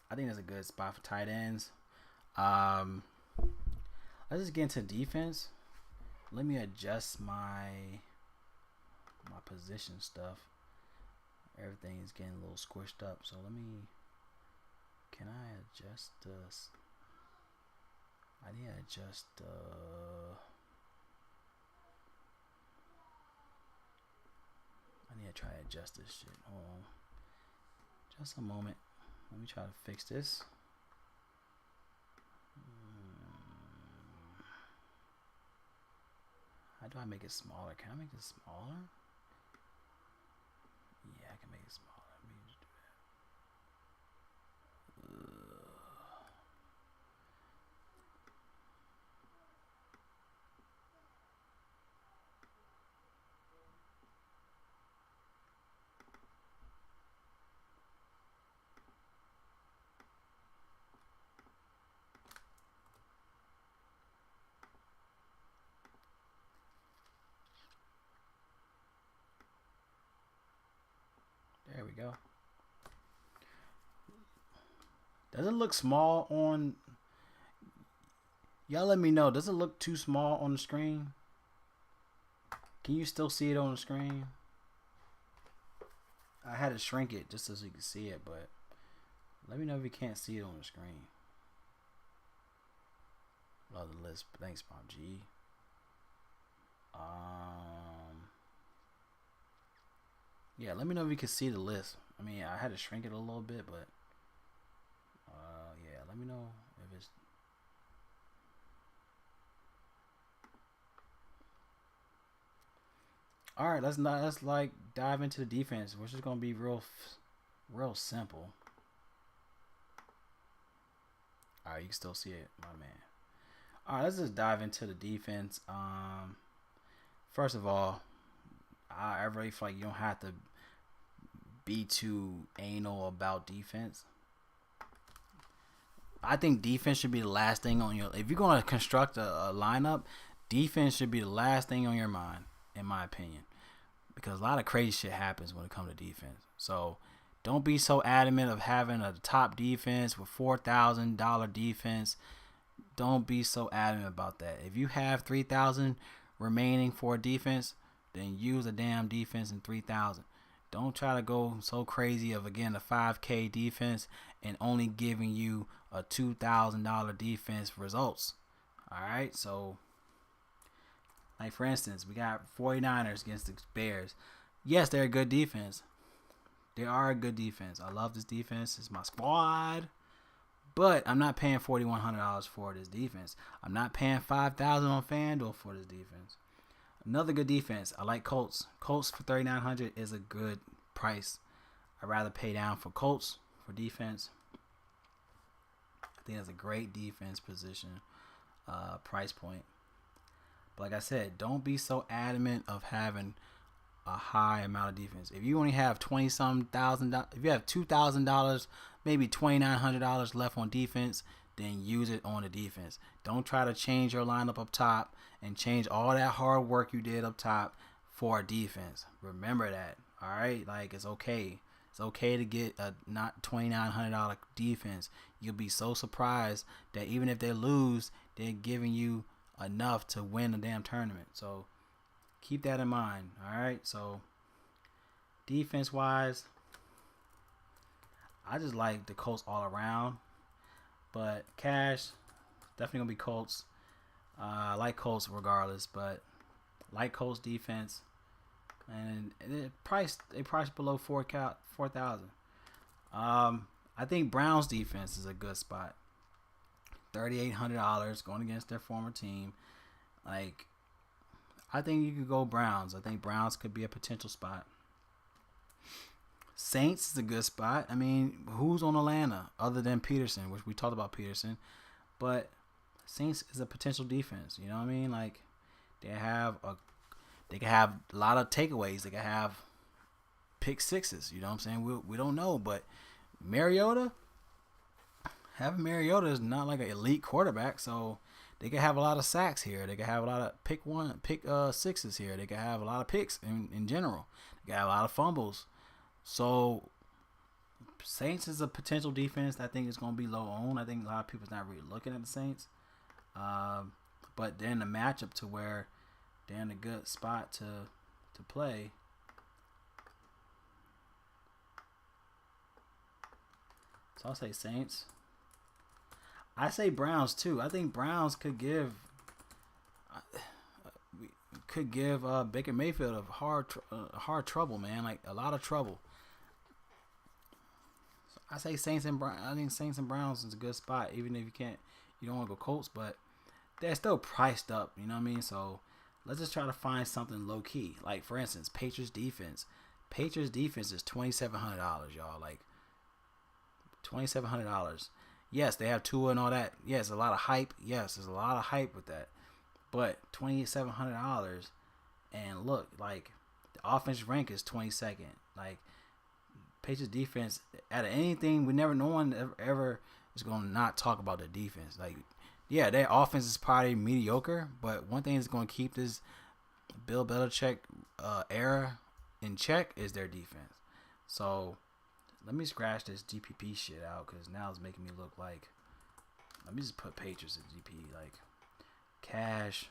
I think that's a good spot for tight ends. Let's just get into defense. Let me adjust my position stuff. Everything is getting a little squished up. So can I adjust this? I need to adjust I need to try to adjust this shit. Hold on. Just a moment. Let me try to fix this. How do I make it smaller? Can I make it smaller? Yeah, I can make it smaller. Let me just do that. There we go. Does it look small on... Y'all let me know. Does it look too small on the screen? Can you still see it on the screen? I had to shrink it just so you can see it, but let me know if you can't see it on the screen. Love the list. Thanks, Bob G. Yeah, let me know if you can see the list. I mean, I had to shrink it a little bit, but yeah, let me know if it's... All right, let's like dive into the defense, which is gonna be real simple. All right, you can still see it, my man. All right, let's just dive into the defense. First of all, I really feel like you don't have to be too anal about defense. I think defense should be the last thing on your... If you're going to construct a lineup, defense should be the last thing on your mind, in my opinion. Because a lot of crazy shit happens when it comes to defense. So don't be so adamant of having a top defense with $4,000 defense. Don't be so adamant about that. If you have $3,000 remaining for a defense, then use a damn defense in $3,000. Don't try to go so crazy of, again, a $5K defense and only giving you a $2,000 defense results. All right, so like for instance, we got 49ers against the Bears. Yes, they're a good defense. They are a good defense. I love this defense. It's my squad. But I'm not paying $4,100 for this defense. I'm not paying $5,000 on FanDuel for this defense. Another good defense. I like Colts. Colts for $3,900 is a good price I'd rather pay down for Colts for defense. I think that's a great defense position, price point. But like I said, don't be so adamant of having a high amount of defense. If you only have $20,000, if you have $2,000, maybe $2,900 left on defense, then use it on the defense. Don't try to change your lineup up top and change all that hard work you did up top for a defense. Remember that, all right? Like, it's okay. It's okay to get a not $2,900 defense. You'll be so surprised that even if they lose, they're giving you enough to win the damn tournament. So keep that in mind, all right? So defense-wise, I just like the Colts all around. But cash, definitely going to be Colts. I like Colts regardless, but like Colts defense. And they priced below 4,000. I think Browns defense is a good spot. $3,800 going against their former team. Like, I think you could go Browns. I think Browns could be a potential spot. Saints is a good spot. I mean, who's on Atlanta other than Peterson, which we talked about Peterson, but Saints is a potential defense. You know what I mean? Like, they can have a lot of takeaways. They can have pick sixes. You know what I'm saying? We don't know, but having Mariota is not like an elite quarterback, so they can have a lot of sacks here. They can have a lot of pick sixes here. They can have a lot of picks in general. They can have a lot of fumbles. So Saints is a potential defense that I think is going to be low owned. I think a lot of people's not really looking at the Saints. But they're in the matchup to where they're in a good spot to play. So I'll say Saints. I say Browns too. I think Browns could give Baker Mayfield a hard trouble, man. Like, a lot of trouble. So I say Saints and Browns. I think Saints and Browns is a good spot, even if you don't want to go Colts, but they're still priced up. You know what I mean? So let's just try to find something low key. Like, for instance, Patriots defense. Patriots defense is $2,700, y'all. Like, $2,700. Yes, they have Tua and all that. Yes, a lot of hype. Yes, there's a lot of hype with that. But $2,700, and look, like, the offensive rank is 22nd. Like, Patriots defense, out of anything, no one ever is going to not talk about their defense. Like, yeah, their offense is probably mediocre, but one thing that's going to keep this Bill Belichick era in check is their defense. So let me scratch this GPP shit out, because now it's making me look like, let me just put Patriots in GP, like, cash.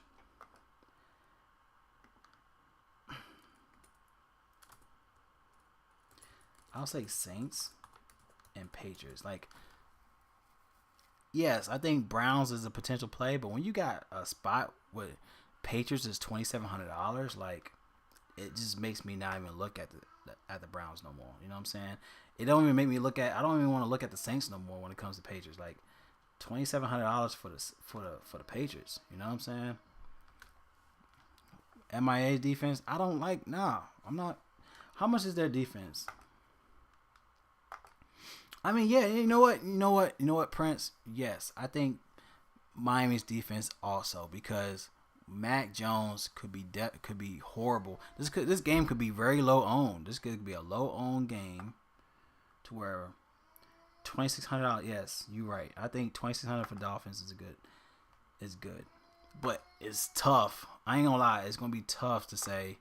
I'll say Saints and Patriots. Like, yes, I think Browns is a potential play, but when you got a spot with Patriots is $2,700, like, it just makes me not even look at the Browns no more. You know what I'm saying? It don't even make me look at. I don't even want to look at the Saints no more when it comes to Patriots. Like, $2,700 for the Patriots. You know what I'm saying? MIA defense. I don't like. Nah, I'm not. How much is their defense? I mean, yeah. You know what, Prince? Yes, I think Miami's defense also, because Mac Jones could be horrible. This game could be very low owned. This could be a low owned game, to where $2,600. Yes, you're right. I think $2,600 for Dolphins is good, but it's tough. I ain't gonna lie. It's gonna be tough to say,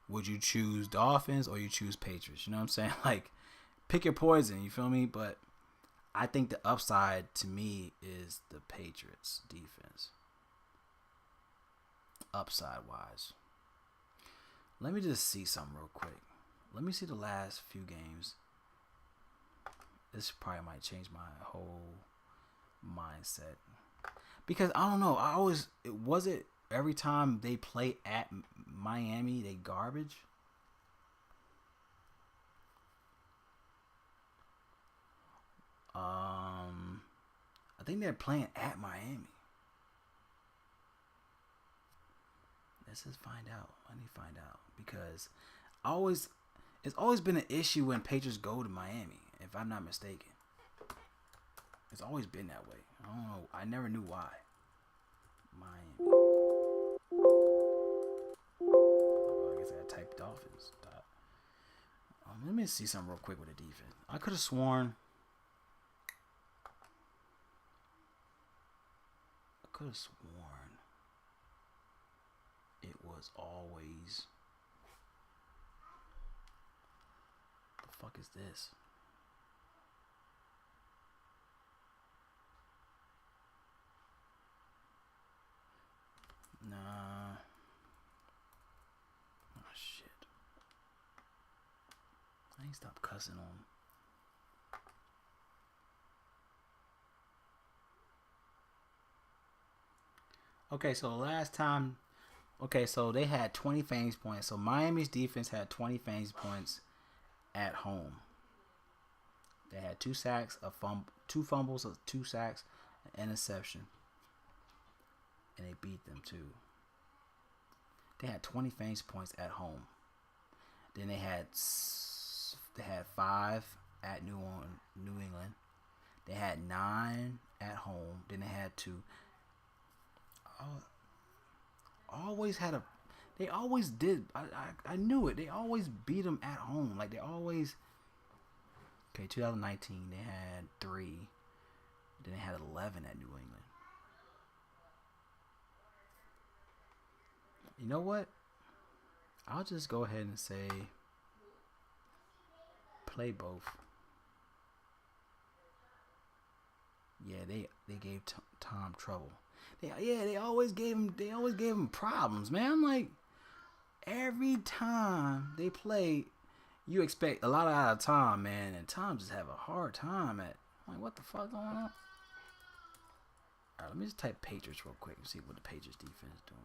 would you choose Dolphins or you choose Patriots? You know what I'm saying? Like, pick your poison. You feel me? But I think the upside to me is the Patriots defense. Upside wise. Let me just see something real quick. Let me see the last few games. This probably might change my whole mindset, because I don't know. Was it every time they play at Miami, they garbage? I think they're playing at Miami. Let's just find out. I need to find out, because It's always been an issue when Patriots go to Miami, if I'm not mistaken. It's always been that way. I don't know. I never knew why. Miami. Oh, I guess I gotta type Dolphins. Let me see something real quick with the defense. I could have sworn. It was always. The fuck is this? Nah. Oh shit. I ain't stop cussing on. Okay, so last time, so they had 20 fantasy points. So Miami's defense had 20 fantasy points at home. They had 2 sacks, two fumbles, 2 sacks, an interception, and they beat them too. They had 20 fantasy points at home. Then they had 5 at New England. They had 9 at home. Then they had 2. They always did. I knew it. They always beat them at home. Like they always. Okay, 2019 they had 3. Then they had 11 at New England. You know what? I'll just go ahead and say play both. Yeah, they gave Tom trouble. They always gave him problems, man. I'm like, every time they play, you expect a lot out of Tom, man, and Tom just have a hard time at. I'm like, what the fuck going on? All right, let me just type Patriots real quick and see what the Patriots defense is doing.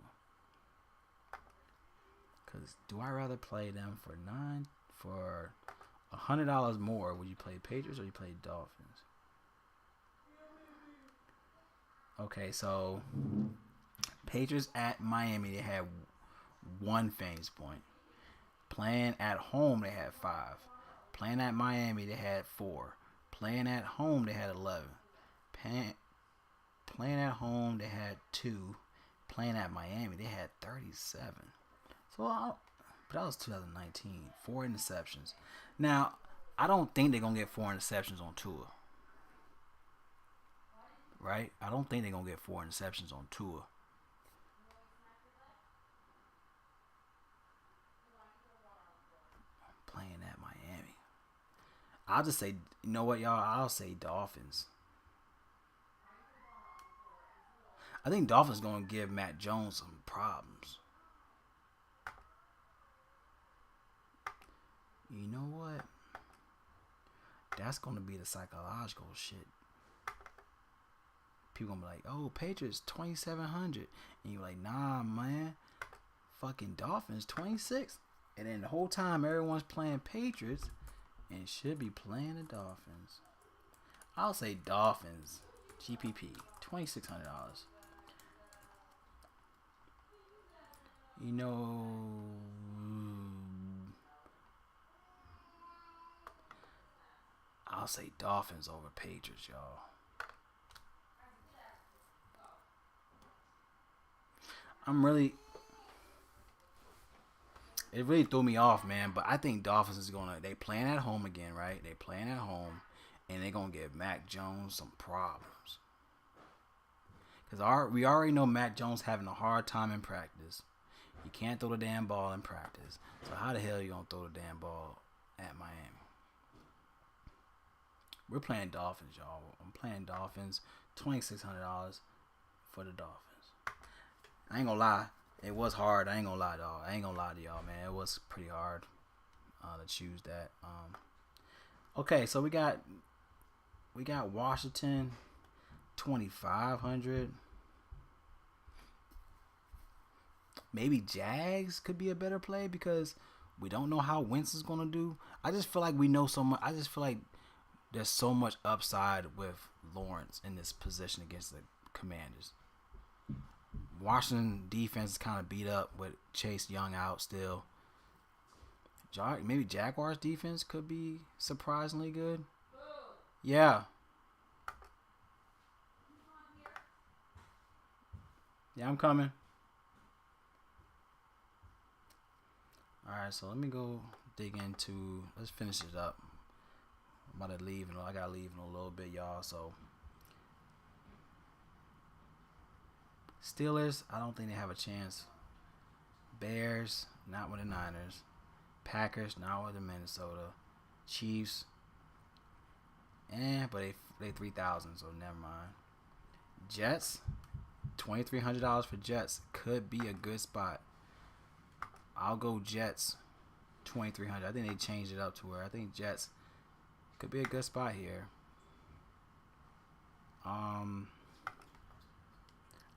Cause do I rather play them for $100 more? Would you play Patriots or you play Dolphins? Okay, so Patriots at Miami, they had 1 fantasy point. Playing at home, they had 5. Playing at Miami, they had 4. Playing at home, they had 11. Playing at home, they had 2. Playing at Miami, they had 37. But that was 2019. 4 interceptions. Now, I don't think they're going to get 4 interceptions on Tua. Right? I don't think they're going to get 4 interceptions on Tua. Playing at Miami. I'll just say, you know what, y'all? I'll say Dolphins. I think Dolphins going to give Matt Jones some problems. You know what? That's going to be the psychological shit. People gonna be like, oh, Patriots 2,700, and you're like, nah, man, fucking Dolphins 26, and then the whole time everyone's playing Patriots, and should be playing the Dolphins. I'll say Dolphins, GPP, $2,600. You know, I'll say Dolphins over Patriots, y'all. It really threw me off, man. But I think Dolphins is they playing at home again, right? They playing at home, and they gonna give Mac Jones some problems. Cause we already know Mac Jones having a hard time in practice. He can't throw the damn ball in practice. So how the hell you gonna throw the damn ball at Miami? We're playing Dolphins, y'all. I'm playing Dolphins. $2,600 for the Dolphins. I ain't gonna lie. It was hard. I ain't gonna lie, dog. I ain't gonna lie to y'all, man. It was pretty hard to choose that. Okay, so we got Washington, 2,500. Maybe Jags could be a better play because we don't know how Wentz is gonna do. I just feel like we know so much. I just feel like there's so much upside with Lawrence in this position against the Commanders. Washington defense is kind of beat up with Chase Young out still. Maybe Jaguars defense could be surprisingly good. Yeah. Yeah, I'm coming. Alright, so let me go dig into. Let's finish it up. I'm about to leave. I gotta leave in a little bit, y'all. So, Steelers, I don't think they have a chance. Bears, not with the Niners. Packers, not with the Minnesota. Chiefs, but they 3,000, so never mind. Jets, $2,300 for Jets could be a good spot. I'll go Jets, 2,300. I think they changed it up to where I think Jets could be a good spot here. I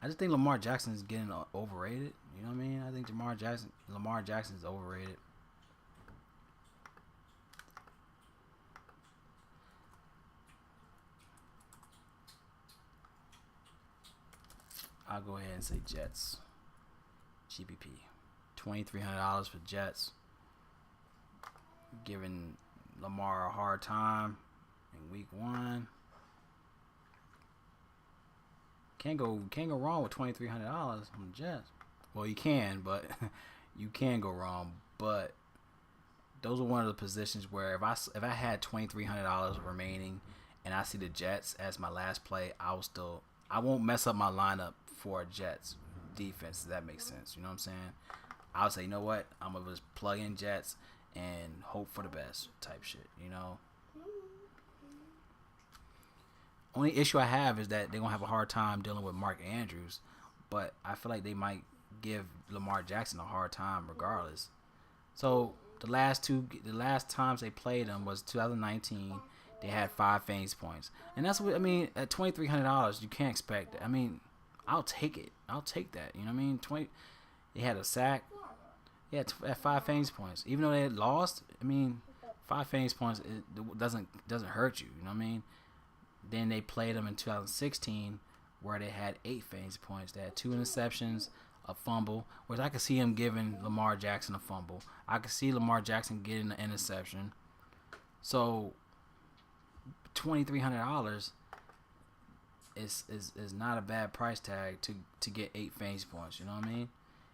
just think Lamar Jackson is getting overrated. You know what I mean? I think Lamar Jackson is overrated. I'll go ahead and say Jets. GPP. $2,300 for Jets. Giving Lamar a hard time in week 1. Can't go wrong with $2,300 from the Jets. Well, you can, but you can go wrong. But those are one of the positions where if I had $2,300 remaining and I see the Jets as my last play, I won't mess up my lineup for a Jets defense. If that makes sense. You know what I'm saying? I'll say, you know what? I'm gonna just plug in Jets and hope for the best type shit. You know. Only issue I have is that they're going to have a hard time dealing with Mark Andrews, but I feel like they might give Lamar Jackson a hard time regardless. So the last times they played him was 2019. They had 5 fantasy points. And that's what, I mean, at $2,300, you can't expect that. I mean, I'll take it. I'll take that. You know what I mean? They had a sack. Yeah, at 5 fantasy points. Even though they had lost, I mean, 5 fantasy points it doesn't hurt you. You know what I mean? Then they played them in 2016 where they had 8 fantasy points. They had 2 interceptions, a fumble, which I could see him giving Lamar Jackson a fumble. I could see Lamar Jackson getting an interception. So $2,300 is not a bad price tag to get 8 fantasy points. You know what I mean?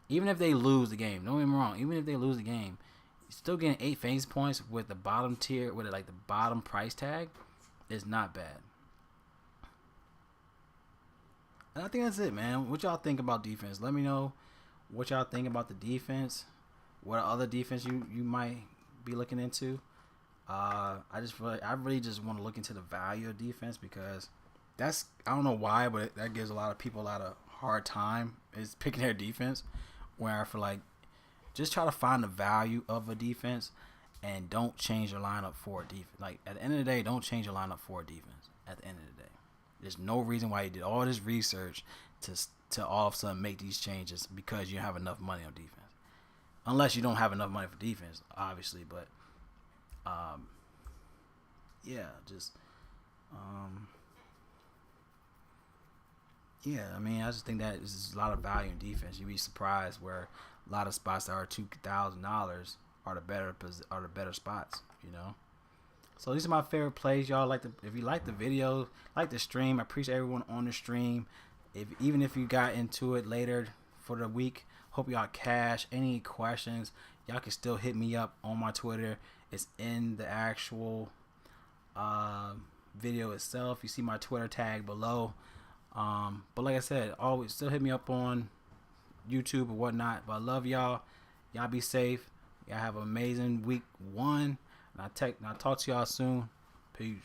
Even if they lose the game, don't get me wrong. Even if they lose the game, you're still getting 8 fantasy points with the bottom tier, with like the bottom price tag, is not bad. And I think that's it, man. What y'all think about defense? Let me know what y'all think about the defense. What other defense you might be looking into? I really just want to look into the value of defense because I don't know why, but that gives a lot of people a lot of hard time is picking their defense. Where I feel like just try to find the value of a defense and don't change your lineup for a defense. Like at the end of the day, don't change your lineup for a defense. At the end of the day. There's no reason why you did all this research to all of a sudden make these changes because you have enough money on defense. Unless you don't have enough money for defense, obviously. But, I mean, I just think that there's a lot of value in defense. You'd be surprised where a lot of spots that are $2,000 are the better spots, you know. So these are my favorite plays, y'all. If you like the video, like the stream, I appreciate everyone on the stream. Even if you got into it later for the week, hope y'all cash. Any questions, y'all can still hit me up on my Twitter. It's in the actual video itself. You see my Twitter tag below. But like I said, always still hit me up on YouTube or whatnot. But I love y'all. Y'all be safe. Y'all have an amazing week 1. And I'll talk to y'all soon. Peace.